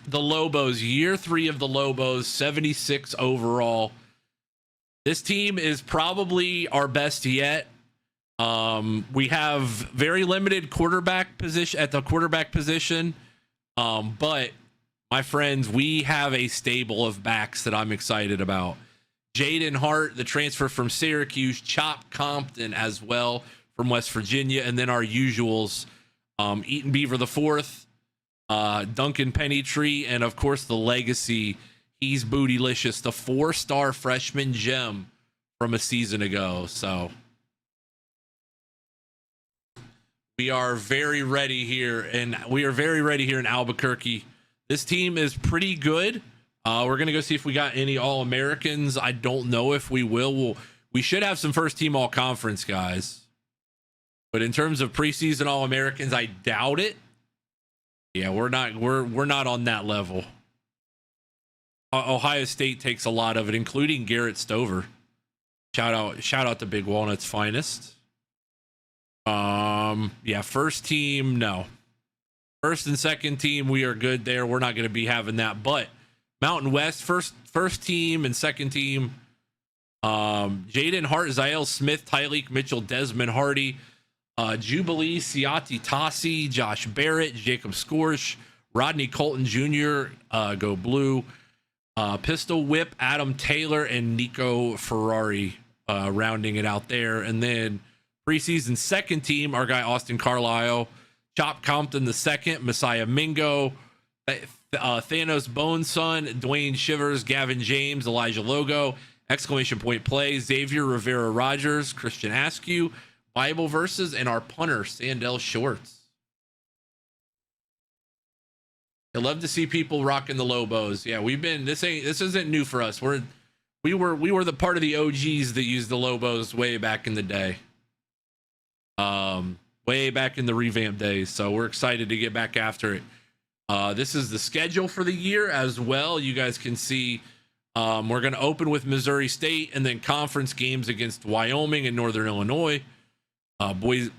the Lobos, year 3 of the Lobos, 76 overall. This team is probably our best yet. We have very limited quarterback position at the quarterback position. But my friends, we have a stable of backs that I'm excited about. Jaden Hart, the transfer from Syracuse, Chop Compton as well from West Virginia, and then our usuals, Eaton Beaver the fourth, Duncan Pennytree, and of course the legacy. He's bootylicious, the 4-star freshman gem from a season ago. So we are very ready here, and we are very ready here in Albuquerque. This team is pretty good. We're gonna go see if we got any All-Americans. I don't know if we will. We should have some first-team All-Conference guys, but in terms of preseason All-Americans, I doubt it. Yeah, we're not on that level. Ohio State takes a lot of it, including Garrett Stover. Shout out to Big Walnut's finest. Yeah, first team, no. First and second team, we are good there. We're not going to be having that. But Mountain West, first team and second team, Jaden Hart, Zael Smith, Tyleek Mitchell, Desmond Hardy, Jubilee, Siati Tassi, Josh Barrett, Jacob Scorch, Rodney Colton Jr., Go Blue, Pistol Whip, Adam Taylor, and Nico Ferrari rounding it out there. And then preseason second team, our guy Austin Carlisle, Chop Compton the second, Messiah Mingo, Thanos Boneson, Dwayne Shivers, Gavin James, Elijah Logo, exclamation point play, Xavier Rivera Rogers, Christian Askew, Bible verses, and our punter Sandell Shorts. I love to see people rocking the Lobos. Yeah, this isn't new for us. We were the part of the OGs that used the Lobos way back in the day. Way back in the revamp days. So we're excited to get back after it. This is the schedule for the year as well. You guys can see we're going to open with Missouri State and then conference games against Wyoming and Northern Illinois. We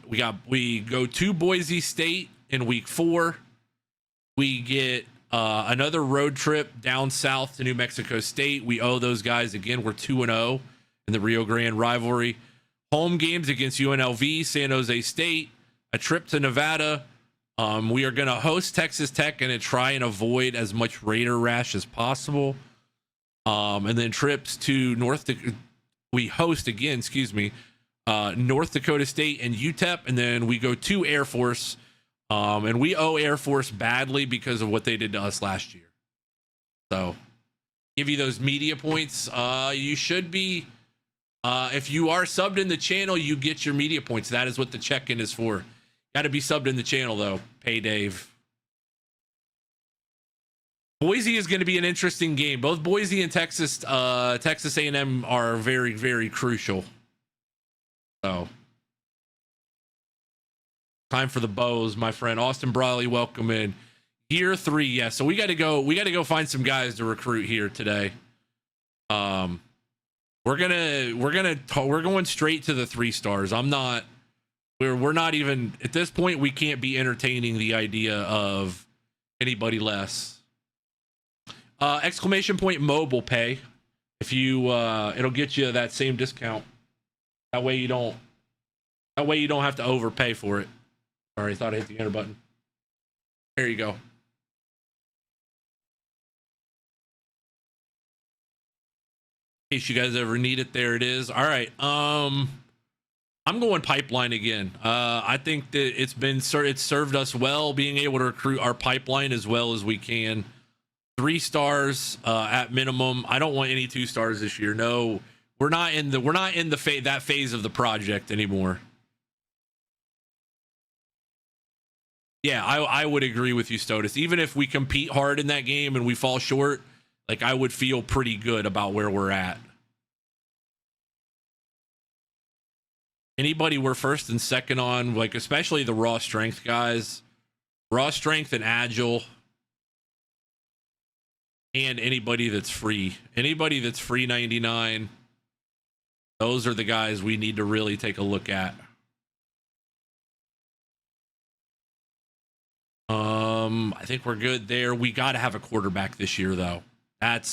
go to Boise State in week 4. We get another road trip down south to New Mexico State. We owe those guys again. We're 2-0 in the Rio Grande rivalry. Home games against UNLV, San Jose State, a trip to Nevada. We are going to host Texas Tech and try and avoid as much Raider rash as possible. And then trips to North Dakota. We host again, North Dakota State and UTEP. And then we go to Air Force. And we owe Air Force badly because of what they did to us last year. So give you those media points. You should be, if you are subbed in the channel, you get your media points. That is what the check-in is for. Got to be subbed in the channel though. Pay Dave. Boise is going to be an interesting game. Both Boise and Texas A&M are very, very crucial. So time for the Bows, my friend. Austin Briley, welcome in. Year 3, yeah. So we got to go find some guys to recruit here today. We're going straight to the 3 stars. We're not even at this point. We can't be entertaining the idea of anybody less. Exclamation point mobile pay. If you, it'll get you that same discount. That way you don't have to overpay for it. Sorry, I thought I hit the enter button. There you go. In case you guys ever need it, there it is. All right. I'm going pipeline again. I think that it's served us well being able to recruit our pipeline as well as we can. 3 stars at minimum. I don't want any 2 stars this year. No, we're not in that phase of the project anymore. Yeah, I would agree with you, Stotus. Even if we compete hard in that game and we fall short, like I would feel pretty good about where we're at. Anybody we're first and second on, like especially the raw strength guys, raw strength and agile, and anybody that's free 99. Those are the guys we need to really take a look at. I think we're good there. We got to have a quarterback this year, though. That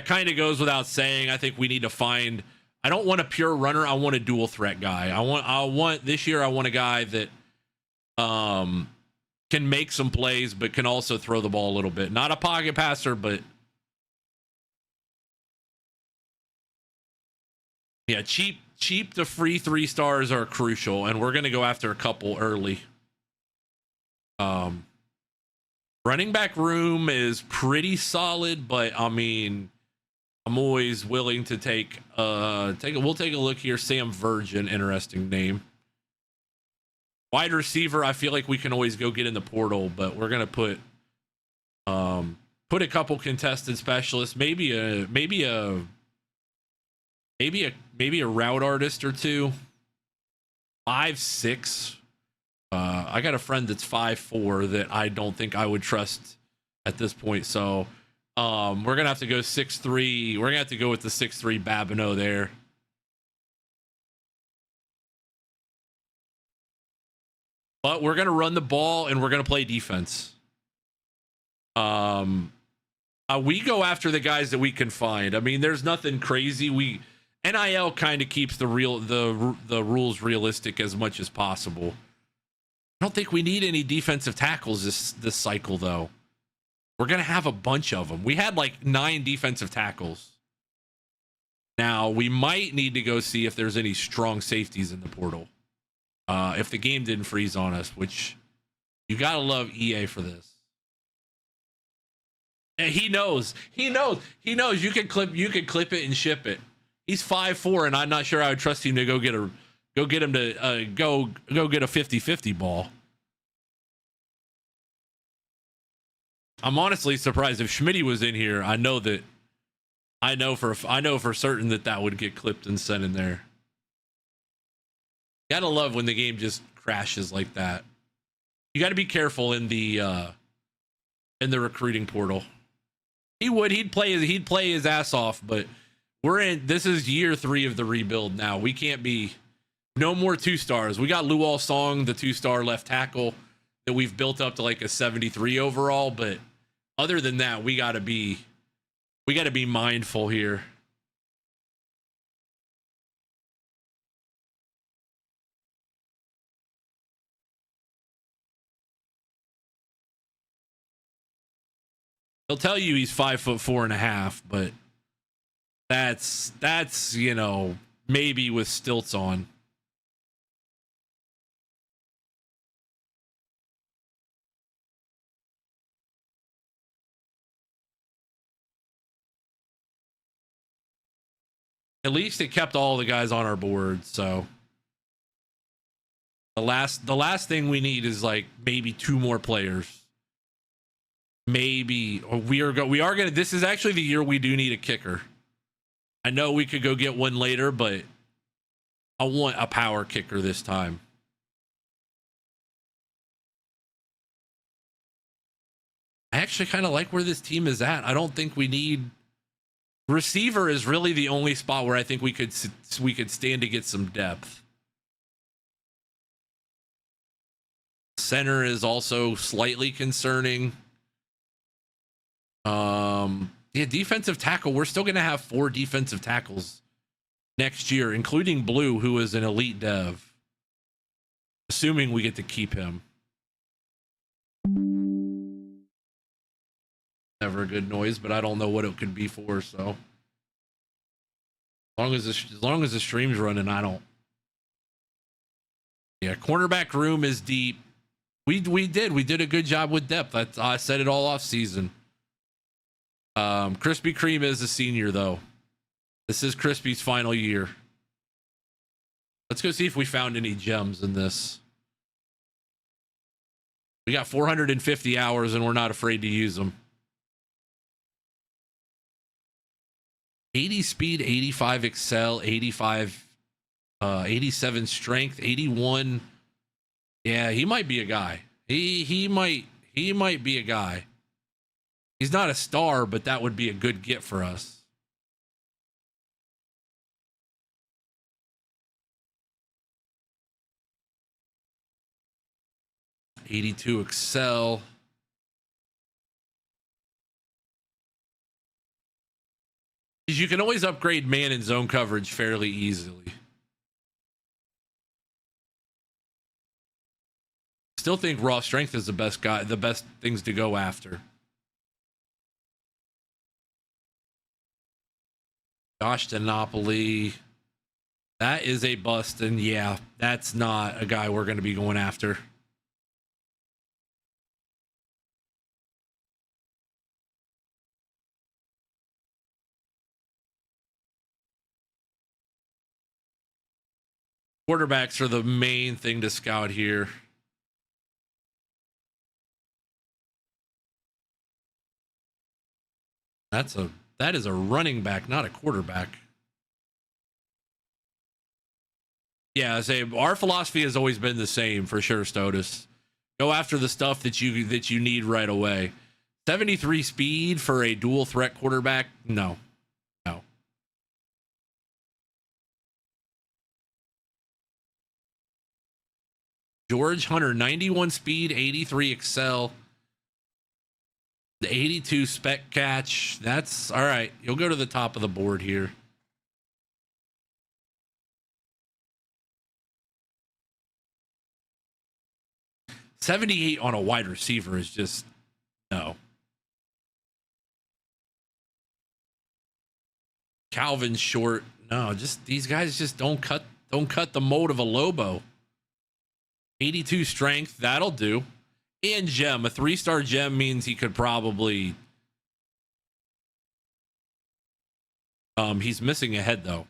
kind of goes without saying. I think we need to find. I don't want a pure runner. I want a dual threat guy. I want this year. I want a guy that can make some plays, but can also throw the ball a little bit. Not a pocket passer, but yeah, cheap to free 3 stars are crucial, and we're gonna go after a couple early. Running back room is pretty solid, but I mean, I'm always willing to we'll take a look here. Sam Virgin, interesting name. Wide receiver, I feel like we can always go get in the portal, but we're gonna put a couple contested specialists, maybe a route artist or two. 5'6". I got a friend that's 5'4" that I don't think I would trust at this point. So we're gonna have to go 6'3". We're gonna have to go with the 6'3" Babineau there. But we're gonna run the ball and we're gonna play defense. We go after the guys that we can find. I mean, there's nothing crazy. NIL kind of keeps the rules realistic as much as possible. I don't think we need any defensive tackles this cycle, though. We're gonna have a bunch of them. We had like 9 defensive tackles. Now we might need to go see if there's any strong safeties in the portal. If the game didn't freeze on us, which you gotta love EA for this. And he knows. You can clip it and ship it. He's 5'4", and I'm not sure I would trust him to go get him to go get a 50-50 ball. I'm honestly surprised if Schmitty was in here. I know for certain that would get clipped and sent in there. Gotta love when the game just crashes like that. You got to be careful in the recruiting portal. He'd play his ass off, but this is year 3 of the rebuild now. We can't be no more 2 stars. We got Luol Song, the 2-star left tackle that we've built up to like a 73 overall, but other than that, we got to be mindful here. He'll tell you he's 5'4.5", but that's maybe with stilts on. At least it kept all the guys on our board. So the last thing we need is like maybe 2 more players. Maybe we are gonna. This is actually the year we do need a kicker. I know we could go get one later, but I want a power kicker this time. I actually kind of like where this team is at. I don't think we need receiver. Is really the only spot where I think we could stand to get some depth. Center is also slightly concerning. Yeah, defensive tackle. We're still going to have 4 defensive tackles next year, including Blue, who is an elite dev. Assuming we get to keep him. Never a good noise, but I don't know what it could be for. So, as long as the stream's running, I don't. Yeah, cornerback room is deep. We did a good job with depth. I said it all off season. Krispy Kreme is a senior, though. This is Crispy's final year. Let's go see if we found any gems in this. We got 450 hours, and we're not afraid to use them. 80 speed, 85 excel, 85, 87 strength, 81. Yeah, he might be a guy. He might be a guy. He's not a star, but that would be a good get for us. '82 Excel. You can always upgrade man and zone coverage fairly easily. Still think raw strength is the best things to go after. Josh Denopoli. That is a bust, and yeah, that's not a guy we're going to be going after. Quarterbacks are the main thing to scout here. That is a running back, not a quarterback. Yeah, our philosophy has always been the same for sure, Stotus. Go after the stuff that you need right away. 73 speed for a dual threat quarterback? No. George Hunter, 91 speed, 83 excel. The 82 spec catch. That's all right. You'll go to the top of the board here. $78 on a wide receiver is just no. Calvin Short. No, just these guys just don't cut the mold of a Lobo. 82 strength, that'll do. And gem, a 3-star gem means he could probably he's missing a head though.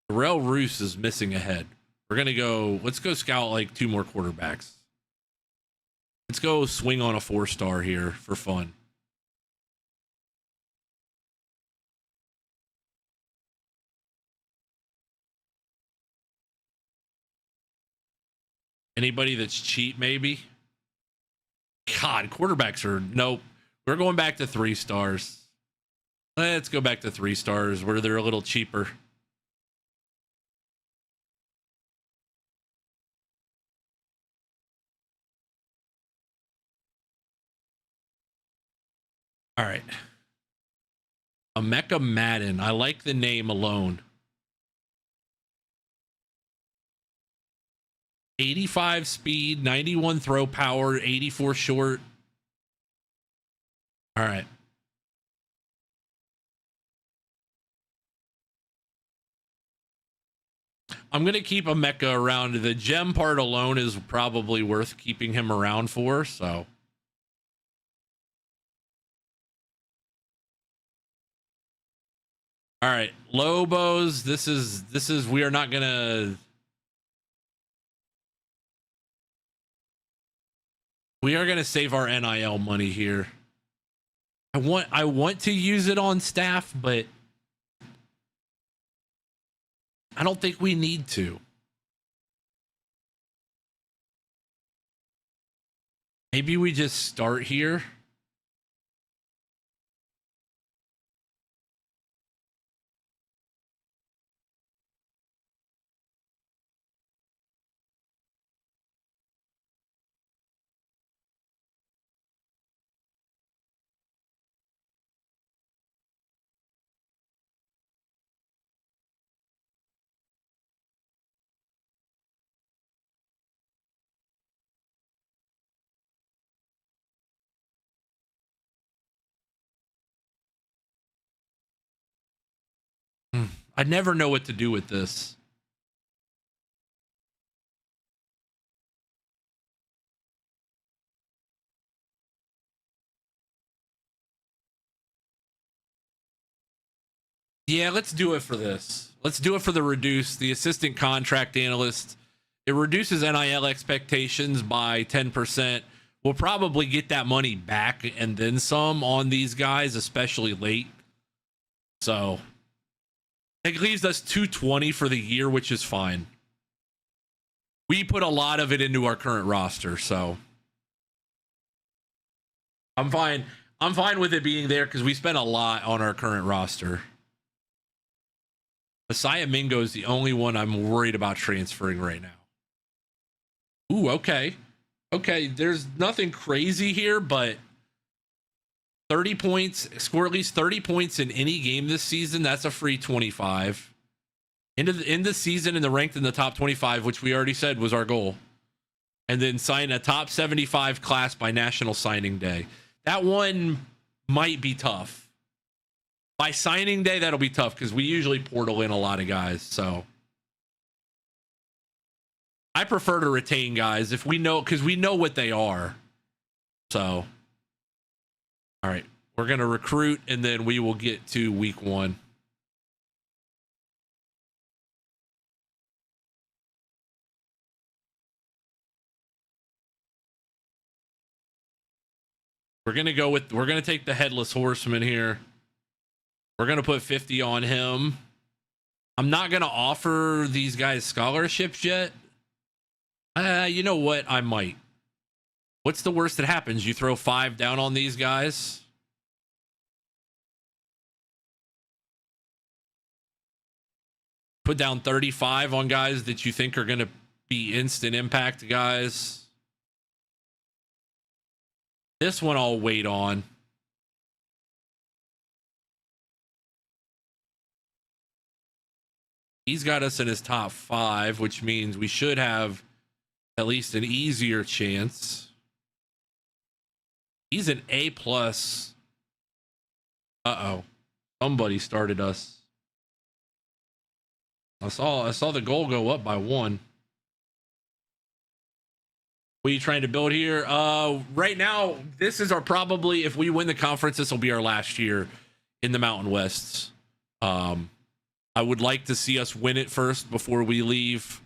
Terrell Roos is missing a head. We're gonna go, let's go scout like 2 more quarterbacks. Let's go swing on a 4-star here for fun. Anybody that's cheap, maybe? God, quarterbacks are nope. We're going back to 3 stars. Let's go back to 3 stars where they're a little cheaper. All right. Emeka Madden. I like the name alone. 85 speed, 91 throw power, 84 short. All right. I'm going to keep Emeka around. The gem part alone is probably worth keeping him around for, so. All right, Lobos, this is we are not going to save our NIL money here. I want to use it on staff, but I don't think we need to. Maybe we just start here. I never know what to do with this. Yeah, let's do it for this. Let's do it for the reduce, the assistant contract analyst. It reduces NIL expectations by 10%. We'll probably get that money back and then some on these guys, especially late. So it leaves us 220 for the year, which is fine. We put a lot of it into our current roster, so I'm fine. I'm fine with it being there because we spent a lot on our current roster. Messiah Mingo is the only one I'm worried about transferring right now. Ooh, okay. Okay, there's nothing crazy here, but 30 points, score at least 30 points in any game this season. That's a free 25. End the season in the ranked in the top 25, which we already said was our goal. And then sign a top 75 class by National Signing Day. That one might be tough. By signing day, that'll be tough because we usually portal in a lot of guys. So I prefer to retain guys if we know, because we know what they are. So, all right, we're going to recruit and then we will get to week 1. We're going to take the headless horseman here. We're going to put 50 on him. I'm not going to offer these guys scholarships yet. You know what? I might. What's the worst that happens? You throw 5 down on these guys. Put down 35 on guys that you think are going to be instant impact guys. This one I'll wait on. He's got us in his top 5, which means we should have at least an easier chance. He's an A+. Uh-oh. Somebody started us. I saw the goal go up by 1. What are you trying to build here? Right now, this is our probably, if we win the conference, this will be our last year in the Mountain Wests. I would like to see us win it first before we leave.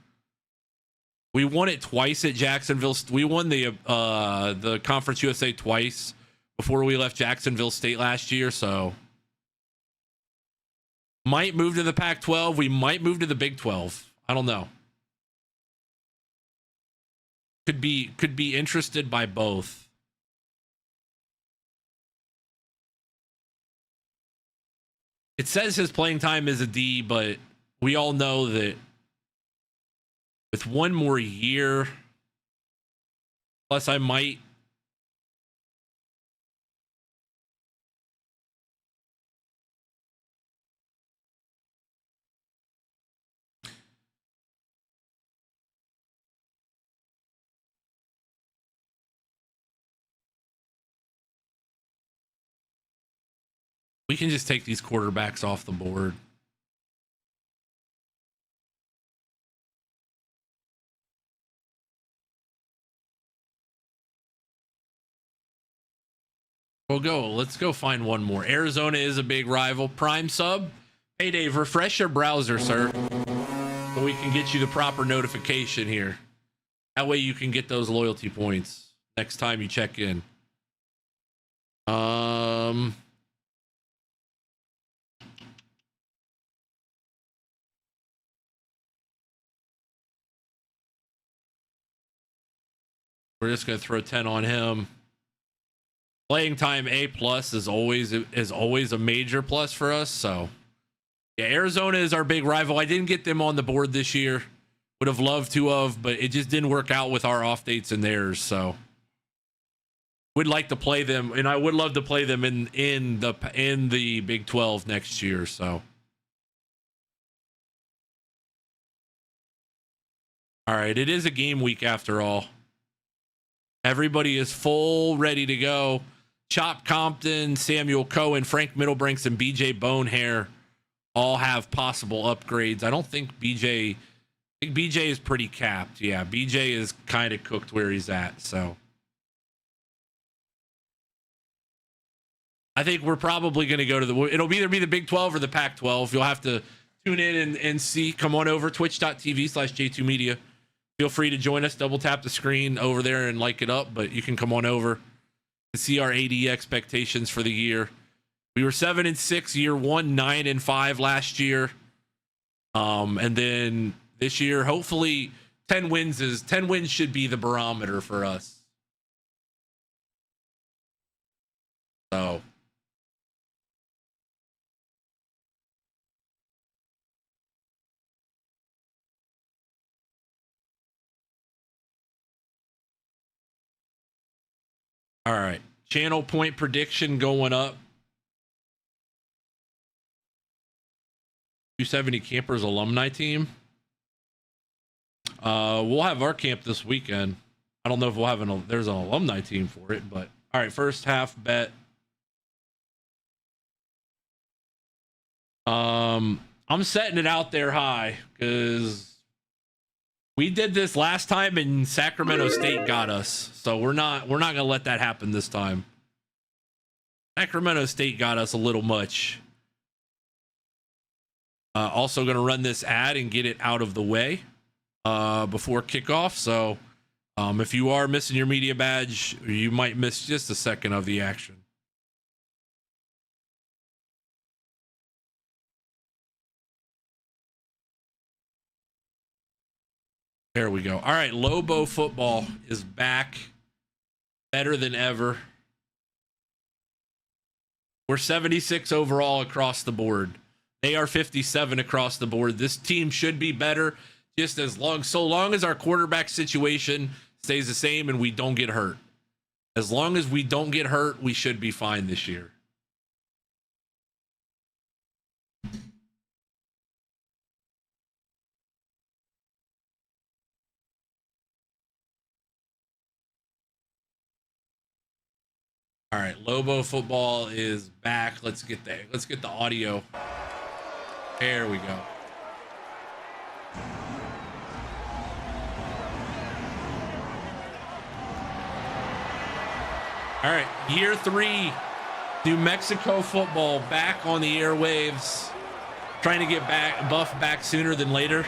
We won it twice at Jacksonville. We won the Conference USA twice before we left Jacksonville State last year. So might move to the Pac-12. We might move to the Big 12. I don't know. Could be interested by both. It says his playing time is a D, but we all know that with one more year, plus I might. We can just take these quarterbacks off the board. Let's go find one more. Arizona is a big rival. Prime sub. Hey, Dave, refresh your browser, sir, so we can get you the proper notification here. That way you can get those loyalty points next time you check in. We're just going to throw 10 on him. Playing time A+ is always a major plus for us. So yeah, Arizona is our big rival. I didn't get them on the board this year. Would have loved to have, but it just didn't work out with our off dates and theirs. So would like to play them, and I would love to play them in the Big 12 next year. So all right, it is a game week after all. Everybody is full, ready to go. Chop Compton, Samuel Cohen, Frank Middlebrinks, and BJ Bonehair all have possible upgrades. I think BJ is pretty capped. Yeah, BJ is kind of cooked where he's at. So I think we're probably going to go to it'll either be the Big 12 or the Pac-12. You'll have to tune in and see. Come on over, twitch.tv/J2Media. Feel free to join us. Double tap the screen over there and like it up, but you can come on over to see our AD expectations for the year. We were 7-6 year one, 9-5 last year. And then this year, hopefully 10 wins should be the barometer for us. So all right. channel point prediction going up. 270 Campers alumni team. We'll have our camp this weekend. I don't know if we'll have there's an alumni team for it, but all right, first half bet. I'm setting it out there high because we did this last time and Sacramento State got us. So we're not gonna let that happen this time. Sacramento State got us a little much. Also gonna run this ad and get it out of the way before kickoff. So if you are missing your media badge, you might miss just a second of the action. There we go. All right, Lobo football is back, better than ever. We're 76 overall across the board. They are 57 across the board. This team should be better, just so long as our quarterback situation stays the same and we don't get hurt. As long as we don't get hurt, we should be fine this year. All right, Lobo football is back. Let's get the audio. There we go. All right, year 3, New Mexico football back on the airwaves. Trying to get Buff back sooner than later.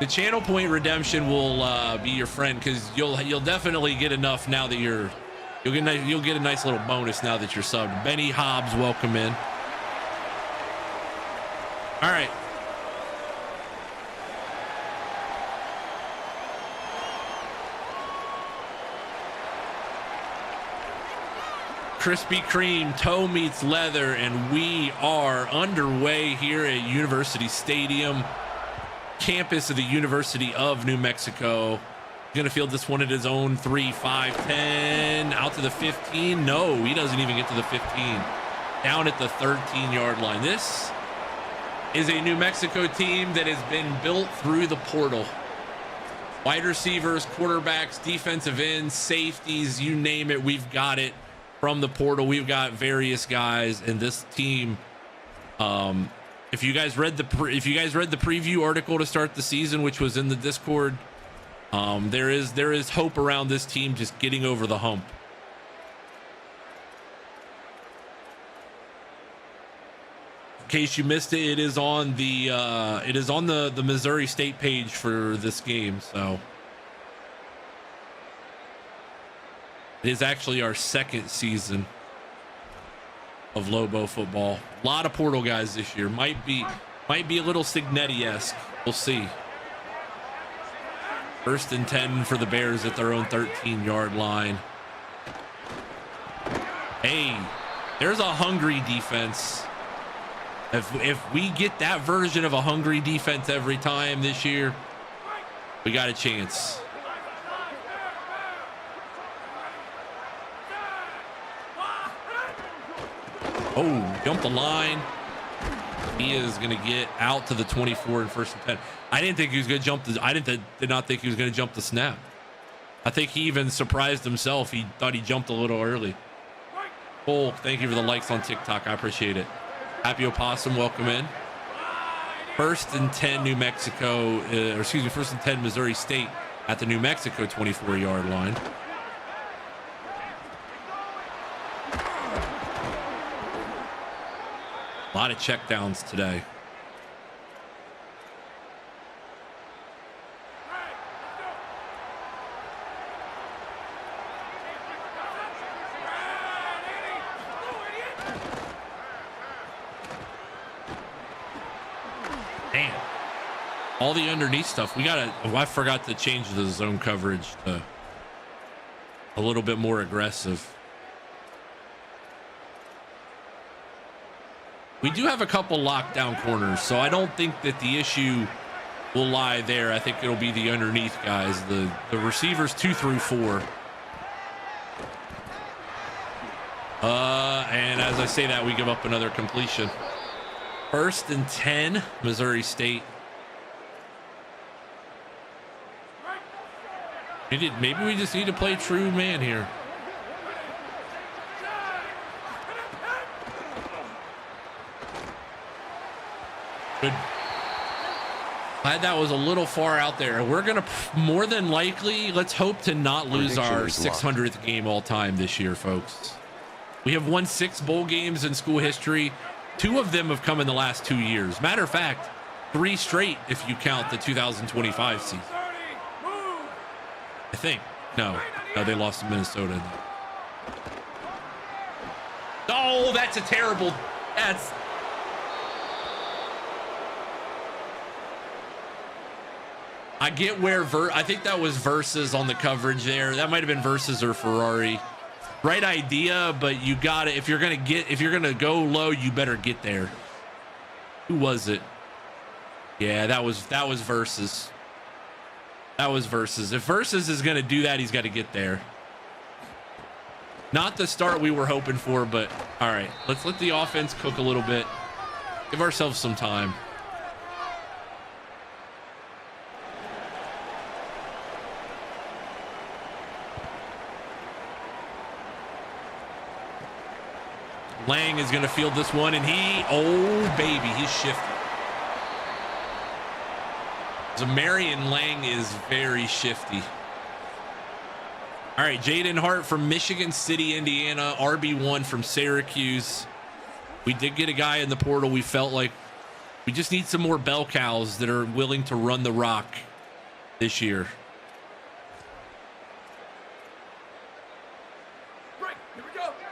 The channel point redemption will be your friend because you'll definitely get enough now that you'll get a nice little bonus now that you're subbed. Benny Hobbs, welcome in. All right. Krispy Kreme, toe meets leather, and we are underway here at University Stadium, campus of the University of New Mexico. Gonna field this one at his own 3, 5, 10, out to the 15. No, he doesn't even get to the 15. Down at the 13-yard line. This is a New Mexico team that has been built through the portal. Wide receivers, quarterbacks, defensive ends, safeties, you name it, we've got it from the portal. We've got various guys in this team. If you guys read the preview article to start the season, which was in the Discord, there is hope around this team just getting over the hump. In case you missed it, it is on the Missouri State page for this game. So it is actually our second season of Lobo football. A lot of portal guys this year. Might be a little Signetti-esque. We'll see. First and 10 for the Bears at their own 13-yard line. Hey, there's a hungry defense. If we get that version of a hungry defense every time this year, we got a chance. Oh, jumped the line. He is going to get out to the 24 and first and 10. I didn't think he was going to jump. Did not think he was going to jump the snap. I think he even surprised himself. He thought he jumped a little early. Cole, thank you for the likes on TikTok. I appreciate it. Happy Opossum, welcome in. First and 10 New Mexico, first and 10 Missouri State at the New Mexico 24-yard line. A lot of checkdowns today. Damn. All the underneath stuff. I forgot to change the zone coverage to a little bit more aggressive. We do have a couple lockdown corners, so I don't think that the issue will lie there. I think it'll be the underneath guys, the receivers 2 through 4. And as I say that, we give up another completion. 1st and 10, Missouri State. Maybe we just need to play true man here. Good. Glad that was a little far out there. We're going to more than likely, let's hope to not lose our 600th game all time this year, folks. We have won 6 bowl games in school history. 2 of them have come in the last 2 years. Matter of fact, 3 straight if you count the 2025 season. I think. No, they lost to Minnesota. Oh, that's a terrible. I get where I think that was Versus on the coverage there. That might have been Versus or Ferrari. Right idea, but you got it. If you're gonna go low, you better get there. Who was it? Yeah, that was Versus. That was Versus. If Versus is gonna do that, he's got to get there. Not the start we were hoping for, but all right. Let's let the offense cook a little bit. Give ourselves some time. Lang is going to field this one, and oh baby, he's shifty. Zamarian Lang is very shifty. All right, Jaden Hart from Michigan City, Indiana, RB1 from Syracuse. We did get a guy in the portal. We felt like we just need some more bell cows that are willing to run the rock this year.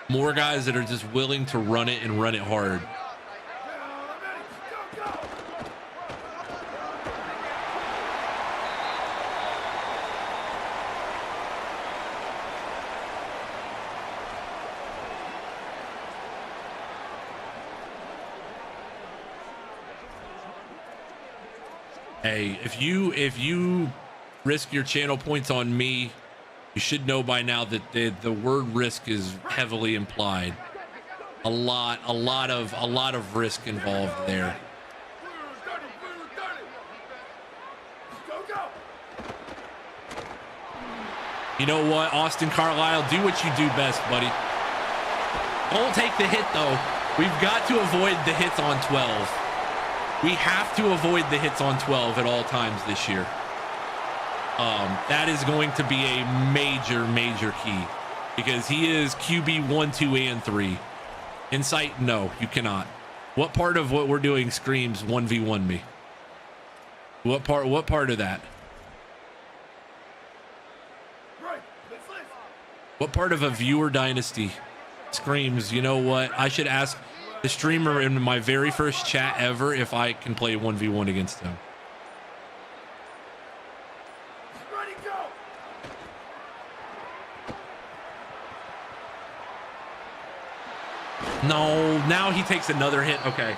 More guys that are just willing to run it and run it hard. Hey, if you risk your channel points on me, you should know by now that the word risk is heavily implied. A lot of risk involved there. You know what, Austin Carlisle, do what you do best, buddy. Don't take the hit though. We've got to avoid the hits on 12. We have to avoid the hits on 12 at all times this year. That is going to be a major key because he is QB 1, 2, and 3. Insight, no, you cannot. What part of what we're doing screams 1v1 me? What part of that? What part of a viewer dynasty screams, you know what? I should ask the streamer in my very first chat ever if I can play 1v1 against him. No, now he takes another hit. Okay.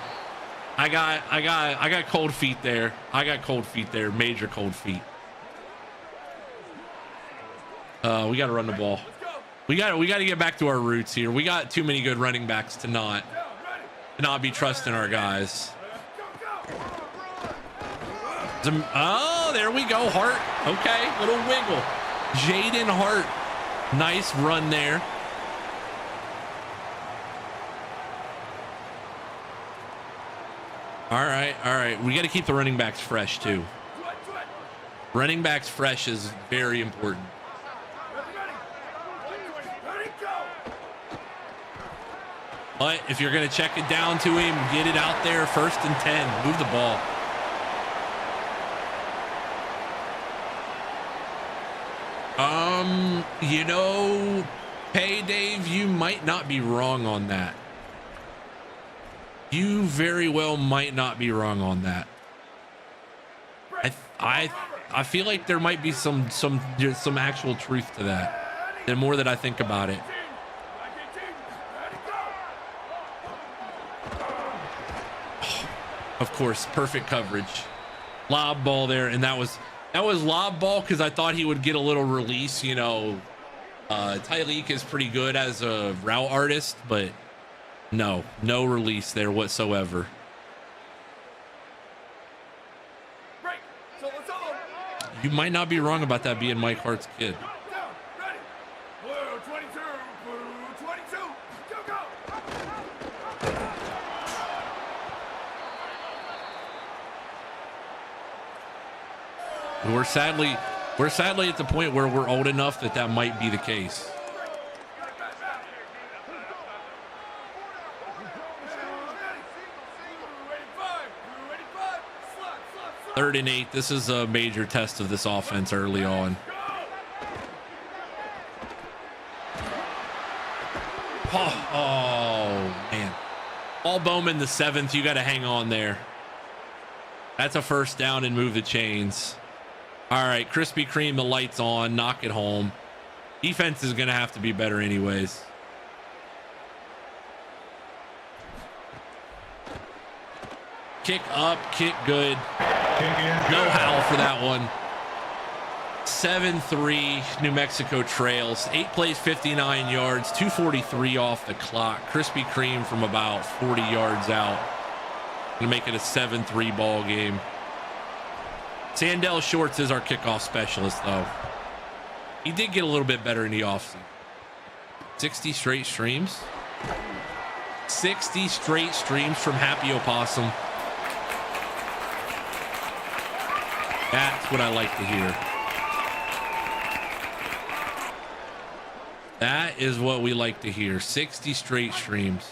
I got cold feet there. Major cold feet. We got to run the ball. We got to get back to our roots here. We got too many good running backs to not be trusting our guys. Oh, there we go. Hart. Okay, little wiggle. Jaden Hart. Nice run there. All right. We got to keep the running backs fresh too. Running backs fresh is very important. But if you're going to check it down to him, get it out there. 1st and 10. Move the ball. You know, hey Dave, you might not be wrong on that. You very well might not be wrong on that. I feel like there might be some actual truth to that. The more that I think about it. Of course, perfect coverage. Lob ball there, and that was lob ball because I thought he would get a little release, you know, Tyreek is pretty good as a route artist, but no release there whatsoever. You might not be wrong about that being Mike Hart's kid. We're sadly at the point where we're old enough that might be the case. Third and 8. This is a major test of this offense early on. Oh man. Paul Bowman, the 7th. You got to hang on there. That's a first down and move the chains. All right, Krispy Kreme, the lights on. Knock it home. Defense is going to have to be better anyways. Kick up, kick good. No howl for that one. 7-3, New Mexico trails. 8 plays, 59 yards, 2:43 off the clock. Krispy Kreme from about 40 yards out. Gonna make it a 7-3 ball game. Sandell Shorts is our kickoff specialist, though. He did get a little bit better in the offseason. 60 straight streams. 60 straight streams from Happy Opossum. That's what I like to hear. That is what we like to hear. 60 straight streams.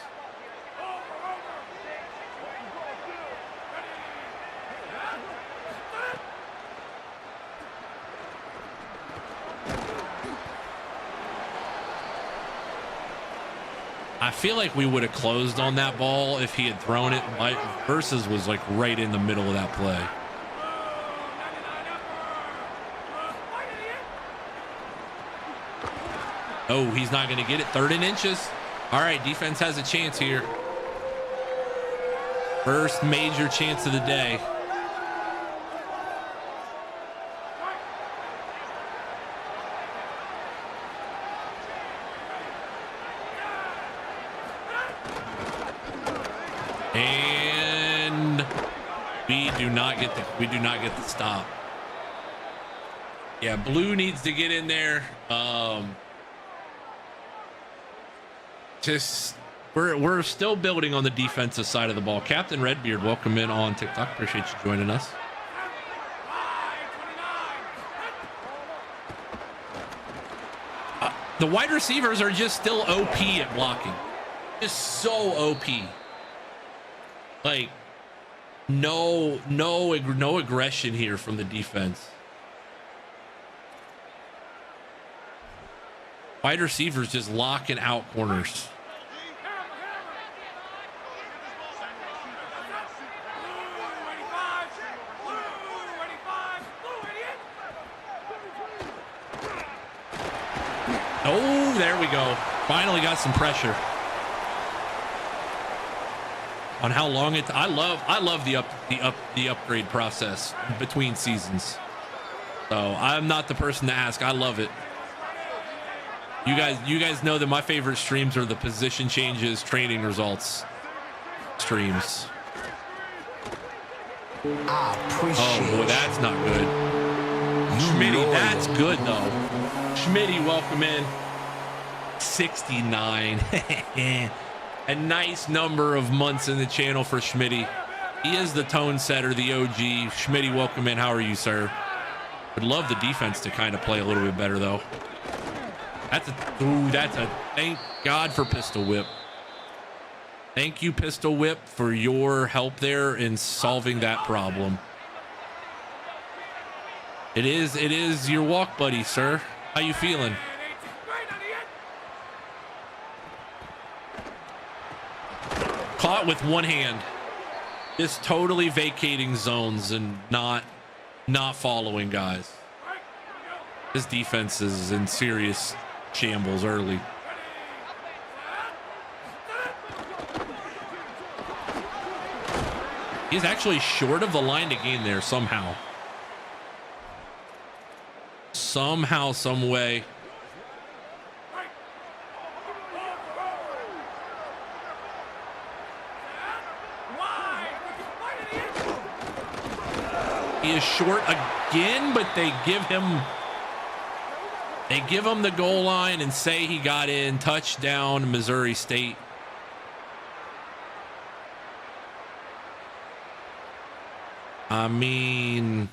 I feel like we would have closed on that ball if he had thrown it. Versus was like right in the middle of that play. Oh, he's not going to get it. 3rd and inches. All right, defense has a chance here. First major chance of the day. And we do not get the stop. Yeah, blue needs to get in there. We're still building on the defensive side of the ball. Captain Redbeard, welcome in on TikTok. Appreciate you joining us. The wide receivers are just still OP at blocking. Just so OP. Like no aggression here from the defense. Wide receivers just locking out corners. Oh, there we go. Finally got some pressure on how long it. I love the upgrade process between seasons. So I'm not the person to ask. I love it. You guys know that my favorite streams are the position changes, training results streams. Oh boy, that's not good. Schmitty, that's good though. Schmitty, welcome in. 69. A nice number of months in the channel for Schmitty. He is the tone setter, the OG. Schmitty, welcome in. How are you, sir? Would love the defense to kind of play a little bit better though. That's a thank God for Pistol Whip. Thank you, Pistol Whip, for your help there in solving that problem. It is your walk buddy, sir. How you feeling? Caught with one hand. Just totally vacating zones and not following guys. This defense is in serious shambles early. He's actually short of the line to gain there somehow. Somehow, some way. He is short again, but they give him the goal line and say he got in. Touchdown, Missouri State. I mean,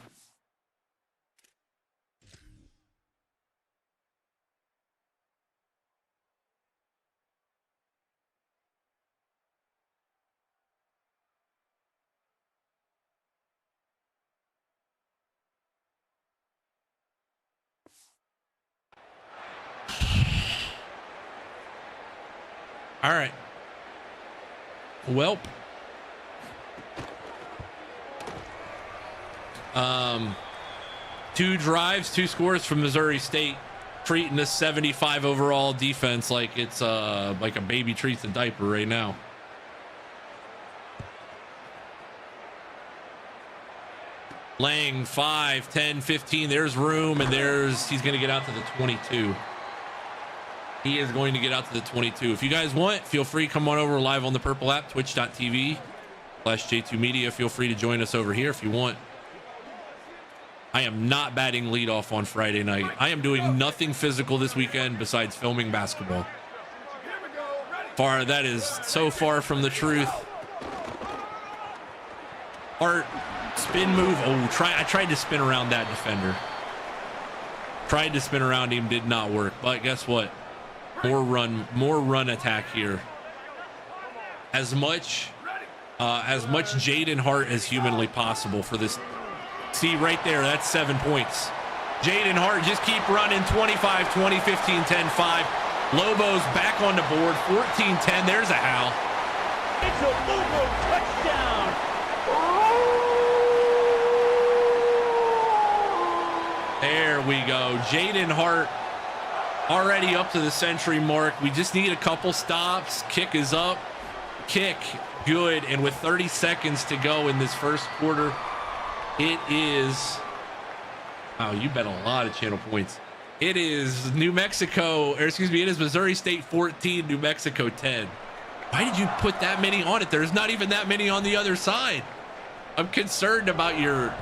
all right. Welp. 2 drives, 2 scores from Missouri State, treating this 75 overall defense like it's like a baby treats a diaper right now. Lang 5, 10, 15. There's room, and he's going to get out to the 22. He is going to get out to the 22. If you guys want, feel free, come on over live on the Purple app, twitch.tv/J2 Media. Feel free to join us over here if you want. I am not batting leadoff on Friday night. I am doing nothing physical this weekend besides filming basketball. That is so far from the truth. Art, spin move. Oh, I tried to spin around that defender. Tried to spin around him, did not work. But guess what? More run attack here. As much Jaden Hart as humanly possible for this. See right there, that's 7 points. Jaden Hart, just keep running. 25, 20, 15, 10, 5. Lobos back on the board. 14, 10. There's a howl. It's a Lobo touchdown. There we go. Jaden Hart already up to the century mark. We just need a couple stops. Kick is up. Kick, good. And with 30 seconds to go in this first quarter, it is, oh, you bet a lot of channel points. It is it is Missouri State 14, New Mexico 10. Why did you put that many on it? There's not even that many on the other side. I'm concerned about your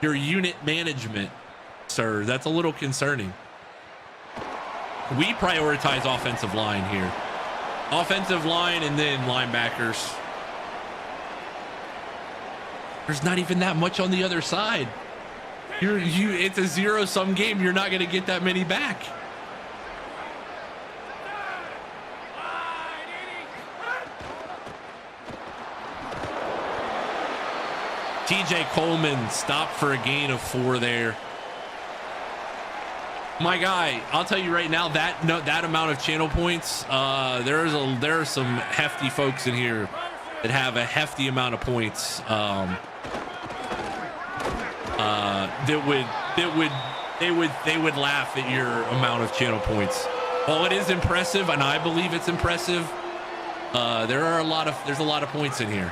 unit management, sir. That's a little concerning. We prioritize offensive line here. Offensive line and then linebackers. There's not even that much on the other side. It's a zero-sum game. You're not going to get that many back. TJ Coleman stopped for a gain of 4 there. My guy, I'll tell you right now, that amount of channel points, there are some hefty folks in here that have a hefty amount of points. They would laugh at your amount of channel points. While it is impressive, and I believe it's impressive, there's a lot of points in here.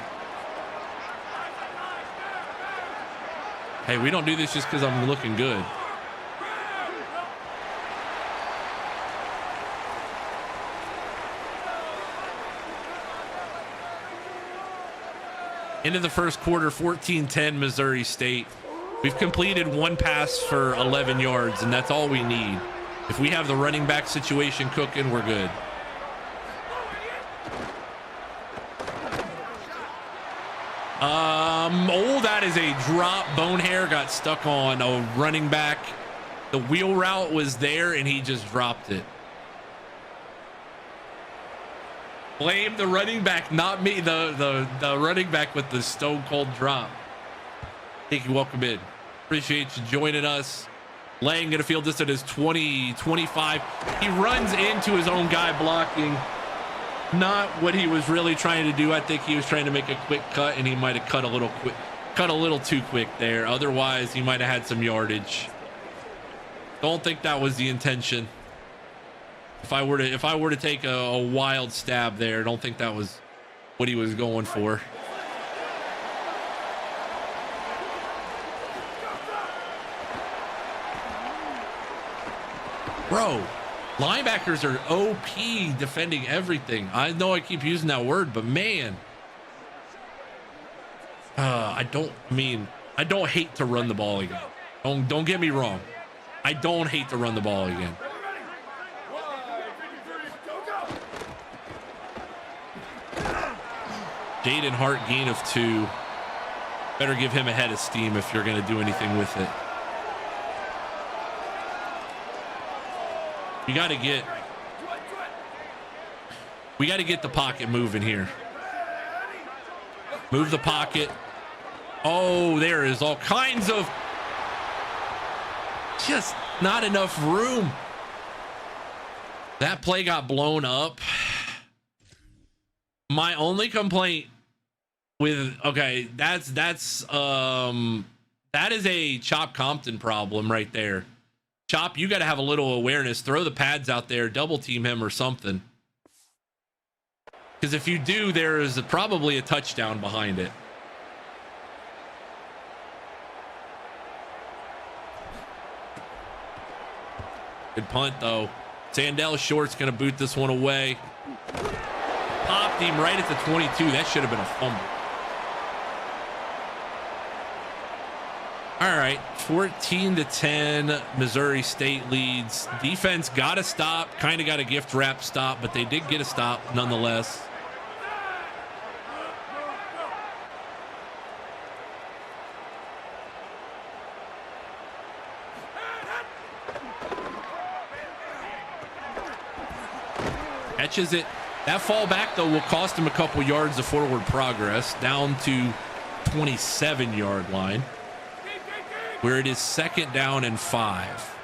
Hey, we don't do this just because I'm looking good. Into the first quarter, 14-10 Missouri State. We've completed 1 pass for 11 yards, and that's all we need. If we have the running back situation cooking, we're good. Oh, that is a drop. Bone hair got stuck on a running back. The wheel route was there, and he just dropped it. Blame the running back, not me. The running back with the stone cold drop. Thank you. Welcome in. Appreciate you joining us. Lang at a field distance is 20, 25. He runs into his own guy blocking. Not what he was really trying to do. I think he was trying to make a quick cut, and he might have cut a little too quick there. Otherwise, he might have had some yardage. Don't think that was the intention. If I were to take a wild stab there, I don't think that was what he was going for. Bro, linebackers are OP defending everything. I know I keep using that word, but man, I don't hate to run the ball again. Don't get me wrong. I don't hate to run the ball again. Jaden Hart, gain of 2. Better give him a head of steam if you're going to do anything with it. We got to get the pocket moving here. Move the pocket. Oh, there is all kinds of just not enough room. That play got blown up. My only complaint with, okay, that is a Chop Compton problem right there. Chop, you got to have a little awareness. Throw the pads out there, double team him or something. Because if you do, there is probably a touchdown behind it. Good punt, though. Sandell Short's going to boot this one away. Popped him right at the 22. That should have been a fumble. All right, 14-10, Missouri State leads. Defense got a stop, kind of got a gift wrap stop, but they did get a stop nonetheless. Catches it. That fall back, though, will cost him a couple yards of forward progress, down to 27-yard line, where it is 2nd down and 5.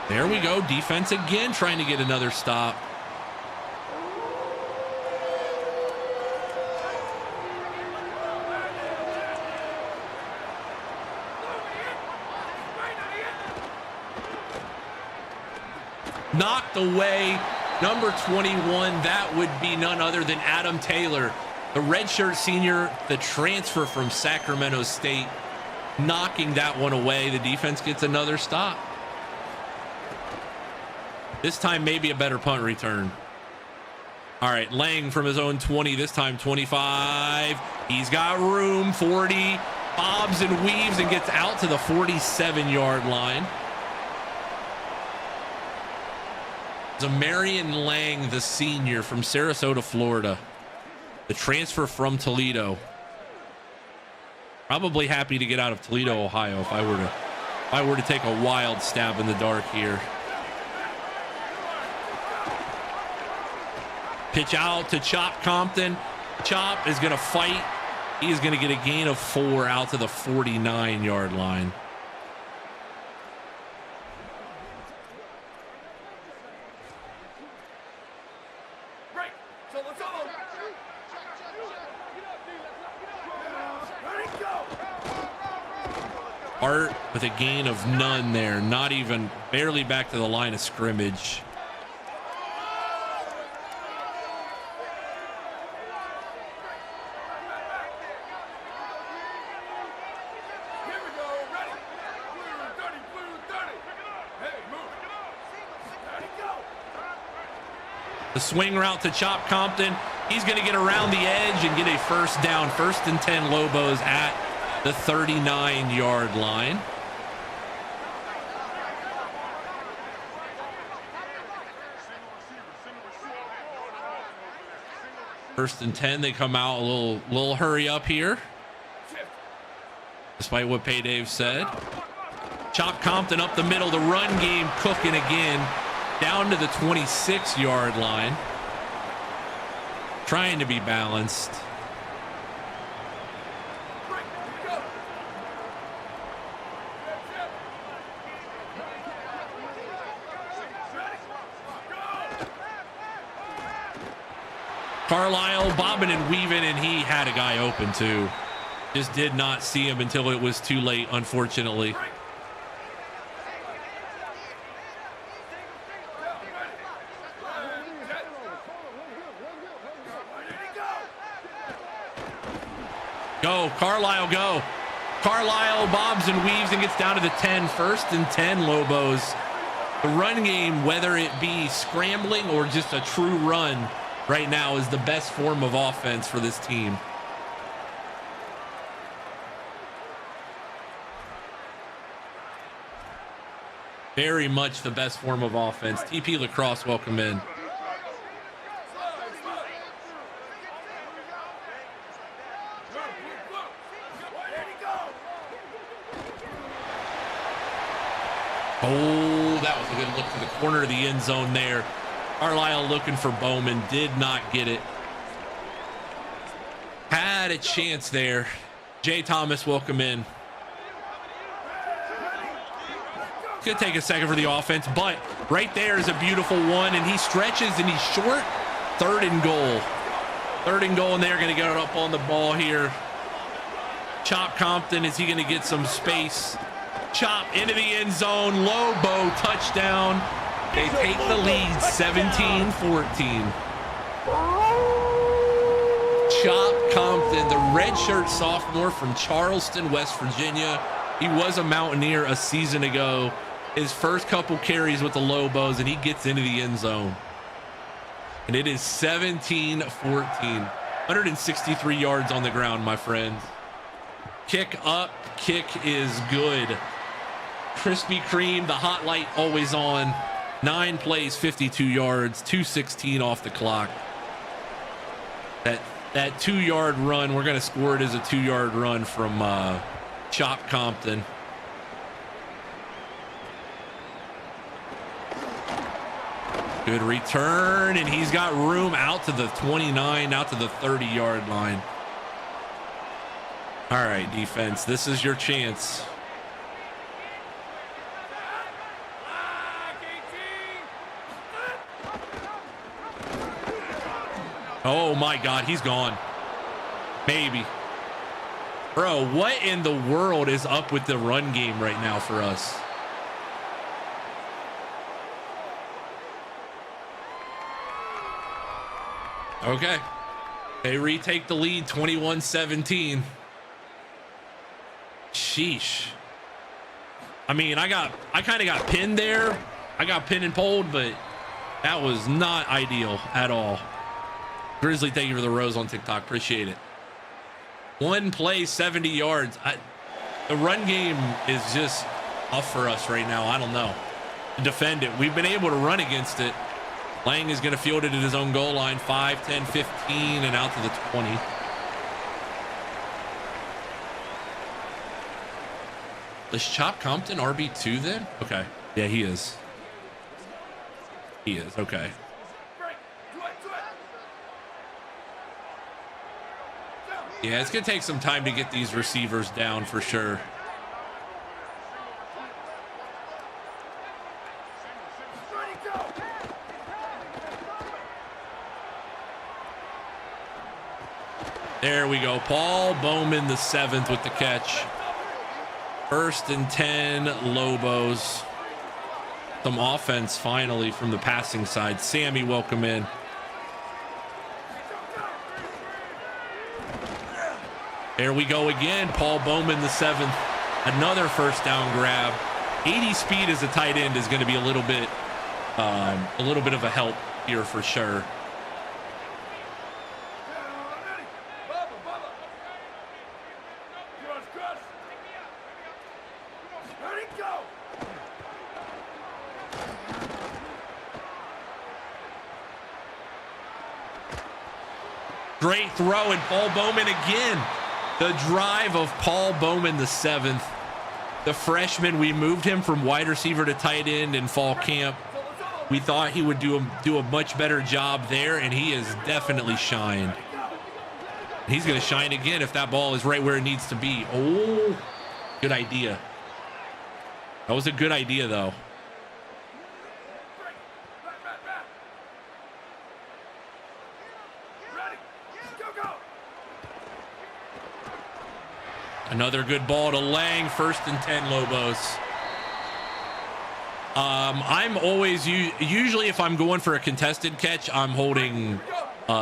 There we go. Defense again trying to get another stop. Knocked away. Number 21, that would be none other than Adam Taylor, the redshirt senior, the transfer from Sacramento State, knocking that one away. The defense gets another stop. This time maybe a better punt return. All right, Lang from his own 20, this time 25. He's got room, 40, bobs and weaves and gets out to the 47-yard line. Zamarian Lang, the senior from Sarasota, Florida, the transfer from Toledo. Probably happy to get out of Toledo, Ohio, if I were to take a wild stab in the dark here. Pitch out to Chop Compton. Chop is going to fight. He's going to get a gain of 4 out to the 49-yard line. Hart with a gain of none there, not even, barely back to the line of scrimmage. The swing route to Chop Compton. He's going to get around the edge and get a first down. 1st and 10 Lobos at the 39-yard line. First and 10, they come out a little hurry up here, despite what Pay Dave said. Chop Compton up the middle, the run game cooking again, down to the 26-yard line, trying to be balanced. Carlisle bobbing and weaving, and he had a guy open too. Just did not see him until it was too late, unfortunately. Go, Carlisle, go. Carlisle bobs and weaves and gets down to the 10. 1st and 10 Lobos. The run game, whether it be scrambling or just a true run, right now is the best form of offense for this team. Very much the best form of offense. TP Lacrosse, welcome in. Oh, that was a good look to the corner of the end zone there. Carlisle looking for Bowman, did not get it. Had a chance there. Jay Thomas, welcome in. It's gonna take a second for the offense, but right there is a beautiful one, and he stretches and he's short. 3rd and goal. 3rd and goal, and they're gonna get it up on the ball here. Chop Compton, is he gonna get some space? Chop into the end zone. Lobo touchdown. They take the lead 17-14. Chop Compton, the redshirt sophomore from Charleston, West Virginia. He was a Mountaineer a season ago. His first couple carries with the Lobos, and he gets into the end zone. And it is 17-14. 163 yards on the ground, my friends. Kick up, kick is good. Krispy Kreme, the hot light always on. 9 plays, 52 yards, 2:16 off the clock. That 2-yard run, we're going to score it as a 2-yard run from Chop Compton. Good return, and he's got room out to the 29, out to the 30-yard line. All right, defense, this is your chance. Oh my God, he's gone. Maybe. Bro, what in the world is up with the run game right now for us? Okay. They retake the lead 21-17. Sheesh. I mean, I kind of got pinned there. I got pinned and pulled, but that was not ideal at all. Grizzly, thank you for the rose on TikTok. Appreciate it. 1 play, 70 yards. The run game is just off for us right now. I don't know. Defend it. We've been able to run against it. Lang is going to field it at his own goal line. 5, 10, 15, and out to the 20. Is Chop Compton RB2 then? Okay. Yeah, he is. He is. Okay. Yeah, it's going to take some time to get these receivers down for sure. There we go. Paul Bowman, the 7th with the catch. 1st and 10, Lobos. Some offense finally from the passing side. Sammy, welcome in. There we go again. Paul Bowman, the 7th. Another 1st down grab. 80 speed as a tight end is going to be a little bit of a help here for sure. Great throw, and Paul Bowman again. The drive of Paul Bowman, the 7th. The freshman, we moved him from wide receiver to tight end in fall camp. We thought he would do a much better job there, and he has definitely shined. He's going to shine again if that ball is right where it needs to be. Oh, good idea. That was a good idea, though. Another good ball to Lang. 1st and 10, Lobos. I'm always usually if I'm going for a contested catch, I'm holding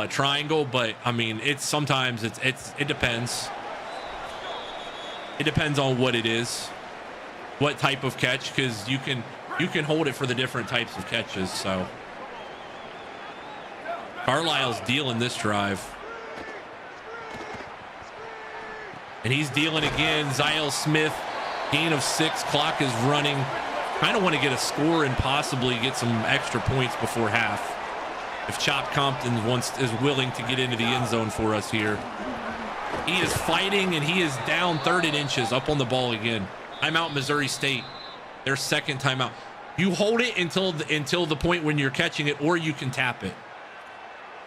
triangle, but I mean sometimes it depends. It depends on what it is, what type of catch, because you can hold it for the different types of catches. So Carlisle's dealing this drive. And he's dealing again. Zyle Smith, gain of 6. Clock is running. Kind of want to get a score and possibly get some extra points before half. If Chop Compton is willing to get into the end zone for us here. He is fighting, and he is down 3rd and inches, up on the ball again. Timeout, Missouri State. Their second timeout. You hold it until the point when you're catching it, or you can tap it.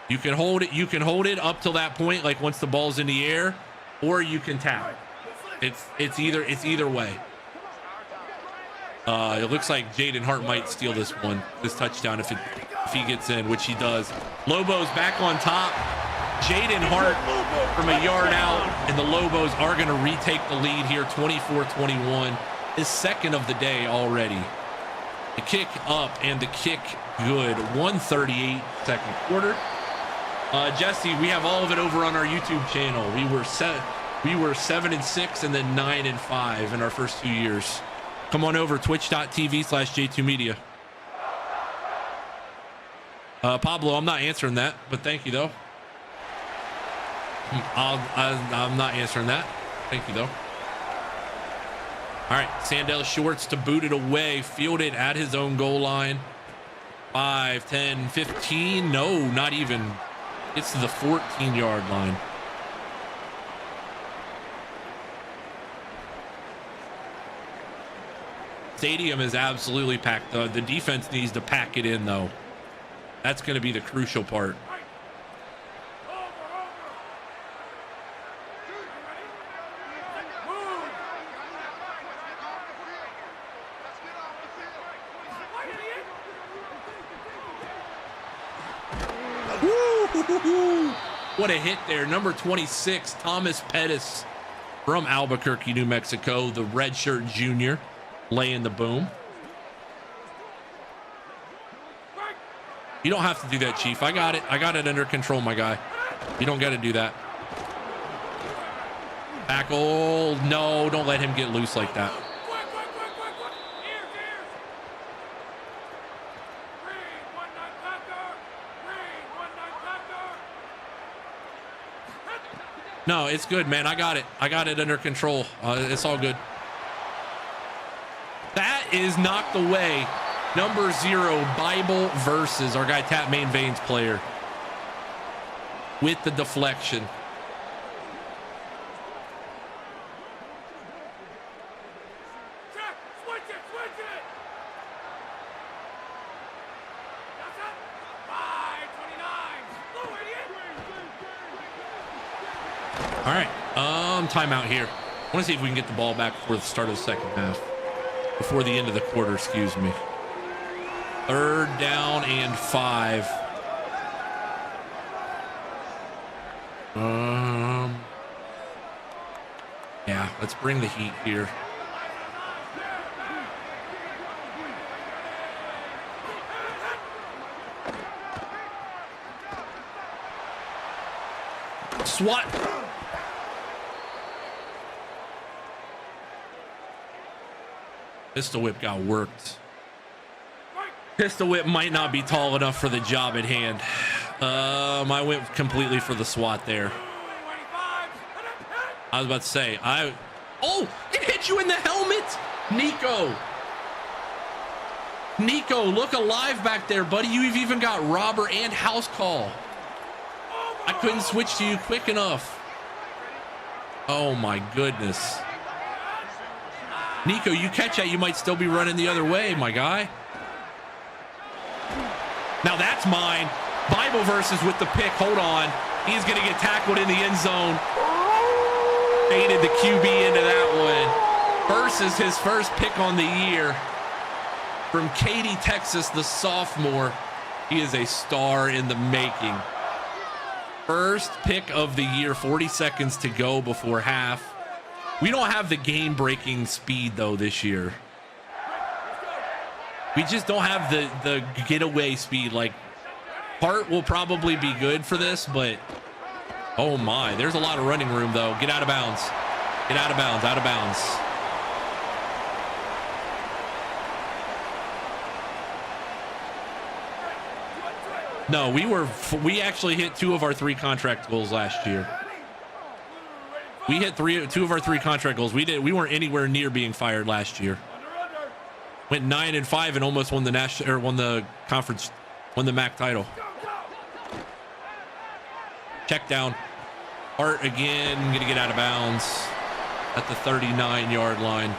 You can hold it. You can hold it up till that point, like once the ball's in the air, or you can tap it. It's either way. It looks like Jaden Hart might steal this touchdown if he gets in, which he does. Lobos back on top. Jaden Hart from a yard out, and the Lobos are going to retake the lead here, 24-21. His second of the day already. The kick up and the kick good. 1:38 second quarter. Jesse, we have all of it over on our YouTube channel. We were 7-6 and then 9-5 in our first 2 years. Come on over, twitch.tv/J2Media. Pablo, I'm not answering that, but thank you though. I'm not answering that. Thank you though. All right, Sandell Shorts to boot it away, fielded at his own goal line. 5, 10, 15. No, not even. It's to the 14-yard line. Stadium is absolutely packed. The defense needs to pack it in, though. That's going to be the crucial part. What a hit there. Number 26, Thomas Pettis from Albuquerque, New Mexico, the redshirt junior, laying the boom. You don't have to do that, Chief. I got it. I got it under control, my guy. You don't got to do that. Tackle. No, don't let him get loose like that. No, it's good, man. I got it. I got it under control. It's all good. That is knocked away. Number 0, Bible Versus, our guy Tap Main Veins player, with the deflection. All right, timeout here. I want to see if we can get the ball back before the start of the second half. Before the end of the quarter, excuse me. 3rd down and 5. Yeah, let's bring the heat here. SWAT. Pistol whip got worked. Pistol whip might not be tall enough for the job at hand. I went completely for the SWAT there. I was about to say, oh, it hit you in the helmet. Nico, look alive back there, buddy. You've even got robber and house call. I couldn't switch to you quick enough. Oh my goodness. Nico, you catch that, you might still be running the other way, my guy. Now that's mine. Bible Versus with the pick. Hold on. He's going to get tackled in the end zone. Faded the QB into that one. Versus his first pick on the year. From Katy, Texas, the sophomore. He is a star in the making. First pick of the year, 40 seconds to go before half. We don't have the game-breaking speed, though, this year. We just don't have the getaway speed. Like, Hart will probably be good for this, but oh my, there's a lot of running room, though. Get out of bounds. Get out of bounds, out of bounds. No, we actually hit 2 of our 3 contract goals last year. We hit 2 of our 3 contract goals. We weren't anywhere near being fired last year. Went 9-5 and almost won the national, or won the conference, won the MAC title. Check down. Hart again, gonna get out of bounds at the 39-yard line.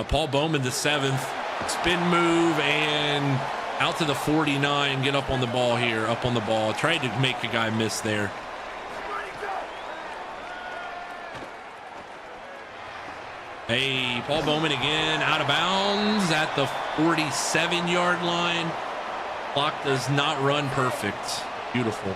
Paul Bowman, the 7th, spin move and out to the 49. Get up on the ball here, up on the ball. Tried to make a guy miss there. Hey, Paul Bowman again, out of bounds at the 47-yard line. Clock does not run perfect. Beautiful.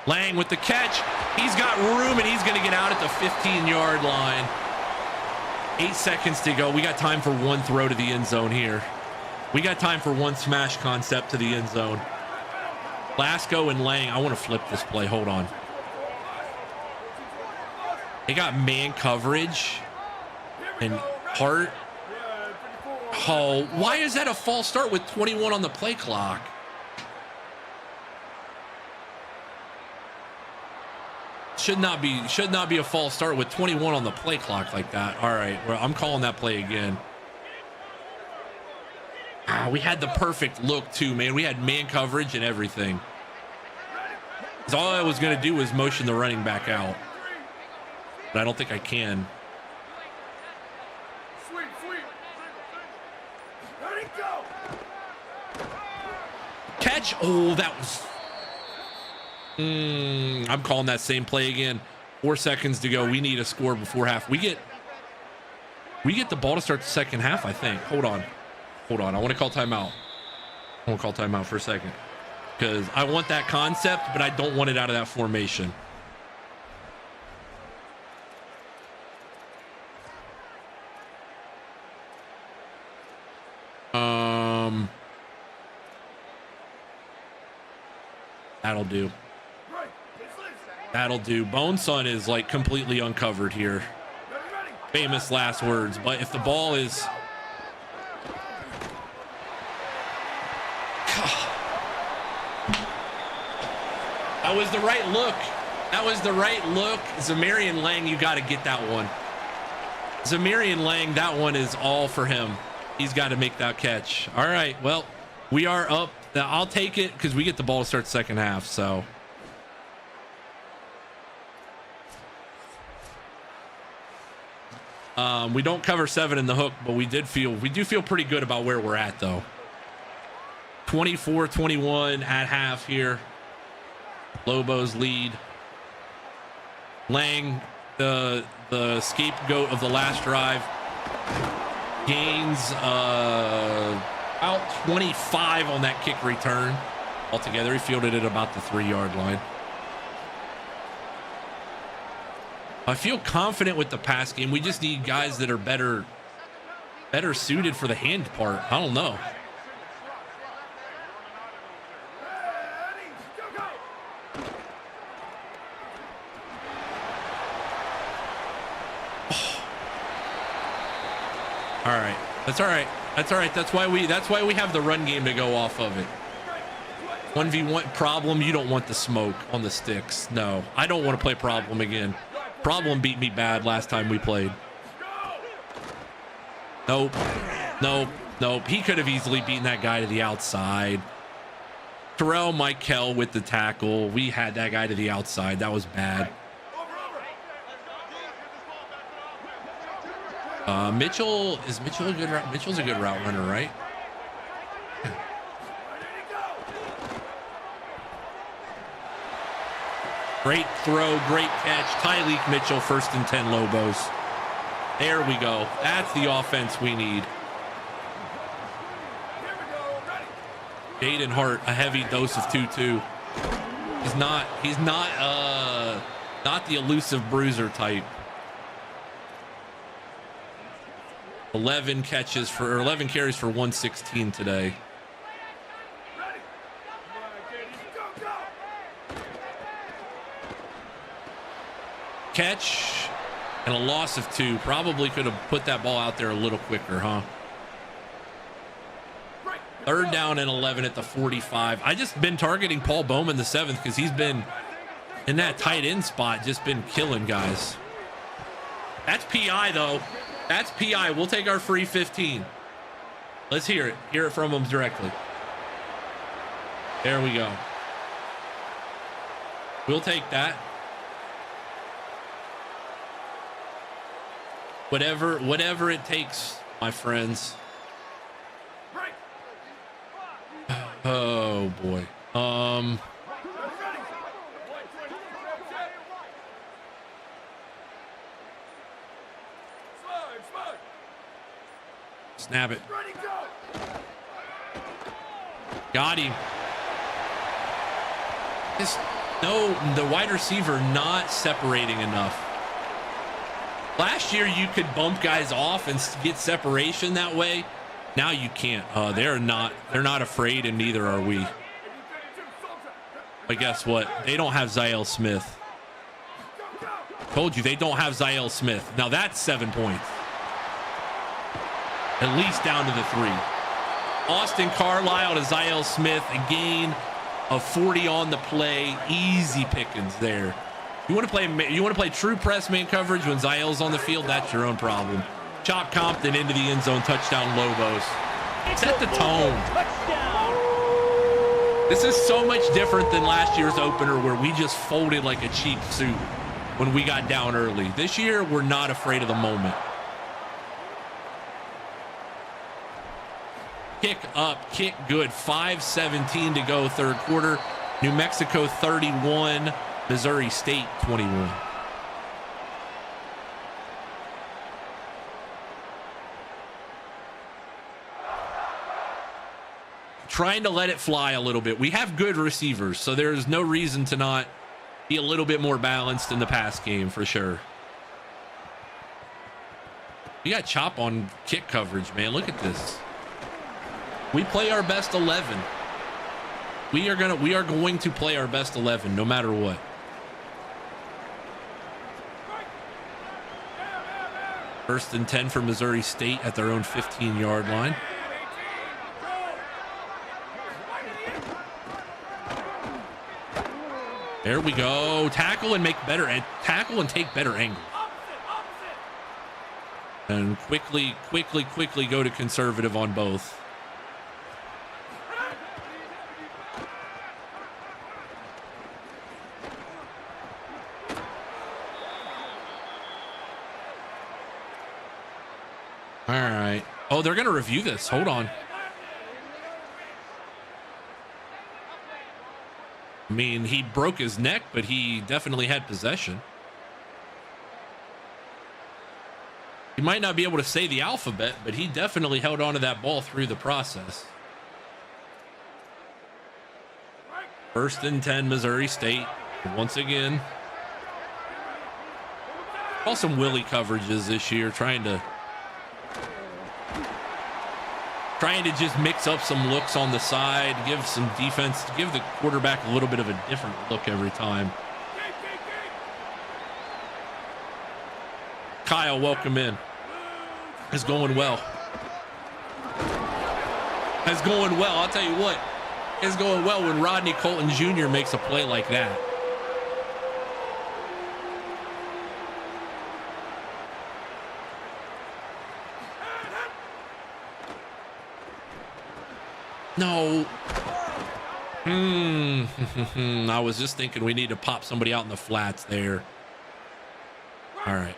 Lang with the catch. He's got room and he's going to get out at the 15-yard line. 8 seconds to go. We got time for one throw to the end zone here. We got time for one smash concept to the end zone. Lasco and Lang. I want to flip this play. Hold on. They got man coverage. And Hart. Oh, why is that a false start with 21 on the play clock? Should not be a false start with 21 on the play clock like that. All right, well, I'm calling that play again. We had the perfect look too, man. We had man coverage and everything. Because all I was going to do was motion the running back out. But I don't think I can. Catch. Oh, that was... I'm calling that same play again. 4 seconds to go. We need a score before half. We get the ball to start the second half, I think. Hold on. I want to call timeout. For a second because I want that concept, but I don't want it out of that formation. That'll do. That'll do. Bone Son is like completely uncovered here. Famous last words. But if the ball is... That was the right look. That was the right look. Zamarian Lang, you got to get that one. Zamarian Lang, that one is all for him. He's got to make that catch. All right, well, we are up. Now, I'll take it because we get the ball to start second half, so... we don't cover 7 in the hook, but we do feel pretty good about where we're at though. 24-21 at half here. Lobos lead. Lang, the scapegoat of the last drive, gains about 25 on that kick return. Altogether, he fielded it about the 3-yard line. I feel confident with the pass game. We just need guys that are better suited for the hand part. I don't know. Oh. All right. That's all right. That's all right. That's why we have the run game to go off of it. 1v1 problem. You don't want the smoke on the sticks. No, I don't want to play problem again. Problem beat me bad last time we played. Nope. He could have easily beaten that guy to the outside. Terrell Michael with the tackle. We had that guy to the outside. That was bad. Mitchell, is Mitchell a good route? Mitchell's a good route runner, right? Great throw, great catch. Tyleek Mitchell, 1st and 10 Lobos. There we go. That's the offense we need. Jaden Hart, a heavy dose of 2-2. Not the elusive bruiser type. 11 carries for 116 today. Catch and a loss of 2. Probably could have put that ball out there a little quicker, huh? 3rd down and 11 at the 45. I just been targeting Paul Bowman the 7th because he's been in that tight end spot, just been killing guys. That's PI though. That's PI. We'll take our free 15. Let's hear it. Hear it from him directly. There we go. We'll take that. Whatever it takes, my friends. Oh boy. Snap it. Got him. The wide receiver not separating enough. Last year you could bump guys off and get separation that way. Now you can't. They're not afraid, and neither are we. But guess what? They don't have Zael Smith. Told you they don't have Zael Smith. Now that's 7 points. At least down to the 3. Austin Carlisle to Zael Smith, a gain of 40 on the play. Easy pickings there. You want to play true press man coverage when Zael's on the field? That's your own problem. Chop Compton into the end zone, touchdown Lobos. Set the tone. This is so much different than last year's opener where we just folded like a cheap suit when we got down early. This year, we're not afraid of the moment. Kick up, kick good. 5:17 to go, 3rd quarter. New Mexico 31, Missouri State 21. Trying to let it fly a little bit. We have good receivers, so there's no reason to not be a little bit more balanced in the pass game for sure. We got Chop on kick coverage, man. Look at this. We play our best 11. We are going to play our best 11 no matter what. First and 10 for Missouri State at their own 15-yard line. There we go. Tackle and take better angles. And quickly go to conservative on both. All right. Oh, they're going to review this. Hold on. I mean, he broke his neck, but he definitely had possession. He might not be able to say the alphabet, but he definitely held on to that ball through the process. First and 10, Missouri State. Once again. Saw some Willie coverages this year, trying to just mix up some looks on the side, give some defense, give the quarterback a little bit of a different look every time. Kyle, welcome in. It's going well. It's going well. I'll tell you what. It's going well when Rodney Colton Jr. makes a play like that. No. I was just thinking we need to pop somebody out in the flats there. All right.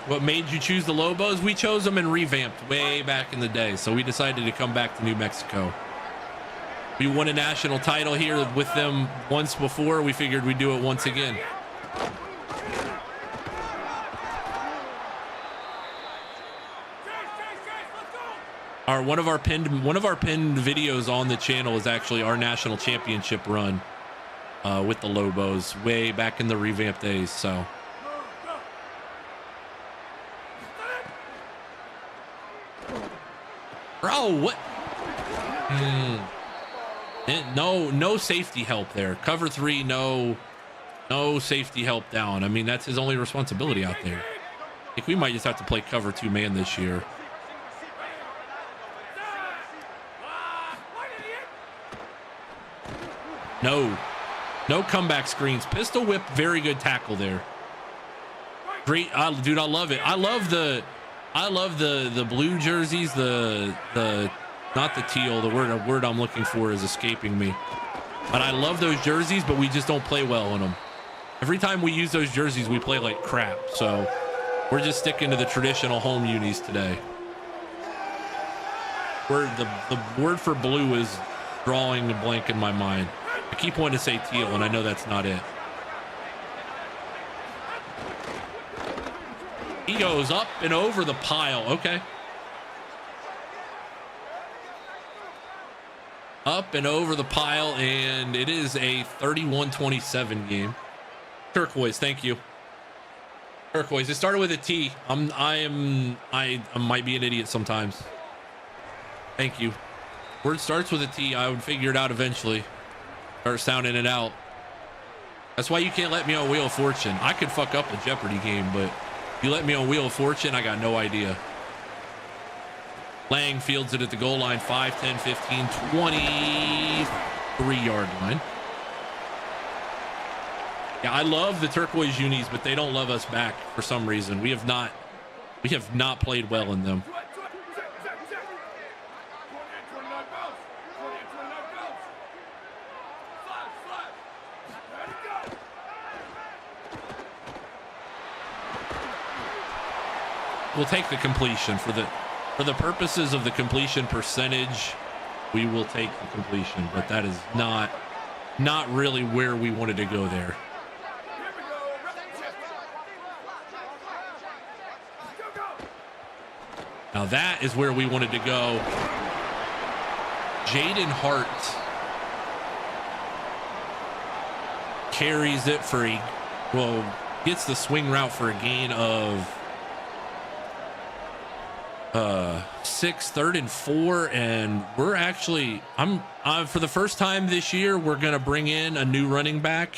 What made you choose the Lobos? We chose them and revamped way back in the day, so we decided to come back to New Mexico. We won a national title here with them once before. We figured we'd do it once again. One of our pinned videos on the channel is actually our national championship run with the Lobos way back in the revamped days. So bro, what? No safety help there. Cover 3, no safety help down. I mean, that's his only responsibility out there. I think we might just have to play cover 2 man this year. No comeback screens. Pistol whip, very good tackle there. Great, dude, I love it. I love the blue jerseys, the not the teal, the word I'm looking for is escaping me. But I love those jerseys, but we just don't play well in them. Every time we use those jerseys, we play like crap. So we're just sticking to the traditional home unis today. The word for blue is drawing a blank in my mind. I keep wanting to say teal, and I know that's not it. He goes up and over the pile. Okay. Up and over the pile, and it is a 31-27 game. Turquoise, thank you. Turquoise. It started with a T. I might be an idiot sometimes. Thank you. Word starts with a T. I would figure it out eventually. Start sounding it out. That's why you can't let me on Wheel of Fortune. I could fuck up a Jeopardy game, but if you let me on Wheel of Fortune, I got no idea. Lang fields it at the goal line, 5, 10, 15, 23-yard line. Yeah, I love the turquoise unis, but they don't love us back for some reason. We have not played well in them. We'll take the completion for the purposes of the completion percentage. We will take the completion, but that is not really where we wanted to go there. Now that is where we wanted to go. Jaden Hart carries it for gets the swing route for a gain of 6, 3rd and 4, and we're actually for the first time this year we're gonna bring in a new running back.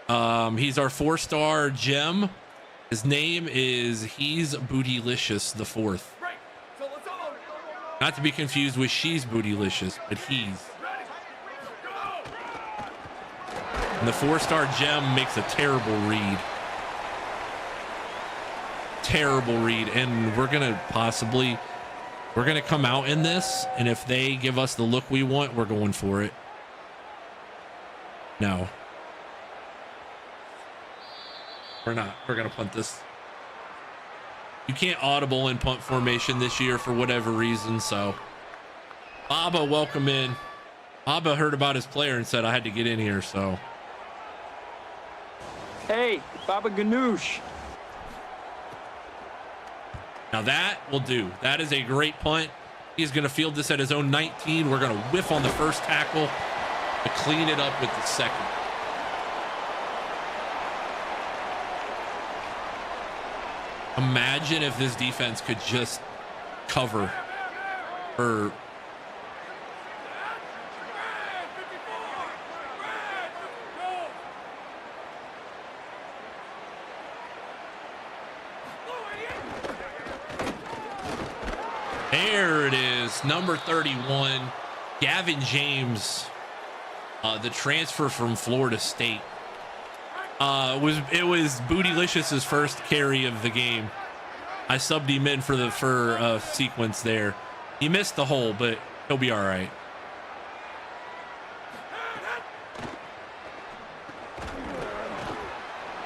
He's our 4-star gem. His name is He's Bootylicious the 4th, not to be confused with She's Bootylicious, but He's. And the 4-star gem makes a terrible read, and we're gonna come out in this, and if they give us the look we want, we're going for it. No, we're not. We're gonna punt this. You can't audible in punt formation this year for whatever reason. So Baba, welcome in. Baba heard about his player and said I had to get in here. So hey, Baba Ganoush. Now that will do. That is a great punt. He's going to field this at his own 19. We're going to whiff on the first tackle to clean it up with the second. Imagine if this defense could just cover for there it is, number 31, Gavin James, the transfer from Florida State. It was Bootylicious' first carry of the game. I subbed him in for sequence there. He missed the hole, but he'll be all right.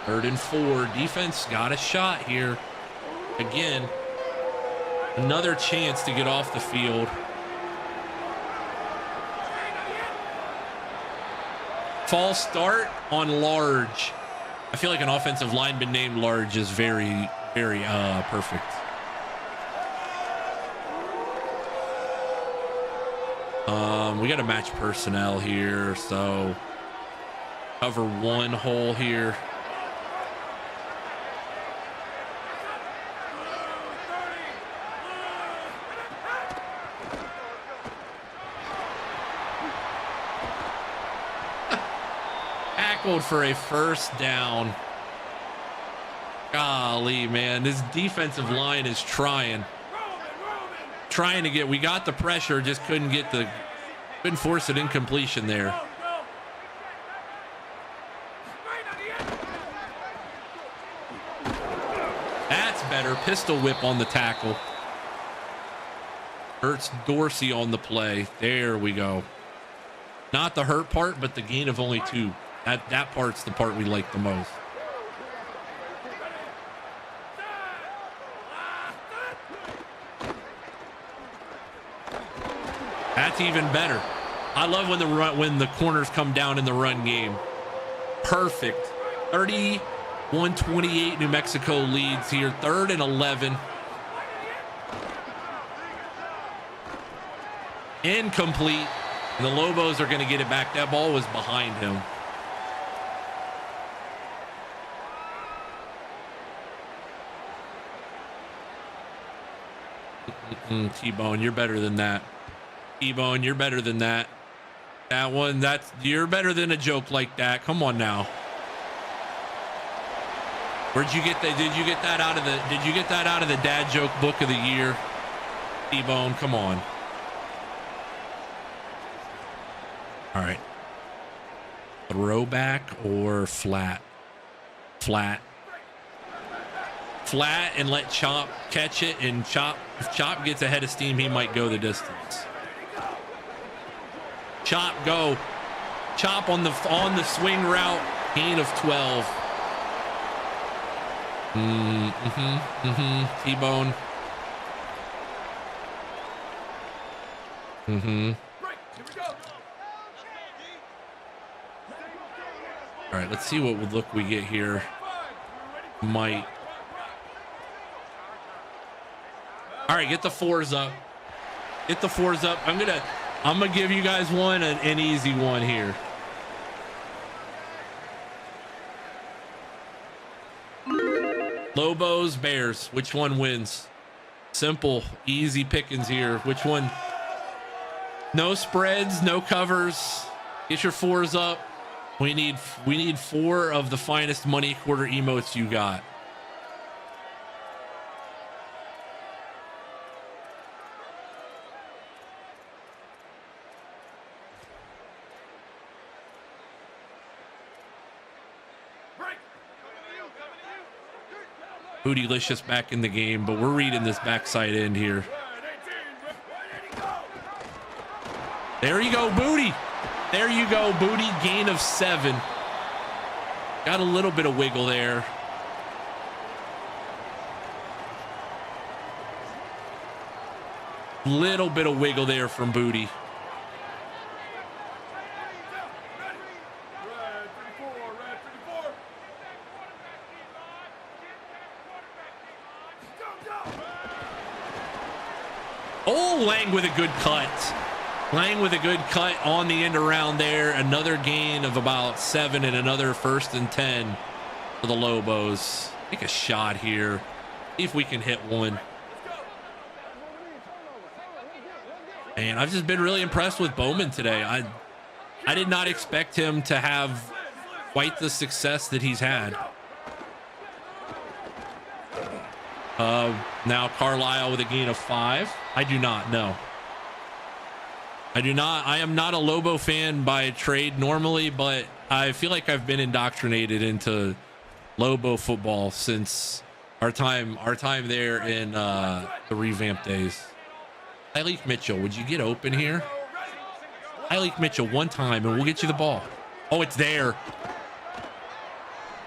Third and 4. Defense got a shot here. Again, another chance to get off the field. False start on Large. I feel like an offensive lineman named Large is very, very perfect. We got to match personnel here, so cover one hole here. Tackled for a first down. Golly, man, this defensive line is trying to get. We got the pressure, just couldn't force it incompletion there. That's better. Pistol whip on the tackle. Hurts Dorsey on the play. There we go. Not the hurt part, but the gain of only 2. That part's the part we like the most. That's even better. I love when the corners come down in the run game. Perfect. 31-28 New Mexico leads here. 3rd and 11. Incomplete. And the Lobos are going to get it back. That ball was behind him. T-Bone, you're better than that. T-Bone, you're better than that. That one, you're better than a joke like that. Come on now. Where'd you get that? Did you get that out of the dad joke book of the year? T-Bone, come on. All right. Throwback or flat? Flat. Flat and let Chop catch it, and if Chop gets ahead of steam, he might go the distance. Chop go. Chop on the swing route, gain of 12. T-Bone. All right, let's see what look we get here. Might. All right, get the 4s up. Get the 4s up. I'm gonna give you guys an easy one here. Lobos, Bears. Which one wins? Simple, easy pickings here. Which one? No spreads, no covers. Get your 4s up. We need 4 of the finest money quarter emotes you got. Bootylicious back in the game, but we're reading this backside end here. There you go, Booty. There you go, Booty. Gain of 7. Got a little bit of wiggle there. Little bit of wiggle there from Booty. Oh, Lang with a good cut. Lang with a good cut on the end around there. Another gain of about 7 and another 1st and 10 for the Lobos. Take a shot here. See if we can hit one. And I've just been really impressed with Bowman today. I did not expect him to have quite the success that he's had. Now Carlisle with a gain of 5. I do not know. I am not a Lobo fan by trade normally, but I feel like I've been indoctrinated into Lobo football since our time there in the revamped days. Tyleek Mitchell, would you get open here? Tyleek Mitchell, one time and we'll get you the ball. Oh, it's there.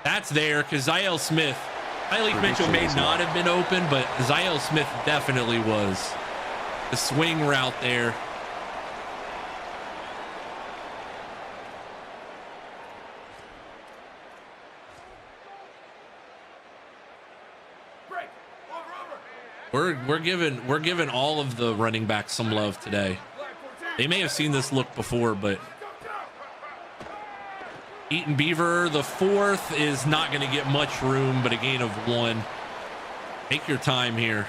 That's there because Ziel Smith. Tyleek Mitchell may not have been open, but Ziel Smith definitely was. The swing route there. We're giving all of the running backs some love today. They may have seen this look before, but Eaton Beaver, the fourth, is not going to get much room, but a gain of 1. Take your time here.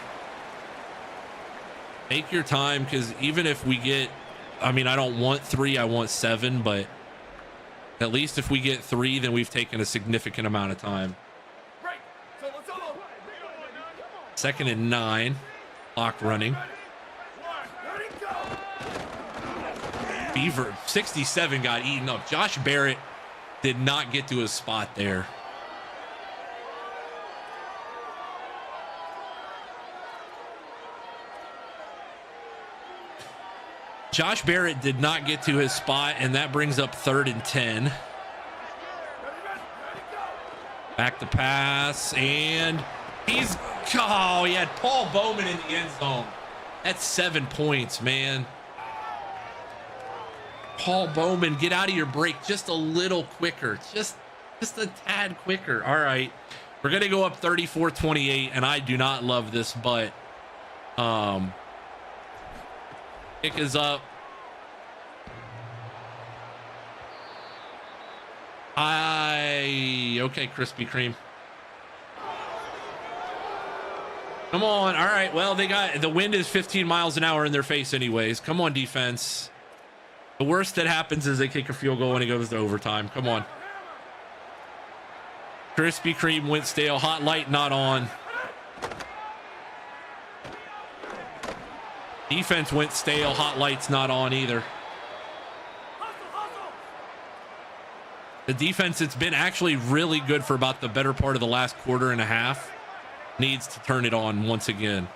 Take your time, because even if we get, I mean, I don't want 3, I want 7, but at least if we get 3, then we've taken a significant amount of time. 2nd and 9. Clock running. Beaver, 67 got eaten up. Josh Barrett did not get to his spot there. Josh Barrett did not get to his spot, and that brings up 3rd and 10. Back to pass, and he's, oh, he had Paul Bowman in the end zone. That's 7 points, man. Paul Bowman, get out of your break just a little quicker, just a tad quicker. All right, we're gonna go up 34-28, and I do not love this, but kick is up. Okay, Krispy Kreme. Come on. All right, well, they got, the wind is 15 miles an hour in their face anyways. Come on, defense. The worst that happens is they kick a field goal and it goes to overtime. Come on. Krispy Kreme went stale. Hot light not on. Defense went stale. Hot light's not on either. The defense, it's been actually really good for about the better part of the last quarter and a half, needs to turn it on once again.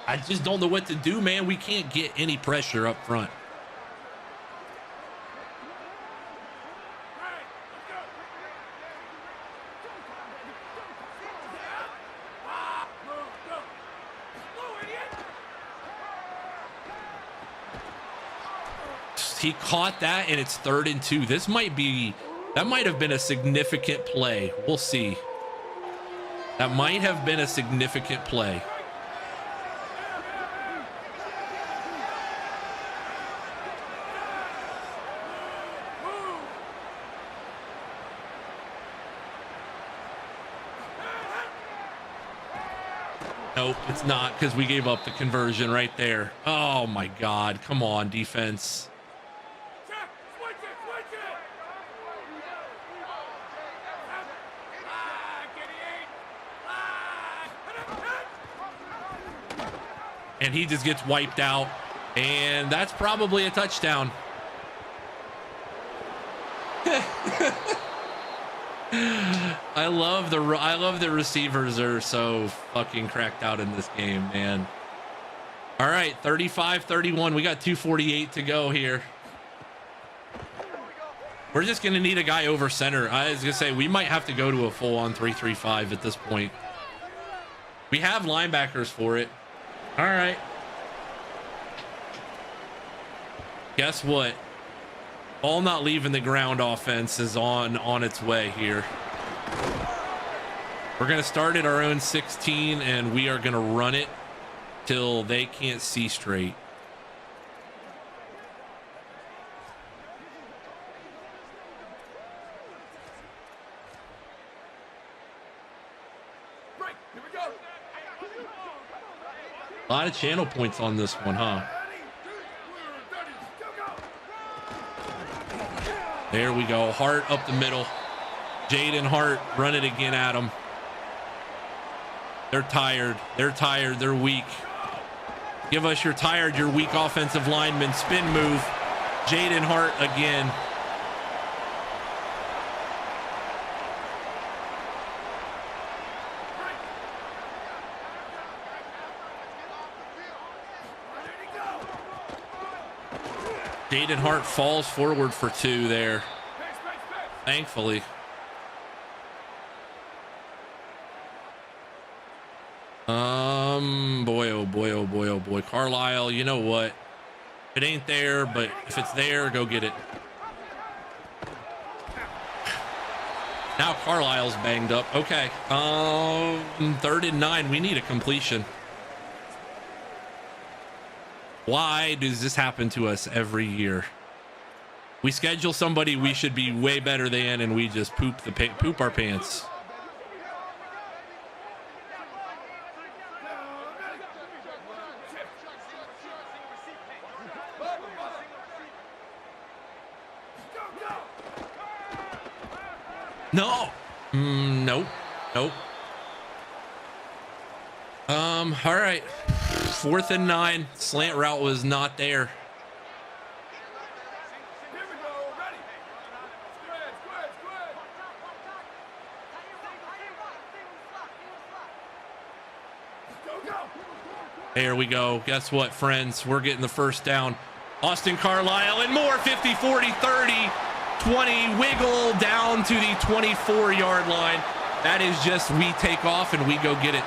I just don't know what to do, man. We can't get any pressure up front. He caught that, and it's 3rd and 2. This might be, that might have been a significant play. We'll see. That might have been a significant play. Nope, it's not, because we gave up the conversion right there. Oh my God, come on, defense. And he just gets wiped out, and that's probably a touchdown. I love the receivers are so fucking cracked out in this game, man. All right, 35-31. We got 2:48 to go here. We're just gonna need a guy over center. I was gonna say we might have to go to a full-on 3-3-5 at this point. We have linebackers for it. All right. Guess what? All not leaving the ground offense is on its way here. We're going to start at our own 16, and we are going to run it till they can't see straight. A lot of channel points on this one, huh? There we go. Hart up the middle. Jaden Hart, run it again at him. They're tired. They're tired. They're weak. Give us your tired, your weak offensive lineman. Spin move. Jaden Hart again. Jaden Hart falls forward for 2 there. Thankfully. Boy, oh boy, oh boy, oh boy. Carlisle, you know what? It ain't there, but if it's there, go get it. Now Carlisle's banged up. Okay. 3rd and 9. We need a completion. Why does this happen to us every year? We schedule somebody we should be way better than, and we just poop our pants. No. Nope. Nope. All right. 4th and 9. Slant route was not there. There we go. Guess what, friends? We're getting the first down. Austin Carlisle and more. 50, 40, 30, 20. Wiggle down to the 24-yard line. That is just we take off and we go get it.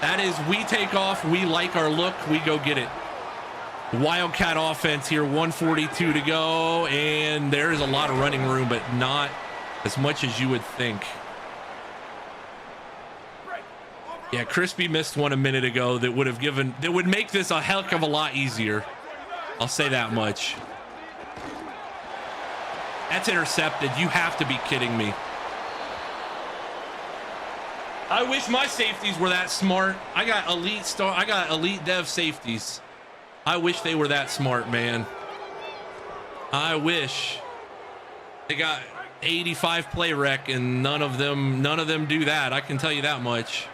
That is we take off. We like our look. We go get it. Wildcat offense here. 1:42 to go. And there is a lot of running room, but not as much as you would think. Yeah, Crispy missed one a minute ago that would make this a heck of a lot easier. I'll say that much. That's intercepted. You have to be kidding me. I wish my safeties were that smart. I got elite dev safeties. I wish they were that smart, man. I wish. They got 85 play rec and none of them do that. I can tell you that much.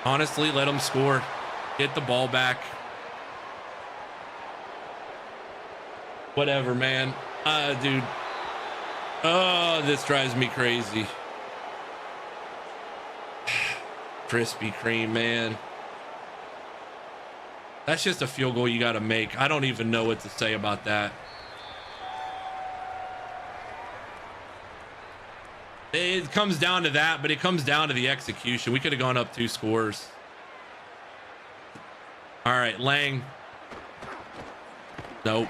Honestly, let them score. Get the ball back. Whatever, man. Dude. Oh, this drives me crazy. Krispy Kreme, man. That's just a field goal you got to make. I don't even know what to say about that. It comes down to that, but it comes down to the execution. We could have gone up 2 scores. All right, Lang. Nope.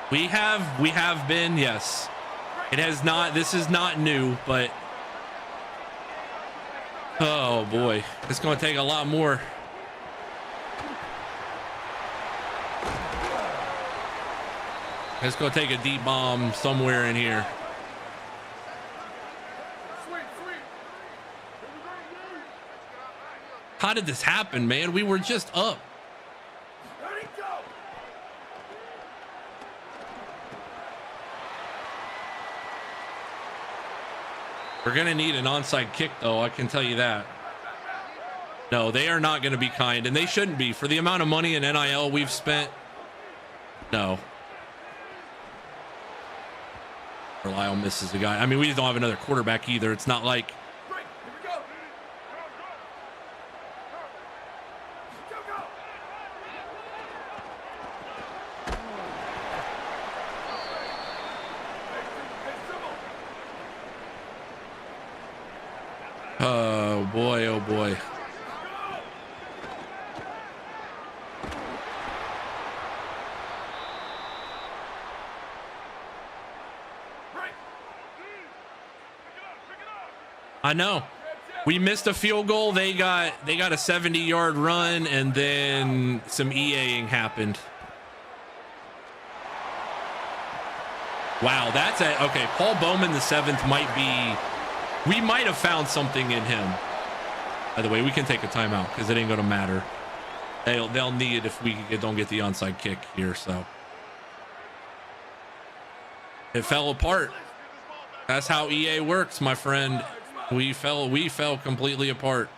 We have been, yes. It has not, this is not new, but oh boy, it's going to take a lot more. It's going to take a deep bomb somewhere in here. How did this happen, man? We were just up. We're going to need an onside kick, though. I can tell you that. No, they are not going to be kind, and they shouldn't be. For the amount of money in NIL we've spent, no. Carlisle misses a guy. I mean, we don't have another quarterback either. It's not like... Oh boy, oh boy. I know. We missed a field goal. They got a 70-yard run, and then some EAing happened. Wow, that's a okay. Paul Bowman the 7th might be. We might have found something in him. By the way, we can take a timeout because it ain't gonna matter. They'll need it if we don't get the onside kick here. So it fell apart. That's how EA works, my friend. We fell completely apart.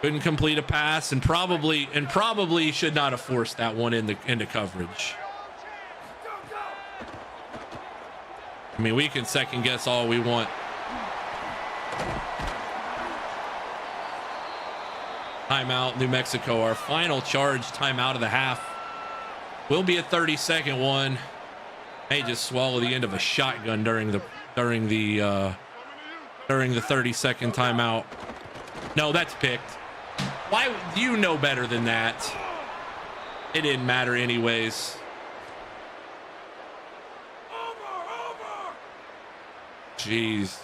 Couldn't complete a pass, and probably should not have forced that one into coverage. I mean, we can second guess all we want. Timeout, New Mexico. Our final charge timeout of the half. Will be a 30-second one. May just swallow the end of a shotgun during the 30-second timeout. No, that's picked. Why do you know better than that? It didn't matter anyways. Jeez.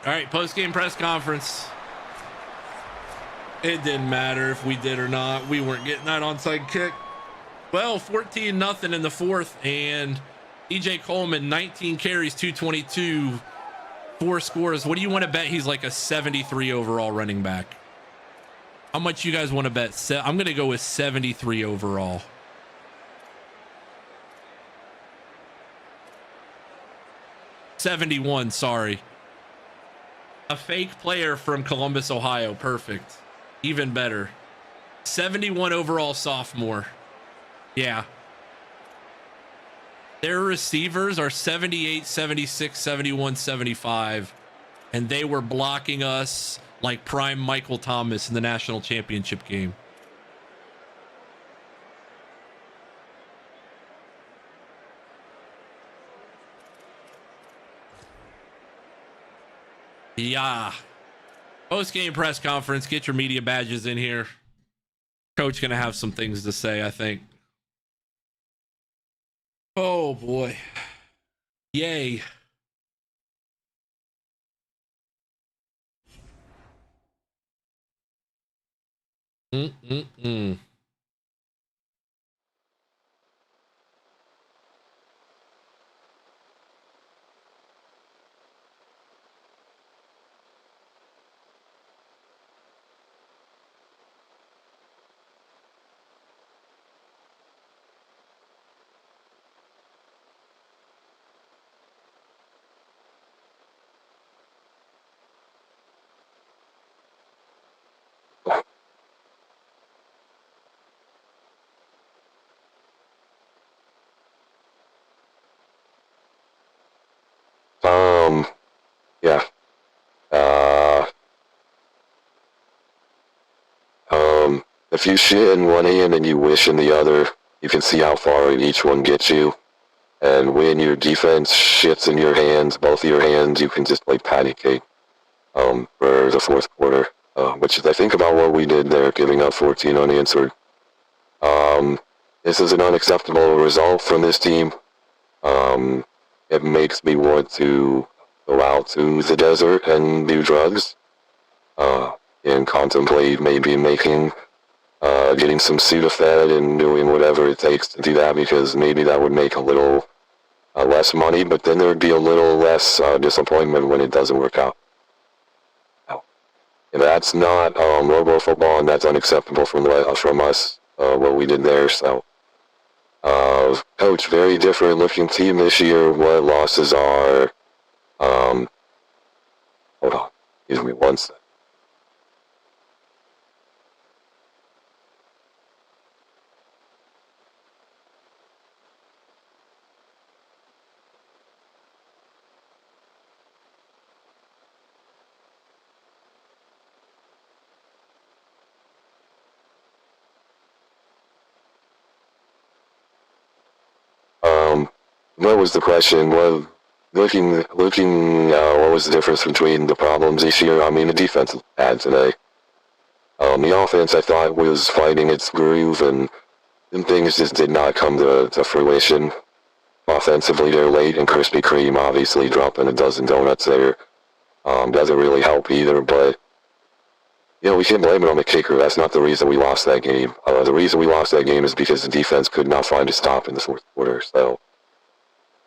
All right, post-game press conference. It didn't matter if we did or not. We weren't getting that onside kick. Well, 14-0 in the fourth, and EJ Coleman, 19 carries, 222, 4 scores. What do you want to bet? He's like a 73 overall running back. How much you guys want to bet? I'm going to go with 73 overall. $71, sorry. A fake player from Columbus, Ohio. Perfect. Even better. 71 overall sophomore. Yeah. Their receivers are 78, 76, 71, 75. And they were blocking us like prime Michael Thomas in the national championship game. Yeah. Post-game press conference. Get your media badges in here. Coach gonna have some things to say, I think. Oh boy. Yay. Yeah. If you shit in one hand and you wish in the other, you can see how far each one gets you. And when your defense shits in your hands, both of your hands, you can just play patty cake for the fourth quarter, which is, I think, about what we did there, giving up 14 unanswered. This is an unacceptable result from this team. It makes me want to go out to the desert and do drugs, and contemplate maybe getting some Sudafed and doing whatever it takes to do that, because maybe that would make a little less money, but then there would be a little less disappointment when it doesn't work out. And that's not robo football, and that's unacceptable from us, what we did there. So, coach, very different looking team this year. What losses are? Hold on, give me one second. What was the question? Well, looking, what was the difference between the problems this year? I mean, the defense had today. The offense, I thought, was finding its groove, and things just did not come to fruition. Offensively, they're late, and Krispy Kreme obviously dropping a dozen donuts there doesn't really help either, but we can't blame it on the kicker. That's not the reason we lost that game. The reason we lost that game is because the defense could not find a stop in the fourth quarter, so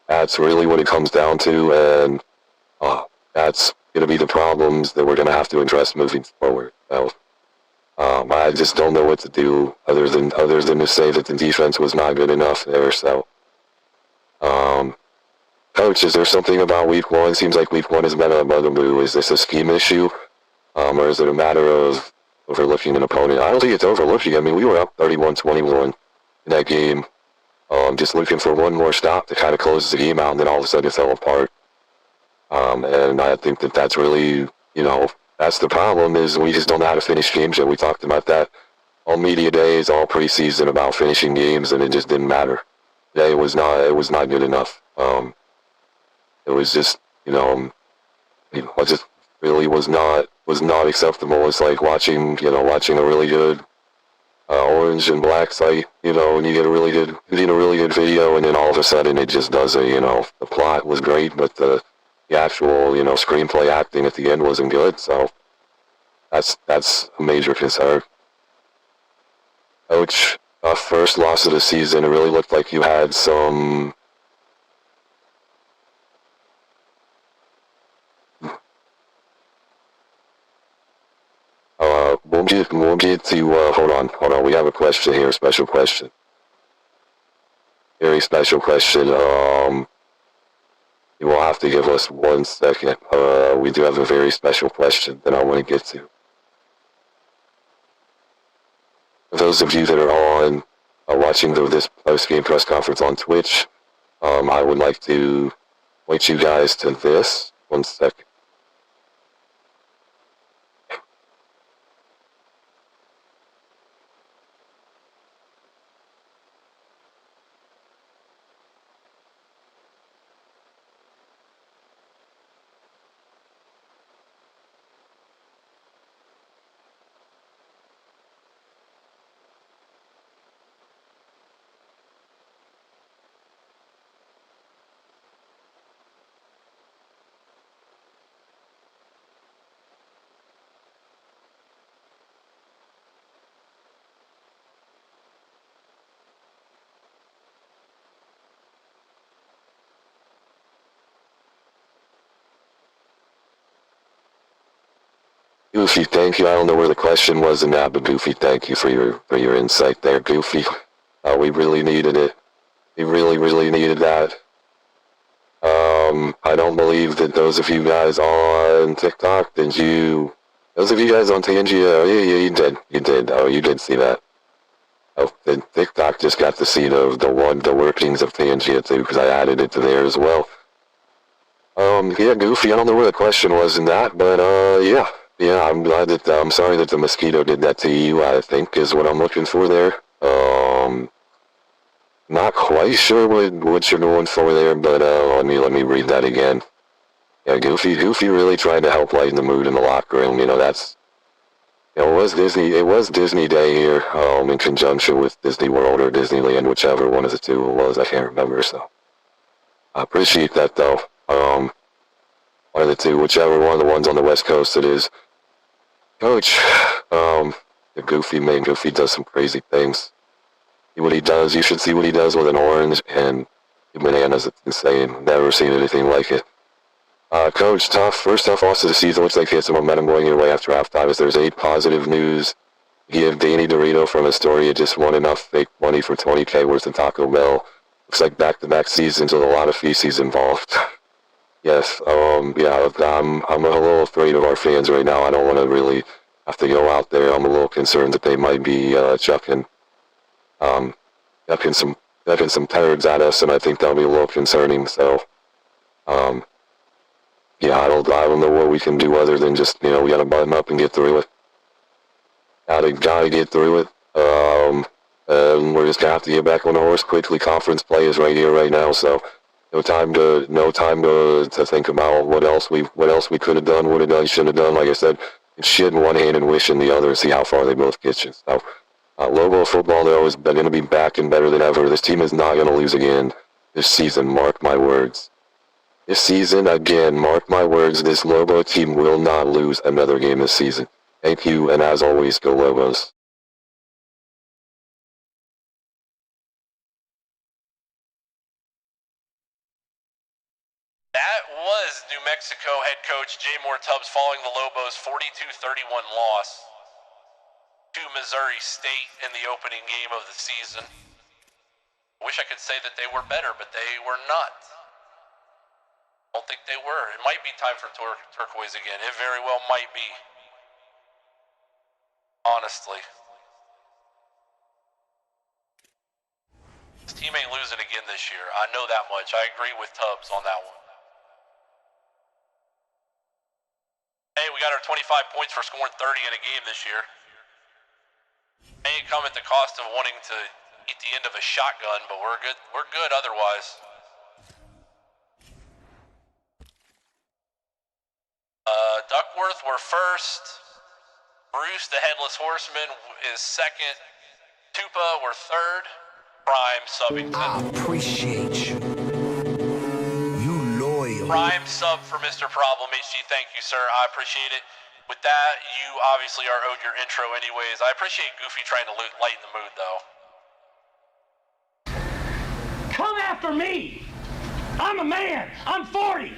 that's really what it comes down to, and that's going to be the problems that we're going to have to address moving forward. So, I just don't know what to do other than to say that the defense was not good enough there. So, coach, is there something about week one? Seems like week one has been a bugaboo. Is this a scheme issue, or is it a matter of overlooking an opponent? I don't think it's overlooking. I mean, we were up 31-21 in that game. Just looking for one more stop to kind of close the game out, and then all of a sudden it fell apart. And I think that that's really, that's the problem is we just don't know how to finish games, and we talked about that all media days, all preseason about finishing games, and it just didn't matter. Today it was not good enough. It was just, it just really was not acceptable. It's like watching a really good orange and black site, and you get a really good video, and then all of a sudden it just does the plot was great, but the actual, screenplay acting at the end wasn't good, so that's a major concern. Coach, first loss of the season, it really looked like you had some... we'll get to, hold on, we have a question here, special question. Very special question, you will have to give us 1 second, we do have a very special question that I want to get to. For those of you that are watching this post-game press conference on Twitch, I would like to point you guys to this. 1 second. Goofy, thank you. I don't know where the question was in that, but Goofy, thank you for your insight there, Goofy. We really needed it. We really needed that. I don't believe that those of you guys on TikTok, those of you guys on Tangia, yeah, you did. Oh, you did see that. Oh, then TikTok just got to see the workings of Tangia too, because I added it to there as well. Yeah, Goofy, I don't know where the question was in that, but yeah. Yeah, I'm sorry that the mosquito did that to you, I think is what I'm looking for there. Not quite sure what you're going for there, but let me read that again. Yeah, Goofy really tried to help lighten the mood in the locker room. It was Disney Day here, in conjunction with Disney World or Disneyland, whichever one of the two it was, I can't remember, so. I appreciate that though. One of the two, whichever one of the ones on the West Coast it is. Coach, the Goofy does some crazy things. See what he does, you should see what he does with an orange and bananas, it's insane. Never seen anything like it. Coach, first tough loss of the season, looks like he has some momentum going your way after halftime. As there's 8 positive news. Give Danny Dorito from Astoria just won enough fake money for $20K worth of Taco Bell. Looks like back-to-back seasons with a lot of feces involved. Yes, yeah, I'm a little afraid of our fans right now. I don't want to really have to go out there. I'm a little concerned that they might be chucking some turds at us, and I think that'll be a little concerning. So, yeah, I don't know what we can do other than just, we gotta button up and get through it. Gotta get through it. And we're just gonna have to get back on the horse quickly. Conference play is right here, right now, so. No time to think about what else we could have done, would have done, should have done. Like I said, it's shit in one hand and wish in the other, and see how far they both get you. So, Lobo football though is going to be back and better than ever. This team is not going to lose again this season. Mark my words. This season again, mark my words. This Lobo team will not lose another game this season. Thank you, and as always, go Lobos. That was New Mexico head coach Jay Moore Tubzz following the Lobos' 42-31 loss to Missouri State in the opening game of the season. I wish I could say that they were better, but they were not. I don't think they were. It might be time for turquoise again. It very well might be. Honestly. This team ain't losing again this year. I know that much. I agree with Tubzz on that one. Hey, we got our 25 points for scoring 30 in a game this year. May come at the cost of wanting to eat the end of a shotgun, but we're good. We're good otherwise. Duckworth, we're first. Bruce, the Headless Horseman, is second. Tupa, we're third. Prime, Subbington. I appreciate you. You loyal. Prime sub for Mr. Problem HG. Thank you, sir. I appreciate it. With that, you obviously are owed your intro anyways. I appreciate Goofy trying to lighten the mood, though. Come after me! I'm a man! I'm 40!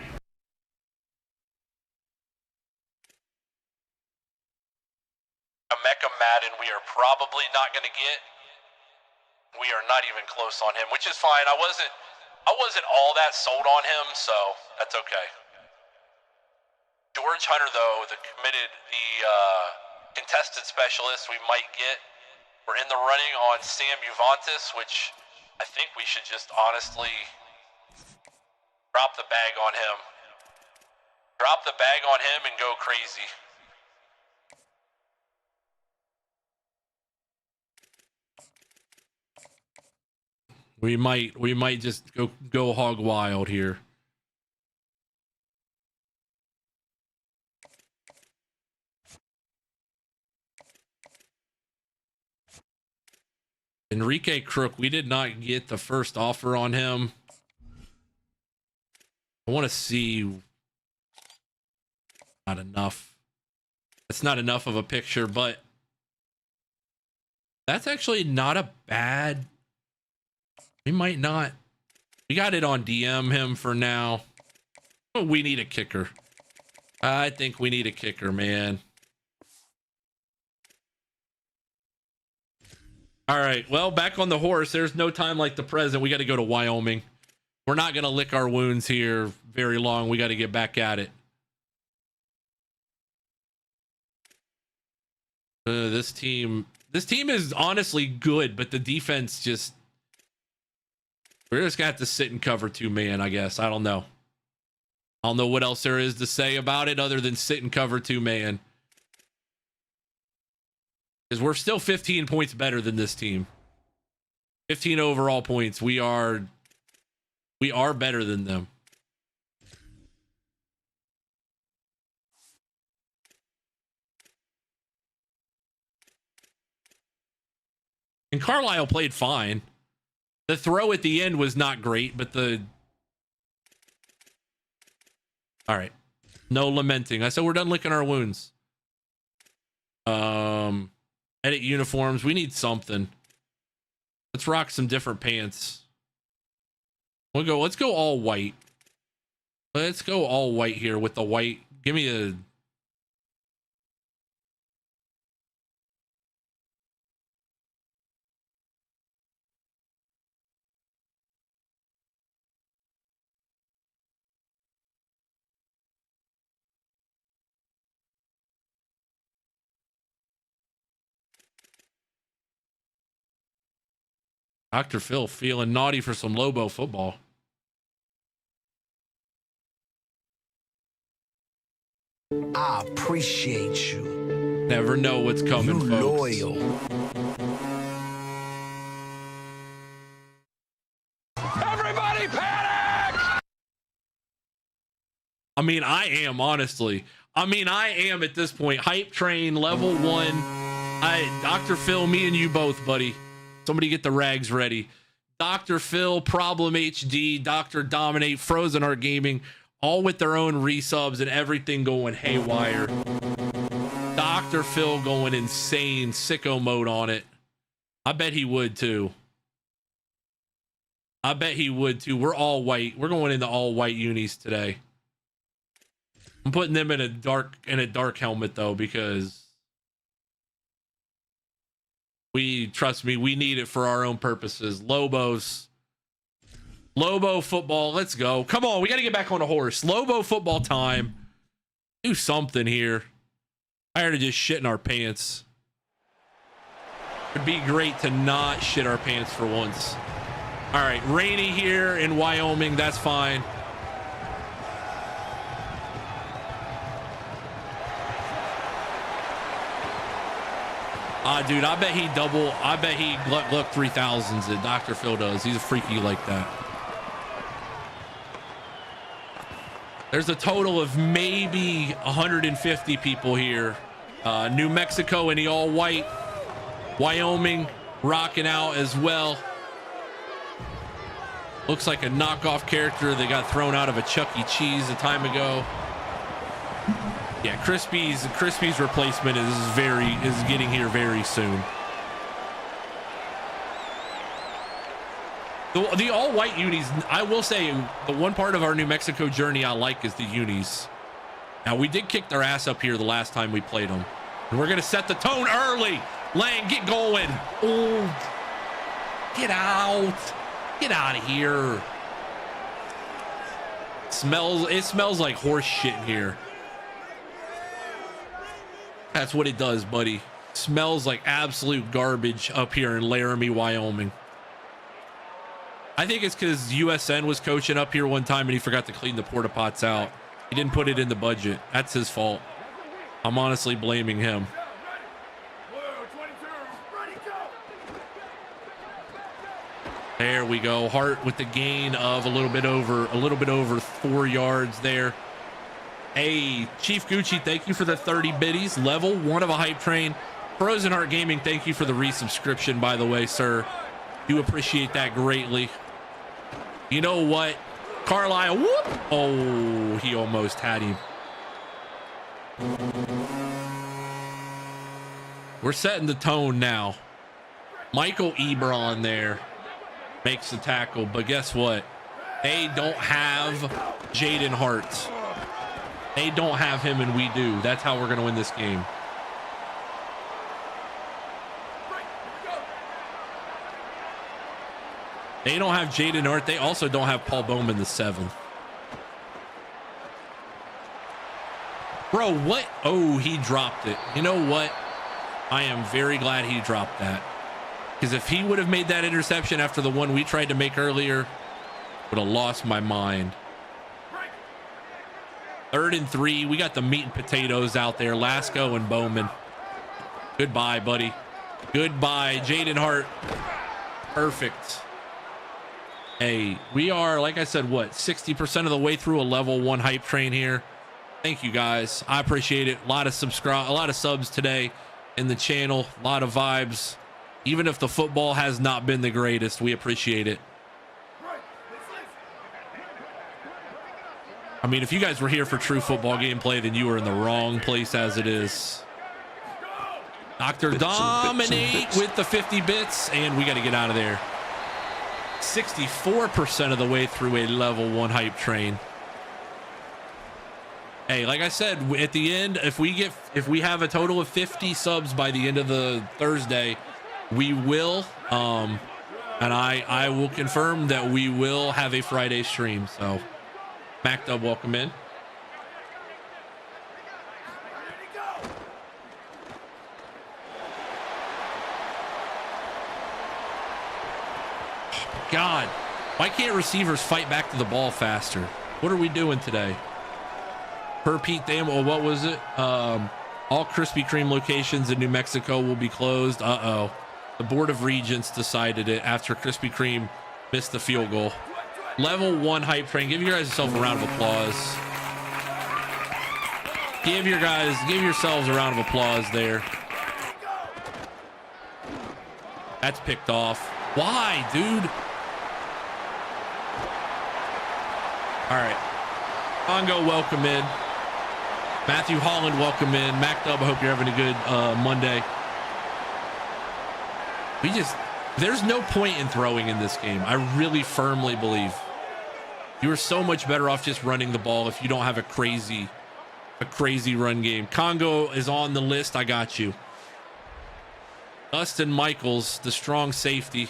A Mecha Madden we are probably not going to get. We are not even close on him, which is fine. I wasn't all that sold on him, so that's okay. George Hunter, though, the contested specialist we might get. We're in the running on Sam Uvantis, which I think we should just honestly drop the bag on him. Drop the bag on him and go crazy. We might just go hog wild here. Enrique Crook, we did not get the first offer on him. I want to see. Not enough. That's not enough of a picture, but that's actually not a bad. We might not. We got it on DM him for now. But we need a kicker. I think we need a kicker, man. All right. Well, back on the horse. There's no time like the present. We got to go to Wyoming. We're not going to lick our wounds here very long. We got to get back at it. This team is honestly good, but the defense just. We're just gonna have to sit and cover 2-man, I guess. I don't know. I don't know what else there is to say about it other than sit and cover 2-man. Because we're still 15 points better than this team. 15 overall points. We are better than them. And Carlisle played fine. The throw at the end was not great, but all right. No lamenting. I said we're done licking our wounds. Edit uniforms. We need something. Let's rock some different pants. Let's go all white. Let's go all white here with the white. Give me a. Dr. Phil feeling naughty for some Lobo football. I appreciate you. Never know what's coming, you folks. Loyal. Everybody panic! I mean, I am, honestly. I mean, I am at this point. Hype train, level 1. Dr. Phil, me and you both, buddy. Somebody get the rags ready. Dr. Phil, Problem HD, Dr. Dominate, Frozen Art Gaming, all with their own resubs and everything going haywire. Dr. Phil going insane, sicko mode on it. I bet he would too. We're all white. We're going into all white unis today. I'm putting them in a dark helmet though, because trust me, we need it for our own purposes. Lobo football. Let's go. Come on. We got to get back on a horse. Lobo football time. Do something here. Tired of just shitting our pants. It'd be great to not shit our pants for once. All right. Rainy here in Wyoming. That's fine. Dude, I bet he Gluck 3000s it. Dr. Phil does. He's a freaky like that. There's a total of maybe 150 people here. New Mexico in the all white. Wyoming rocking out as well. Looks like a knockoff character that got thrown out of a Chuck E. Cheese a time ago. Yeah, Crispy's replacement is getting here very soon. The all white unis, I will say, the one part of our New Mexico journey I like is the unis. Now, we did kick their ass up here the last time we played them, and we're gonna set the tone early. Lang, get going. Oh, get out of here. It smells like horse shit in here. That's what it does, buddy. Smells like absolute garbage up here in Laramie, Wyoming. I think it's because USN was coaching up here one time and he forgot to clean the porta pots out. He didn't put it in the budget. That's his fault. I'm honestly blaming him. There we go. Hart with the gain of a little bit over 4 yards there. Hey, Chief Gucci, thank you for the 30 biddies. Level 1 of a hype train. Frozen Heart Gaming, thank you for the resubscription, by the way, sir. Do appreciate that greatly. You know what? Carlisle, whoop! Oh, he almost had him. We're setting the tone now. Michael Ebron there makes the tackle, but guess what? They don't have Jaden Hart. They don't have him, and we do. That's how we're going to win this game. They don't have Jaden Hart. They also don't have Paul Bowman the 7th. Bro, what? Oh, he dropped it. You know what? I am very glad he dropped that. Because if he would have made that interception after the one we tried to make earlier, would have lost my mind. 3rd and 3. We got the meat and potatoes out there. Lasco and Bowman. Goodbye, buddy. Goodbye, Jaden Hart. Perfect. Hey, we are, like I said, what, 60% of the way through a level 1 hype train here. Thank you guys. I appreciate it. A lot of subs today in the channel. A lot of vibes. Even if the football has not been the greatest, we appreciate it. I mean, if you guys were here for true football gameplay, then you were in the wrong place as it is. Dr. Dominate with the 50 bits, and we got to get out of there. 64% of the way through a level 1 hype train. Hey, like I said, at the end, if we have a total of 50 subs by the end of the Thursday, we will, and I will confirm that we will have a Friday stream. So, MacDub, welcome in. God, why can't receivers fight back to the ball faster? What are we doing today? Per Pete Damo, what was it? All Krispy Kreme locations in New Mexico will be closed. Uh-oh. The Board of Regents decided it after Krispy Kreme missed the field goal. Level 1 hype train. Give you guys yourself a round of applause. Give yourselves a round of applause there. That's picked off. Why, dude? All right. Congo, welcome in. Matthew Holland, welcome in. MacDub, I hope you're having a good Monday. There's no point in throwing in this game. I really firmly believe you are so much better off just running the ball if you don't have a crazy run game. Congo is on the list. I got you. Dustin Michaels, the strong safety.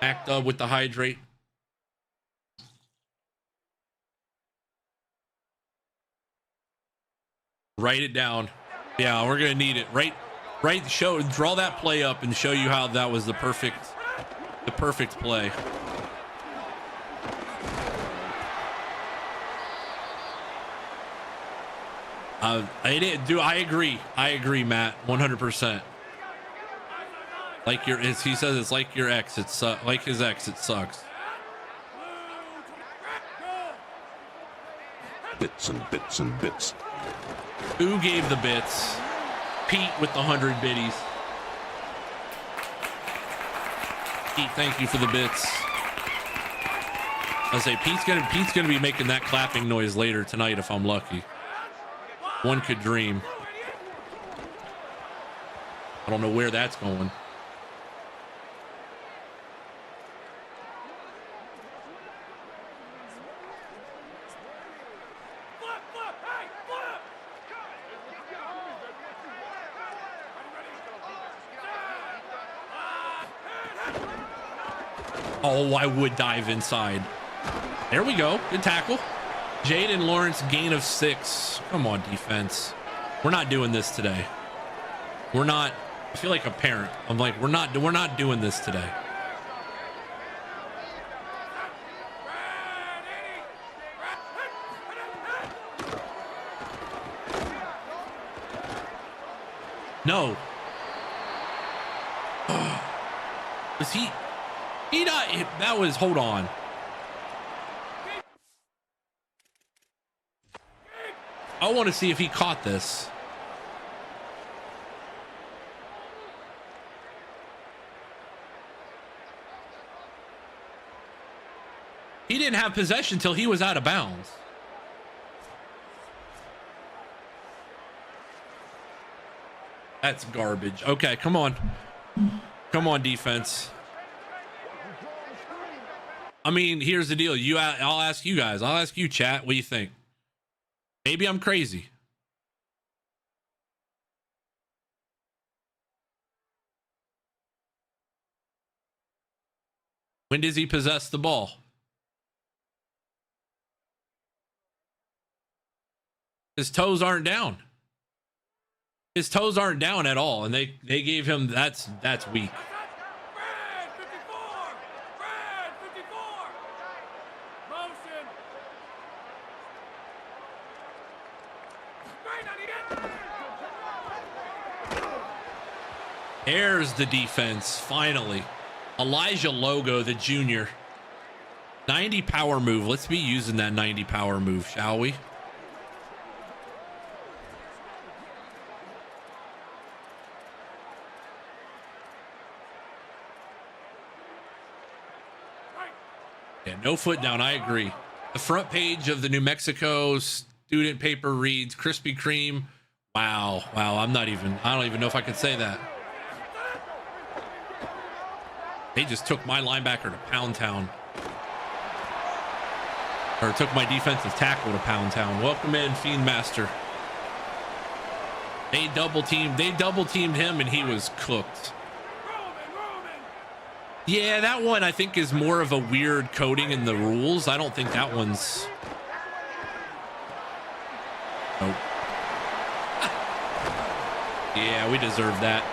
Act up with the hydrate. Write it down. Yeah, we're gonna need it. Draw that play up and show you how that was the perfect play. I agree. I agree, Matt. 100%. Like he says, it's like your ex. It's like his ex. It sucks. Bits and bits and bits. Who gave the bits? Pete with the 100 biddies. Pete, thank you for the bits. I say Pete's gonna be making that clapping noise later tonight if I'm lucky. One could dream. I don't know where that's going. Oh, I would dive inside. There we go. Good tackle. Jaden Lawrence, gain of 6. Come on, defense. We're not doing this today. We're not. I feel like a parent. I'm like, we're not doing this today. No. Was he not? That was, hold on. I want to see if he caught this. He didn't have possession till he was out of bounds. That's garbage. Okay, come on. Come on, defense. I mean, here's the deal. I'll ask you guys. I'll ask you, chat. What do you think? Maybe I'm crazy. When does he possess the ball? His toes aren't down. His toes aren't down at all, and they gave him that's weak. There's the defense, finally. Elijah Logo, the junior. 90 power move. Let's be using that 90 power move, shall we? Yeah, no foot down, I agree. The front page of the New Mexico student paper reads Krispy Kreme. Wow, I don't even know if I could say that. They just took my linebacker to Pound Town. Or took my defensive tackle to Pound Town. Welcome in, Fiend Master. They double teamed him and he was cooked. Yeah, that one I think is more of a weird coding in the rules. I don't think that one's. Nope. Yeah, we deserve that.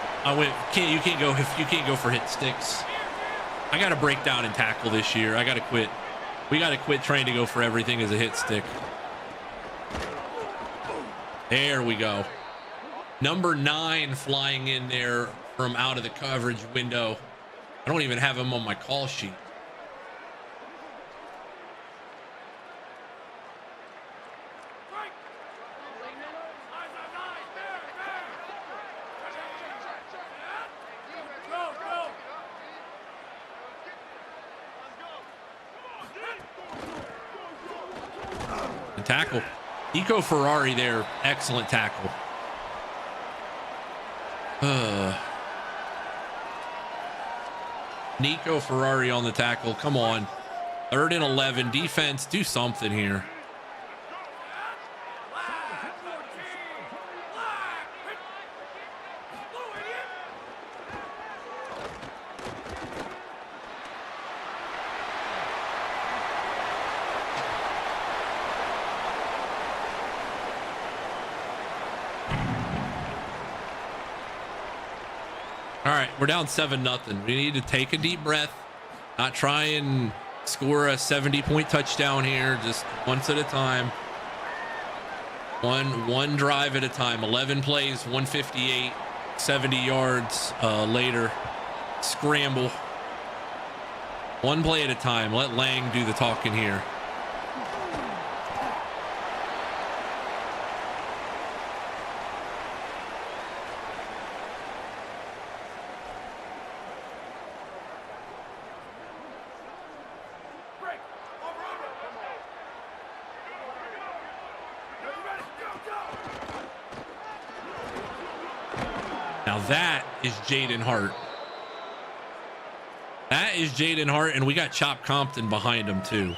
You can't go for hit sticks. I got to break down and tackle this year. I got to quit. We got to quit trying to go for everything as a hit stick. There we go. Number 9 flying in there from out of the coverage window. I don't even have him on my call sheet. Tackle. Nico Ferrari there. Excellent tackle. Nico Ferrari on the tackle. Come on. 3rd and 11. Defense, do something here. We're down 7-0. We need to take a deep breath, not try and score a 70-point touchdown here, just once at a time. One drive at a time. 11 plays, 158, 70 yards later. Scramble. One play at a time. Let Lang do the talking here. Now that is Jaden Hart. That is Jaden Hart, and we got Chop Compton behind him too.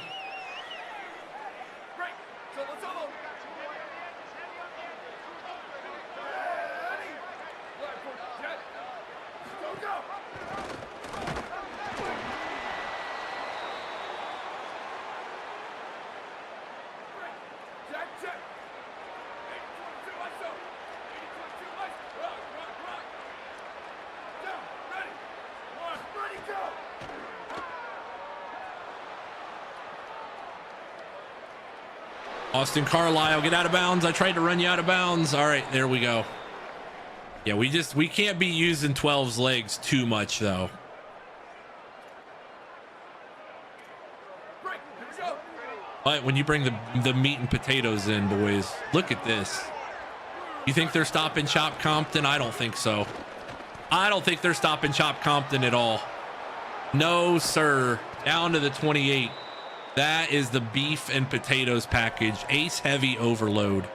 Austin Carlisle, get out of bounds. I tried to run you out of bounds. All right, there we go. Yeah, we can't be using 12's legs too much though. But when you bring the meat and potatoes in, boys, look at this. You think they're stopping Chop Compton? I don't think so. I don't think they're stopping Chop Compton at all. No, sir. Down to the 28. That is the beef and potatoes package. Ace heavy overload.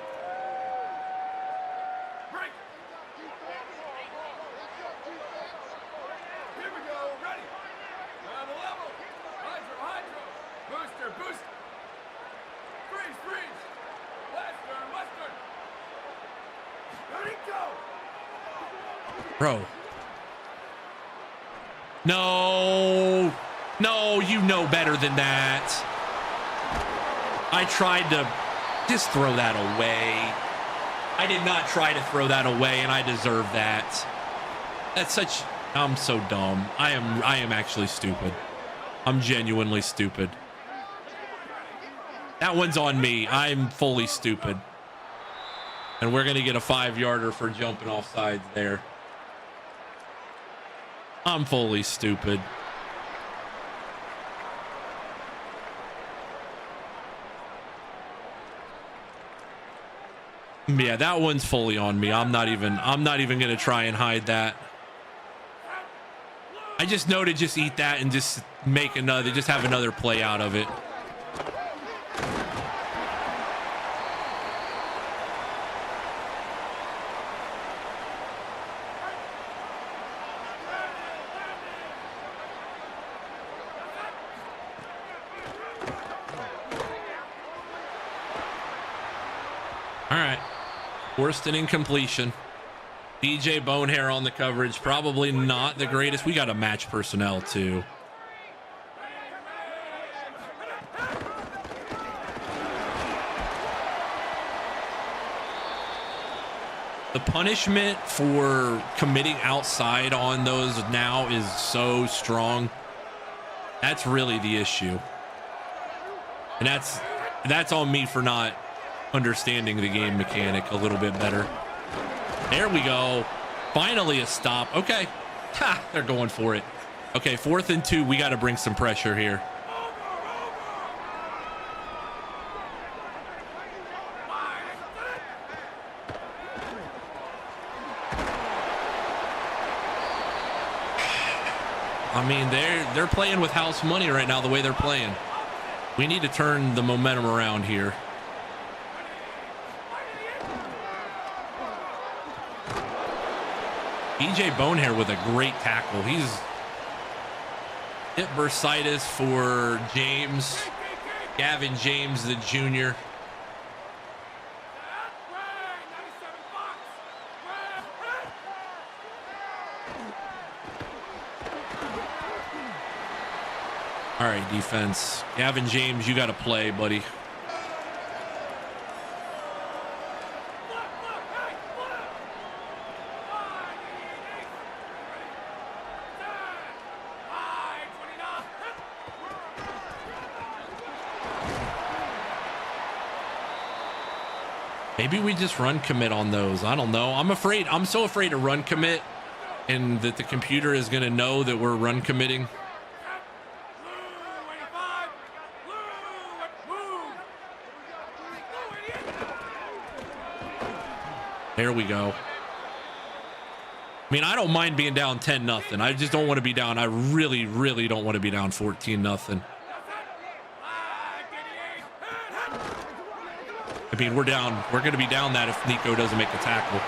Bro. No, you know better than that. I tried to just throw that away. I did not try to throw that away, and I deserve that. I'm so dumb. I am actually stupid. I'm genuinely stupid. That one's on me. I'm fully stupid. And we're going to get a 5-yarder for jumping off sides there. I'm fully stupid. Yeah, that one's fully on me. I'm not even going to try and hide that. I just know to just eat that and just have another play out of it. All right. Worst in incompletion. DJ Bonehair on the coverage. Probably not the greatest. We got to match personnel too. The punishment for committing outside on those now is so strong. That's really the issue. And that's on me for not understanding the game mechanic a little bit better. There we go. Finally a stop. Okay. Ha, they're going for it. Okay, 4th and 2. We got to bring some pressure here. I mean, they're playing with house money right now the way they're playing. We need to turn the momentum around here. DJ Bonehair with a great tackle. He's hit bursitis for James, Gavin James, the junior. All right, defense. Gavin James, you got to play, buddy. Maybe we just run commit on those. I don't know. I'm afraid. I'm so afraid to run commit and that the computer is going to know that we're run committing. There we go. I mean, I don't mind being down 10-0. I just don't want to be down. I really, really don't want to be down 14-0. I mean, we're down. We're going to be down that if Nico doesn't make the tackle.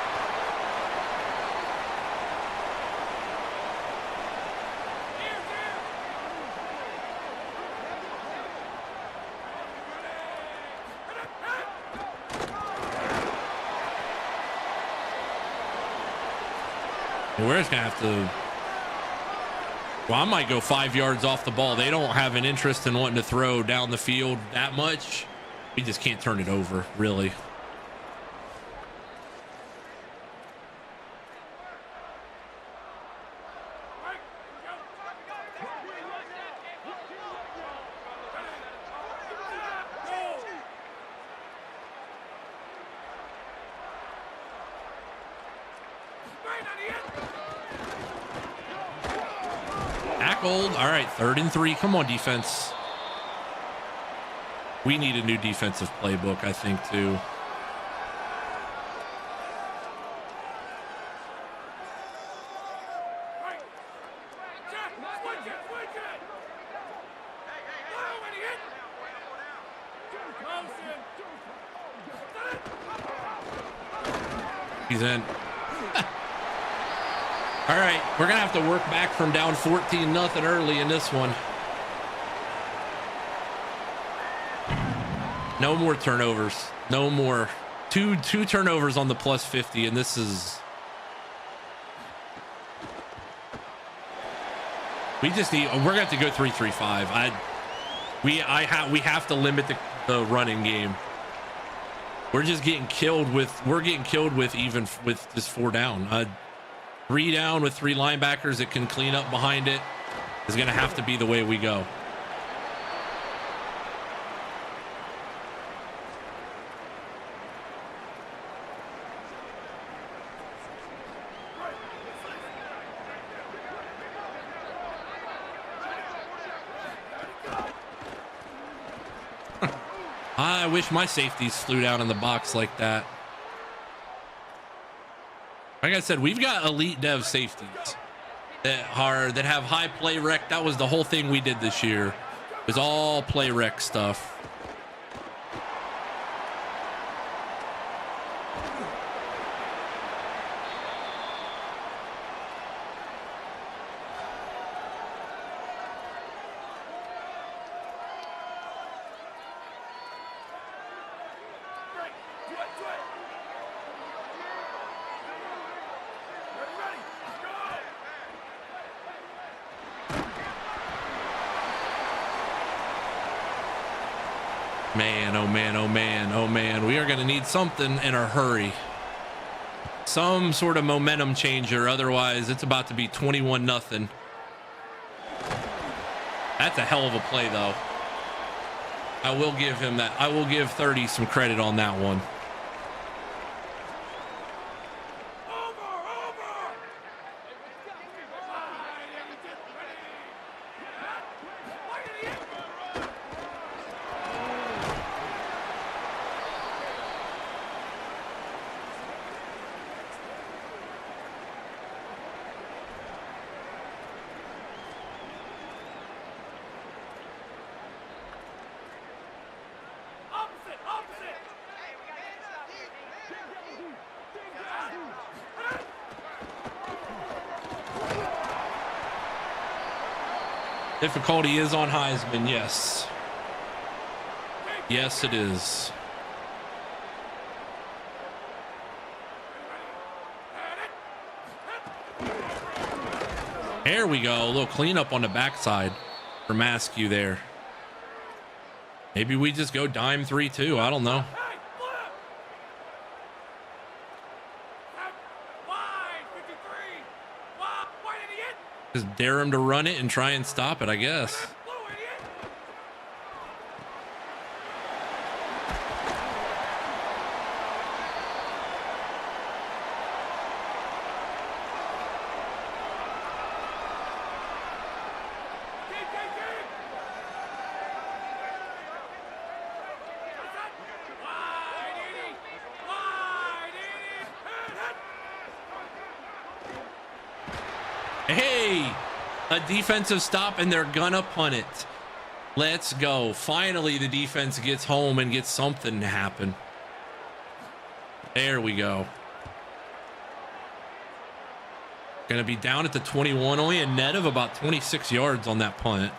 We're just going to have to... Well, I might go 5 yards off the ball. They don't have an interest in wanting to throw down the field that much. We just can't turn it over, really. Tackled. All right, 3rd and 3. Come on, defense. We need a new defensive playbook, I think, too. He's in. All right, we're going to have to work back from down 14-0 early in this one. No more turnovers. No more. Two turnovers on the +50, and this is... We just need... We're going to have to go 3-3-5. We have to limit the running game. We're just getting killed with... We're getting killed with even with this 4 down. 3 down with 3 linebackers that can clean up behind it is going to have to be the way we go. I wish my safeties flew down in the box like that. Like I said, we've got elite dev safeties that have high play rec. That was the whole thing we did this year. It was all play rec stuff. Man, oh man, oh man, oh man. We are going to need something in a hurry. Some sort of momentum changer. Otherwise, it's about to be 21-0. That's a hell of a play, though. I will give him that. I will give 30 some credit on that one. Difficulty is on Heisman, yes. Yes, it is. There we go. A little cleanup on the backside for Maskew there. Maybe we just go dime 3-2. I don't know. Just dare him to run it and try and stop it, I guess. Hey, a defensive stop, and they're gonna punt it. Let's go. Finally, the defense gets home and gets something to happen. There we go. Gonna be down at the 21, only a net of about 26 yards on that punt.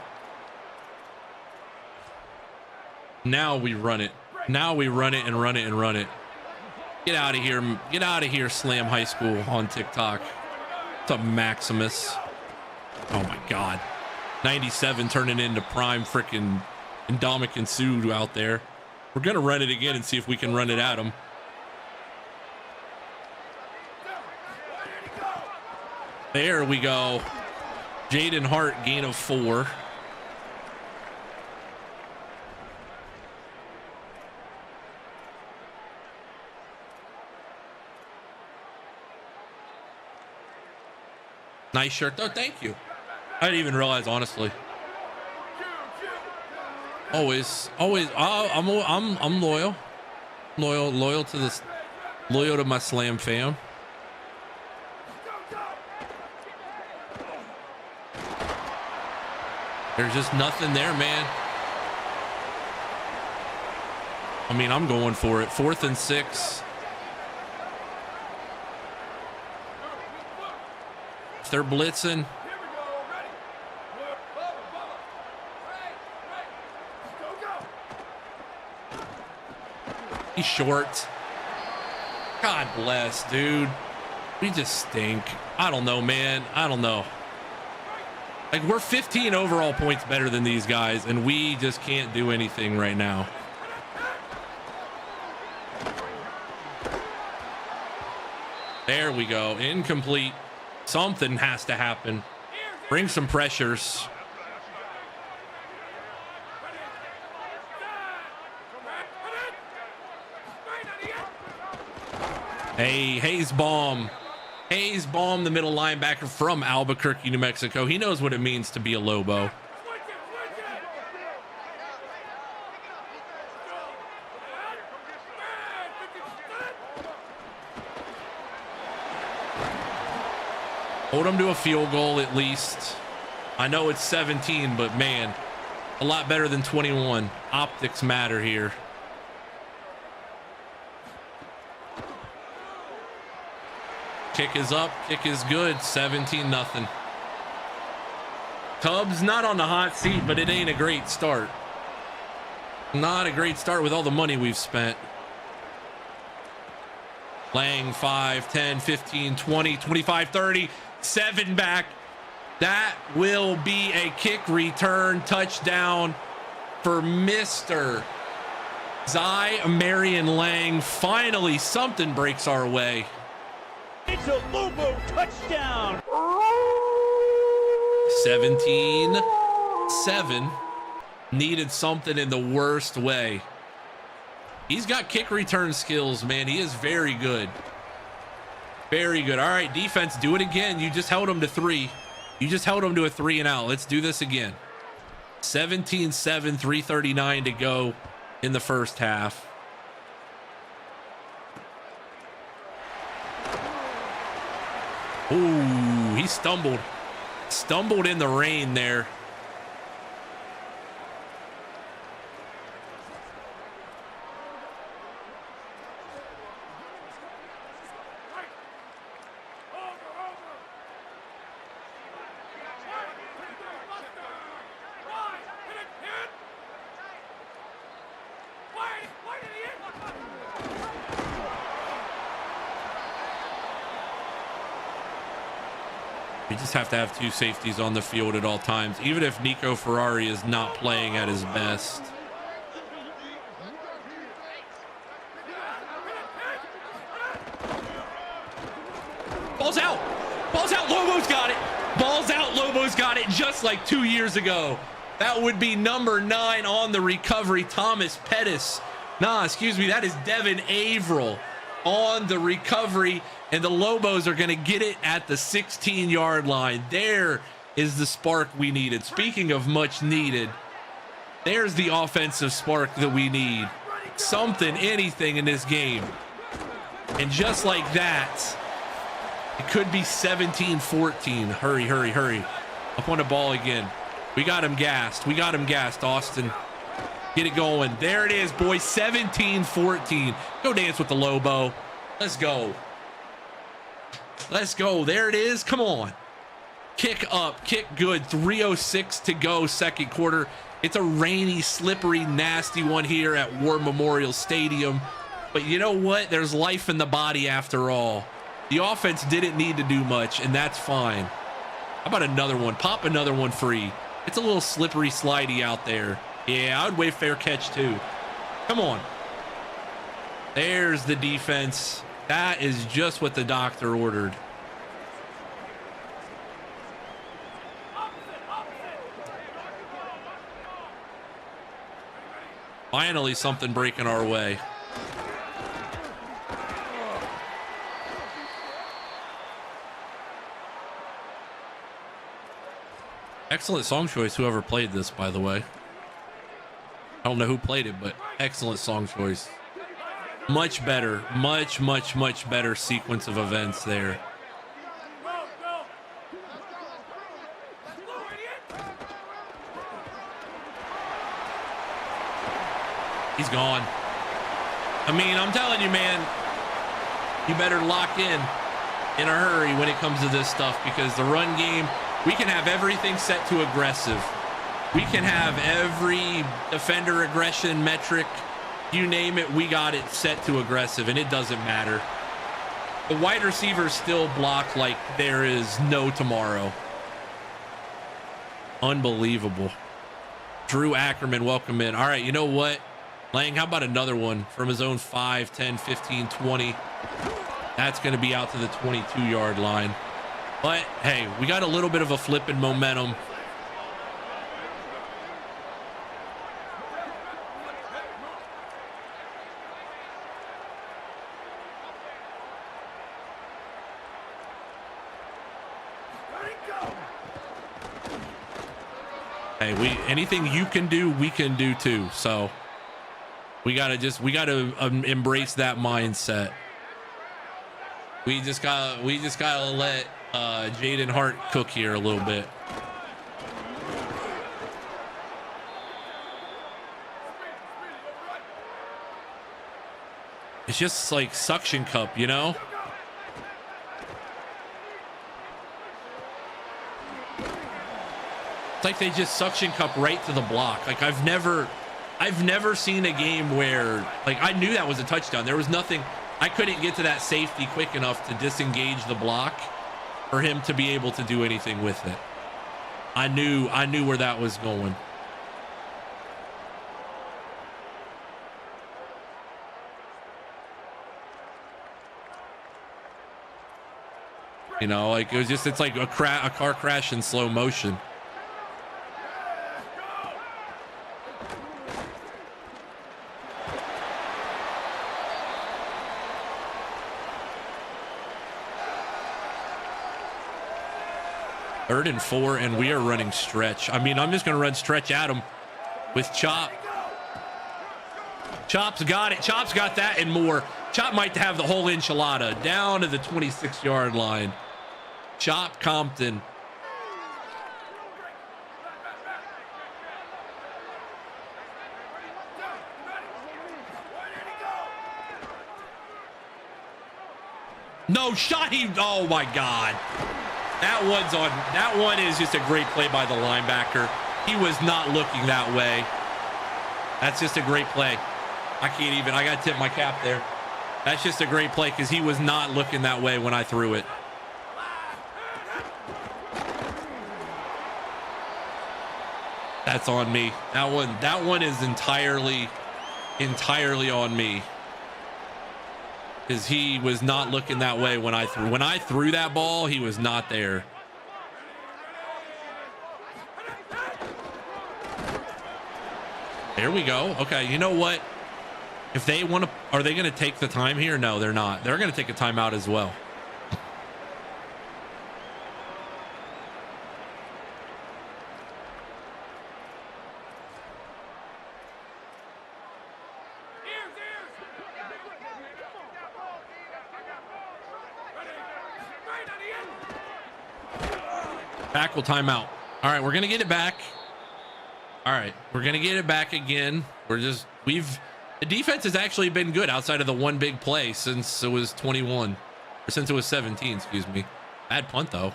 Now we run it. Now we run it and run it and run it. Get out of here. Get out of here, Slam High School on TikTok. What's up, Maximus? Oh my God. 97 turning into prime freaking Indomitian Sue out there. We're going to run it again and see if we can run it at him. There we go. Jaden Hart, gain of 4. Nice shirt though. Thank you. I didn't even realize, honestly. Always. I'm loyal. Loyal to this. Loyal to my Slam fam. There's just nothing there, man. I mean, I'm going for it. 4th and 6. If they're blitzing. He's short. God bless, dude. We just stink. I don't know, man. I don't know. Like, we're 15 overall points better than these guys, and we just can't do anything right now. There we go. Incomplete. Something has to happen. Bring some pressures. Hey, Hayes Baum, the middle linebacker from Albuquerque, New Mexico. He knows what it means to be a Lobo. Hold him to a field goal at least. I know it's 17, but man, a lot better than 21. Optics matter here. Kick is up, kick is good. 17-0. Tubzz not on the hot seat, but it ain't a great start. Not a great start with all the money we've spent. Lang 5, 10, 15, 20, 25, 30, 7 back. That will be a kick return touchdown for Mr. Zy Marion Lang. Finally, something breaks our way. It's a Lobo touchdown. 17-7. Needed something in the worst way. He's got kick return skills, man. He is very good. Very good. All right, defense, do it again. You just held him to 3. You just held him to a 3 and out. Let's do this again. 17-7, 3:39 to go in the first half. Ooh, he stumbled in the rain there. We just have to have 2 safeties on the field at all times, even if Nico Ferrari is not playing at his best. Ball's out. Ball's out. Lobo's got it. Ball's out. Lobo's got it, just like 2 years ago. That would be number 9 on the recovery. Thomas Pettis. Nah, excuse me. That is Devin Averill on the recovery. And the Lobos are going to get it at the 16-yard line. There is the spark we needed. Speaking of much needed, there's the offensive spark that we need. Something, anything in this game. And just like that, It could be 17-14. Hurry, hurry, hurry. Up on the ball again. We got him gassed. We got him gassed, Austin. Get it going. There it is, boys. 17-14. Go dance with the Lobo. Let's go. Let's go. There it is. Come on. Kick up. Kick good. 3:06 to go, second quarter. It's a rainy, slippery, nasty one here at War Memorial Stadium. But you know what? There's life in the body after all. The offense didn't need to do much, and that's fine. How about another one? Pop another one free. It's a little slippery, slidey out there. Yeah, I would wave fair catch too. Come on. There's the defense. That is just what the doctor ordered. Finally, something breaking our way. Excellent song choice, whoever played this, by the way. I don't know who played it, but excellent song choice. Much better, much better sequence of events there. He's gone. I mean, I'm telling you, man, you better lock in a hurry when it comes to this stuff, because the run game, we can have everything set to aggressive. We can have every defender aggression metric, you name it, we got it set to aggressive, and it doesn't matter. The wide receivers still block like there is no tomorrow. Unbelievable. Drew Ackerman, welcome in. All right, you know what? Lang, how about another one from his own 5, 10, 15, 20? That's going to be out to the 22-yard line. But, hey, we got a little bit of a flip in momentum. Hey, anything you can do, we can do too. So we gotta embrace that mindset. We just gotta let Jaden Hart cook here a little bit. It's just like suction cup, you know? It's like they just suction cup right to the block. Like I've never seen a game where, like, I knew that was a touchdown. There was nothing, I couldn't get to that safety quick enough to disengage the block for him to be able to do anything with it. I knew where that was going. You know, like it's like a car crash in slow motion. Third and 4, and we are running stretch. I mean, I'm just going to run stretch at him with Chop. Chop's got it. Chop's got that and more. Chop might have the whole enchilada down to the 26-yard line. Chop Compton. No shot. Oh my God. That one is just a great play by the linebacker. He was not looking that way. That's just a great play. I got to tip my cap there. That's just a great play because he was not looking that way when I threw it. That's on me. That one is entirely on me. Because he was not looking that way when I threw. When I threw that ball, he was not there. There we go. Okay, you know what? If they want to, are they going to take the time here? No, they're not. They're going to take a timeout as well. Tackle timeout. All right, we're going to get it back. All right, we're going to get it back again. The defense has actually been good outside of the one big play since it was 21, or since it was 17, excuse me. Bad punt, though.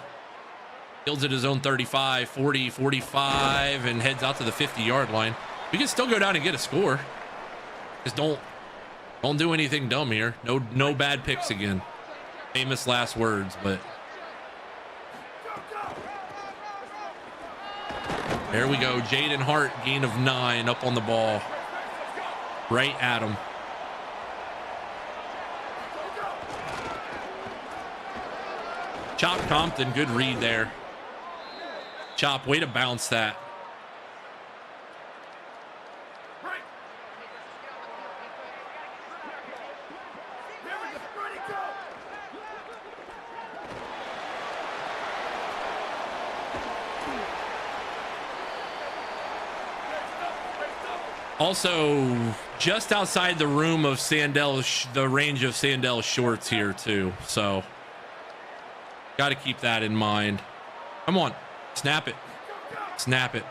Fields at his own 35, 40, 45, and heads out to the 50-yard line. We can still go down and get a score. Just don't do anything dumb here. No bad picks again. Famous last words, but there we go. Jaden Hart, gain of 9, up on the ball. Right at him. Chop Compton, good read there. Chop, way to bounce that. Also, just outside the room of Sandell's, the range of Sandell's shorts here too. So, got to keep that in mind. Come on, snap it, snap it.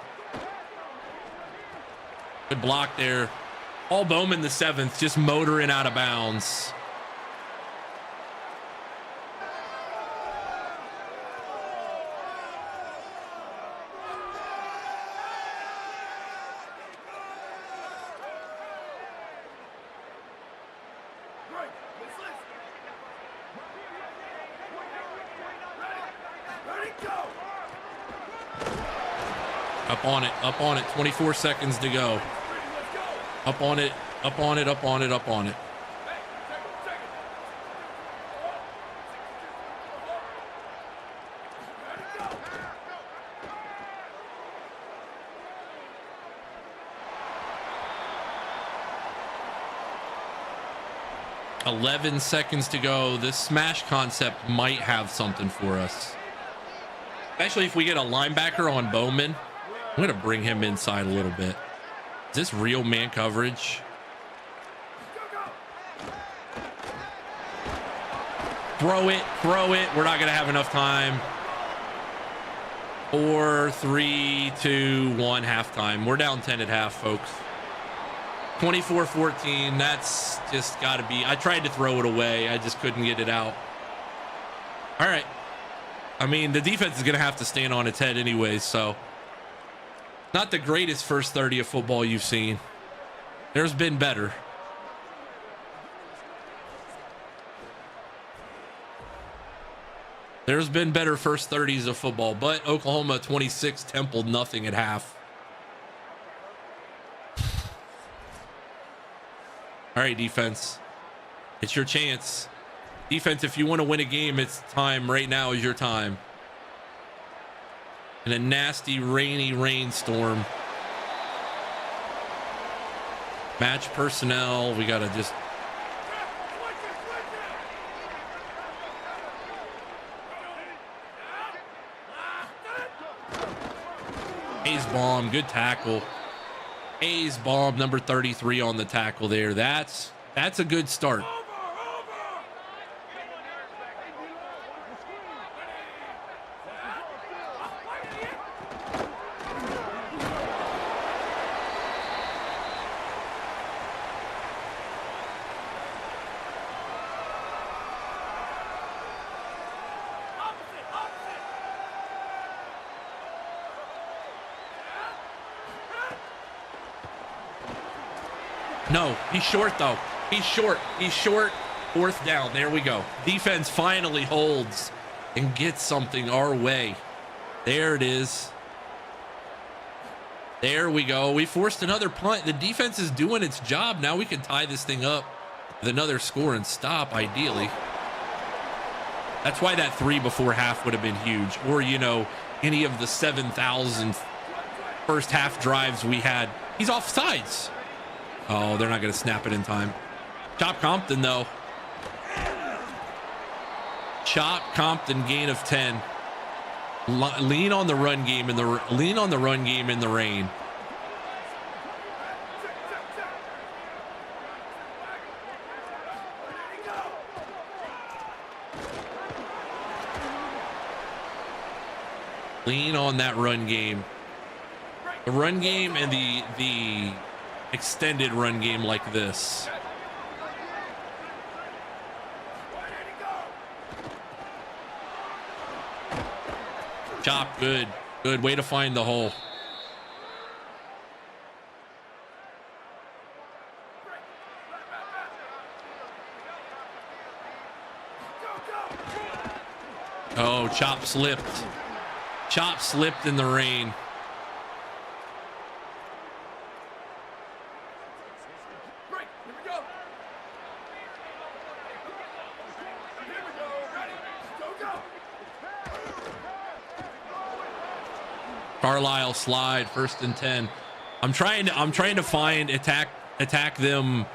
Good block there. Paul Bowman, the 7th, just motoring out of bounds. Up on it, 24 seconds to go. Up on it, up on it, up on it, up on it. $11 seconds to go. This smash concept might have something for us. Especially if we get a linebacker on Bowman. I'm going to bring him inside a little bit. Is this real man coverage? Throw it, throw it. We're not going to have enough time. 4, 3, 2, 1, halftime. We're down 10 at half, folks. 24-14. That's just got to be. I tried to throw it away. I just couldn't get it out. All right. I mean, the defense is going to have to stand on its head anyways, so. Not the greatest first 30 of football you've seen. There's been better. There's been better first 30s of football, but Oklahoma 26, Temple nothing at half. All right, defense. It's your chance. Defense, if you want to win a game, it's time. Right now is your time. In a nasty, rainy rainstorm. Match personnel. We got to just. Hayes bomb. Good tackle. Hayes bomb, number 33 on the tackle there. That's a good start. No, he's short though. He's short. He's short. 4th down. There we go. Defense finally holds and gets something our way. There it is. There we go. We forced another punt. The defense is doing its job. Now we can tie this thing up with another score and stop, ideally. That's why that 3 before half would have been huge. Or, you know, any of the 7,000 first half drives we had. He's offsides. Oh, they're not going to snap it in time. Chop Compton, though. Chop Compton, gain of 10. Lean on the run game in the rain. Lean on that run game. The run game and the extended run game like this. Chop, good. Good way to find the hole. Oh, Chop slipped. Chop slipped in the rain. Carlisle slide, 1st and 10. I'm trying to find attack them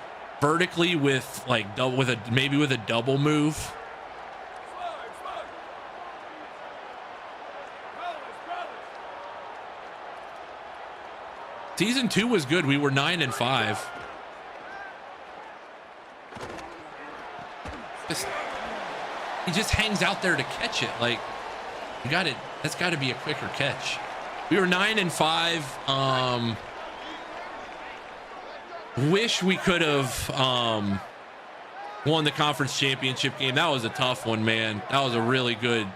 vertically with like double with a double move. Season 2 was good. We were 9 and 5. He just hangs out there to catch it. Like, you got it. That's got to be a quicker catch. We were 9 and 5. Wish we could have won the conference championship game. That was a tough one, man. That was a really good.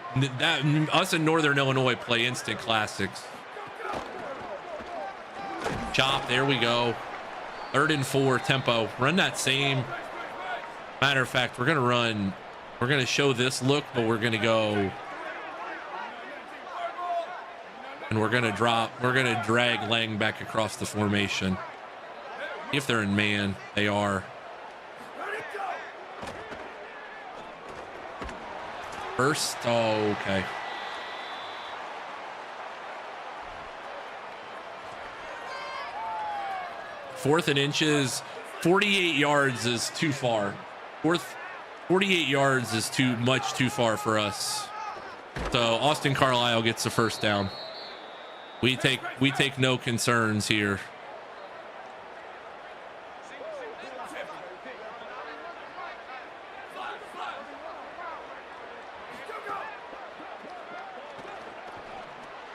That us in Northern Illinois play instant classics. Chop, there we go. 3rd and 4 tempo. Run that same. Matter of fact, we're gonna show this look, but we're gonna go and we're gonna drag Lang back across the formation. If they're in man, they are. First, oh, okay. Fourth and inches, 48 yards is too far. 48 yards is too far for us. So Austin Carlisle gets the first down. We take no concerns here.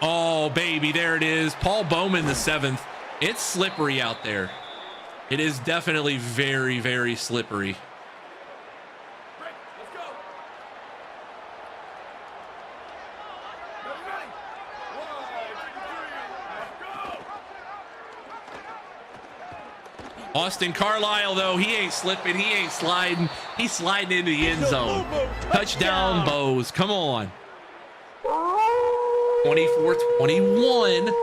Oh, baby, there it is. Paul Bowman, the 7th. It's slippery out there. It is definitely very, very slippery. Austin Carlisle, though, he ain't slipping. He ain't sliding. He's sliding into the end zone. Touchdown, Bows. Come on. 24-21.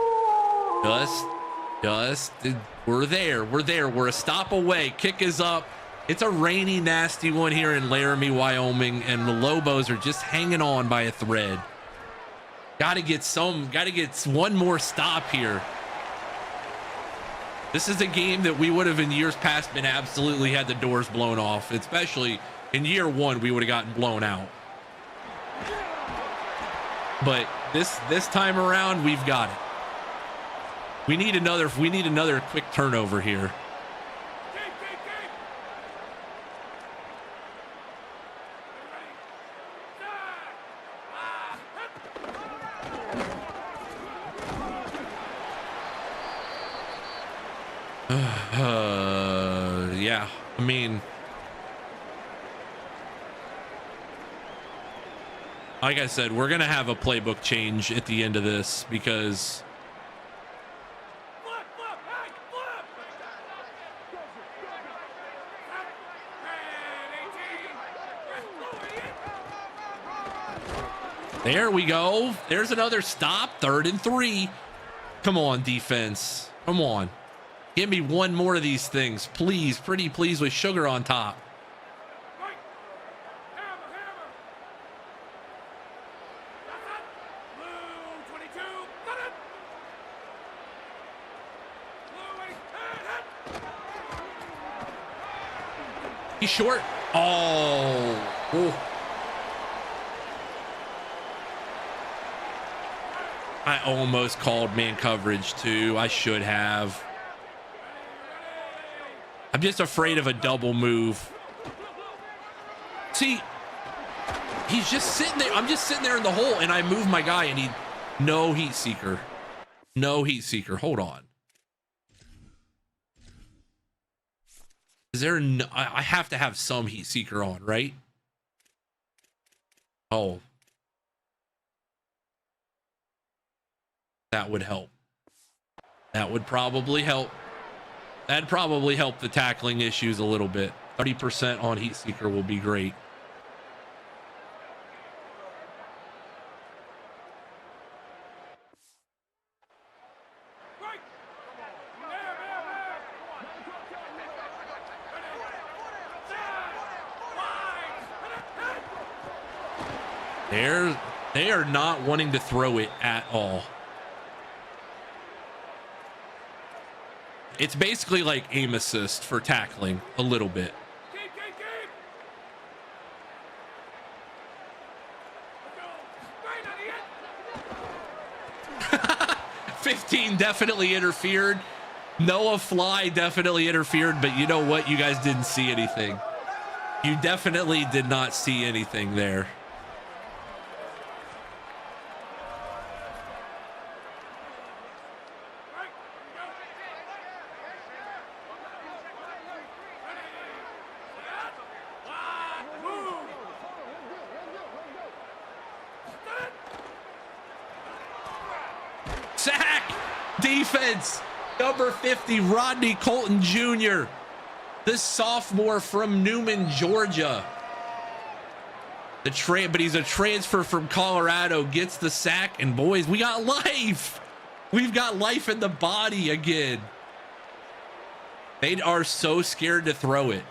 We're there. We're a stop away. Kick is up. It's a rainy, nasty one here in Laramie, Wyoming, and the Lobos are just hanging on by a thread. Got to get one more stop here. This is a game that we would have in years past been absolutely had the doors blown off, especially in year 1 we would have gotten blown out. But this time around we've got it. We need another quick turnover here. Yeah, I mean, like I said, we're gonna have a playbook change at the end of this because there we go. There's another stop. 3rd and 3. Come on, defense. Come on. Give me one more of these things, please. Pretty please with sugar on top. He's short. Oh. Ooh. I almost called man coverage too. I should have. I'm just afraid of a double move. See, he's just sitting there. I'm just sitting there in the hole, and I move my guy, and No heat seeker. No heat seeker. Hold on. Is there no, I have to have some heat seeker on, right? Oh. That would help. That would probably help. That'd probably help the tackling issues a little bit. 30% on heat seeker will be great. They are not wanting to throw it at all. It's basically like aim assist for tackling a little bit. 15 definitely interfered. Noah Fly definitely interfered, but you know what? You guys didn't see anything. You definitely did not see anything there. Sack! Defense! Number 50, Rodney Colton Jr., the sophomore from Newman, Georgia. But he's a transfer from Colorado, gets the sack, and boys, we got life. We've got life in the body again. They are so scared to throw it.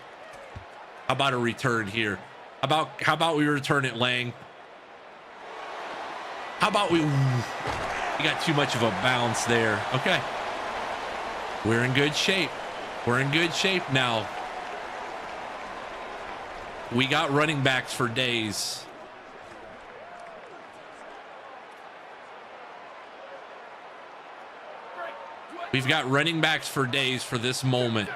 How about a return here? How about we return it, Lang? How about we got too much of a bounce there. Okay. We're in good shape. We're in good shape now. We got running backs for days. We've got running backs for days for this moment.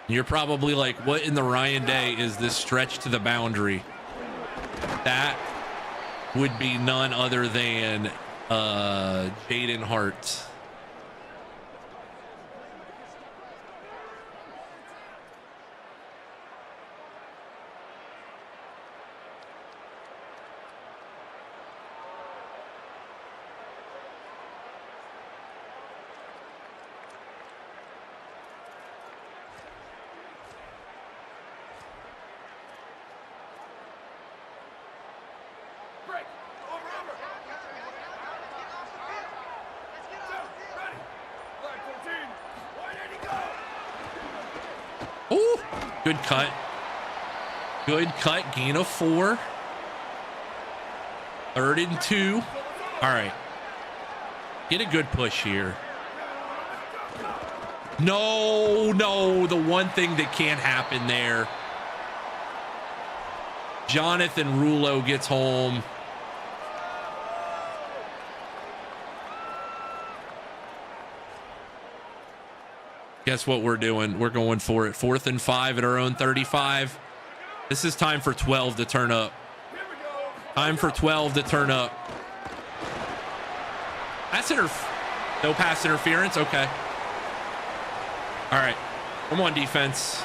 You're probably like, what in the Ryan Day is this stretch to the boundary? That would be none other than Jaden Hart. Ooh, good cut. Good cut. Gain of 4. 3rd and 2. All right. Get a good push here. No, the one thing that can't happen there. Jonathan Rulo gets home. Guess what we're doing? We're going for it. 4th and 5 at our own 35. This is time for 12 to turn up. Time for 12 to turn up. That's no pass interference. Okay. All right. Come on, defense.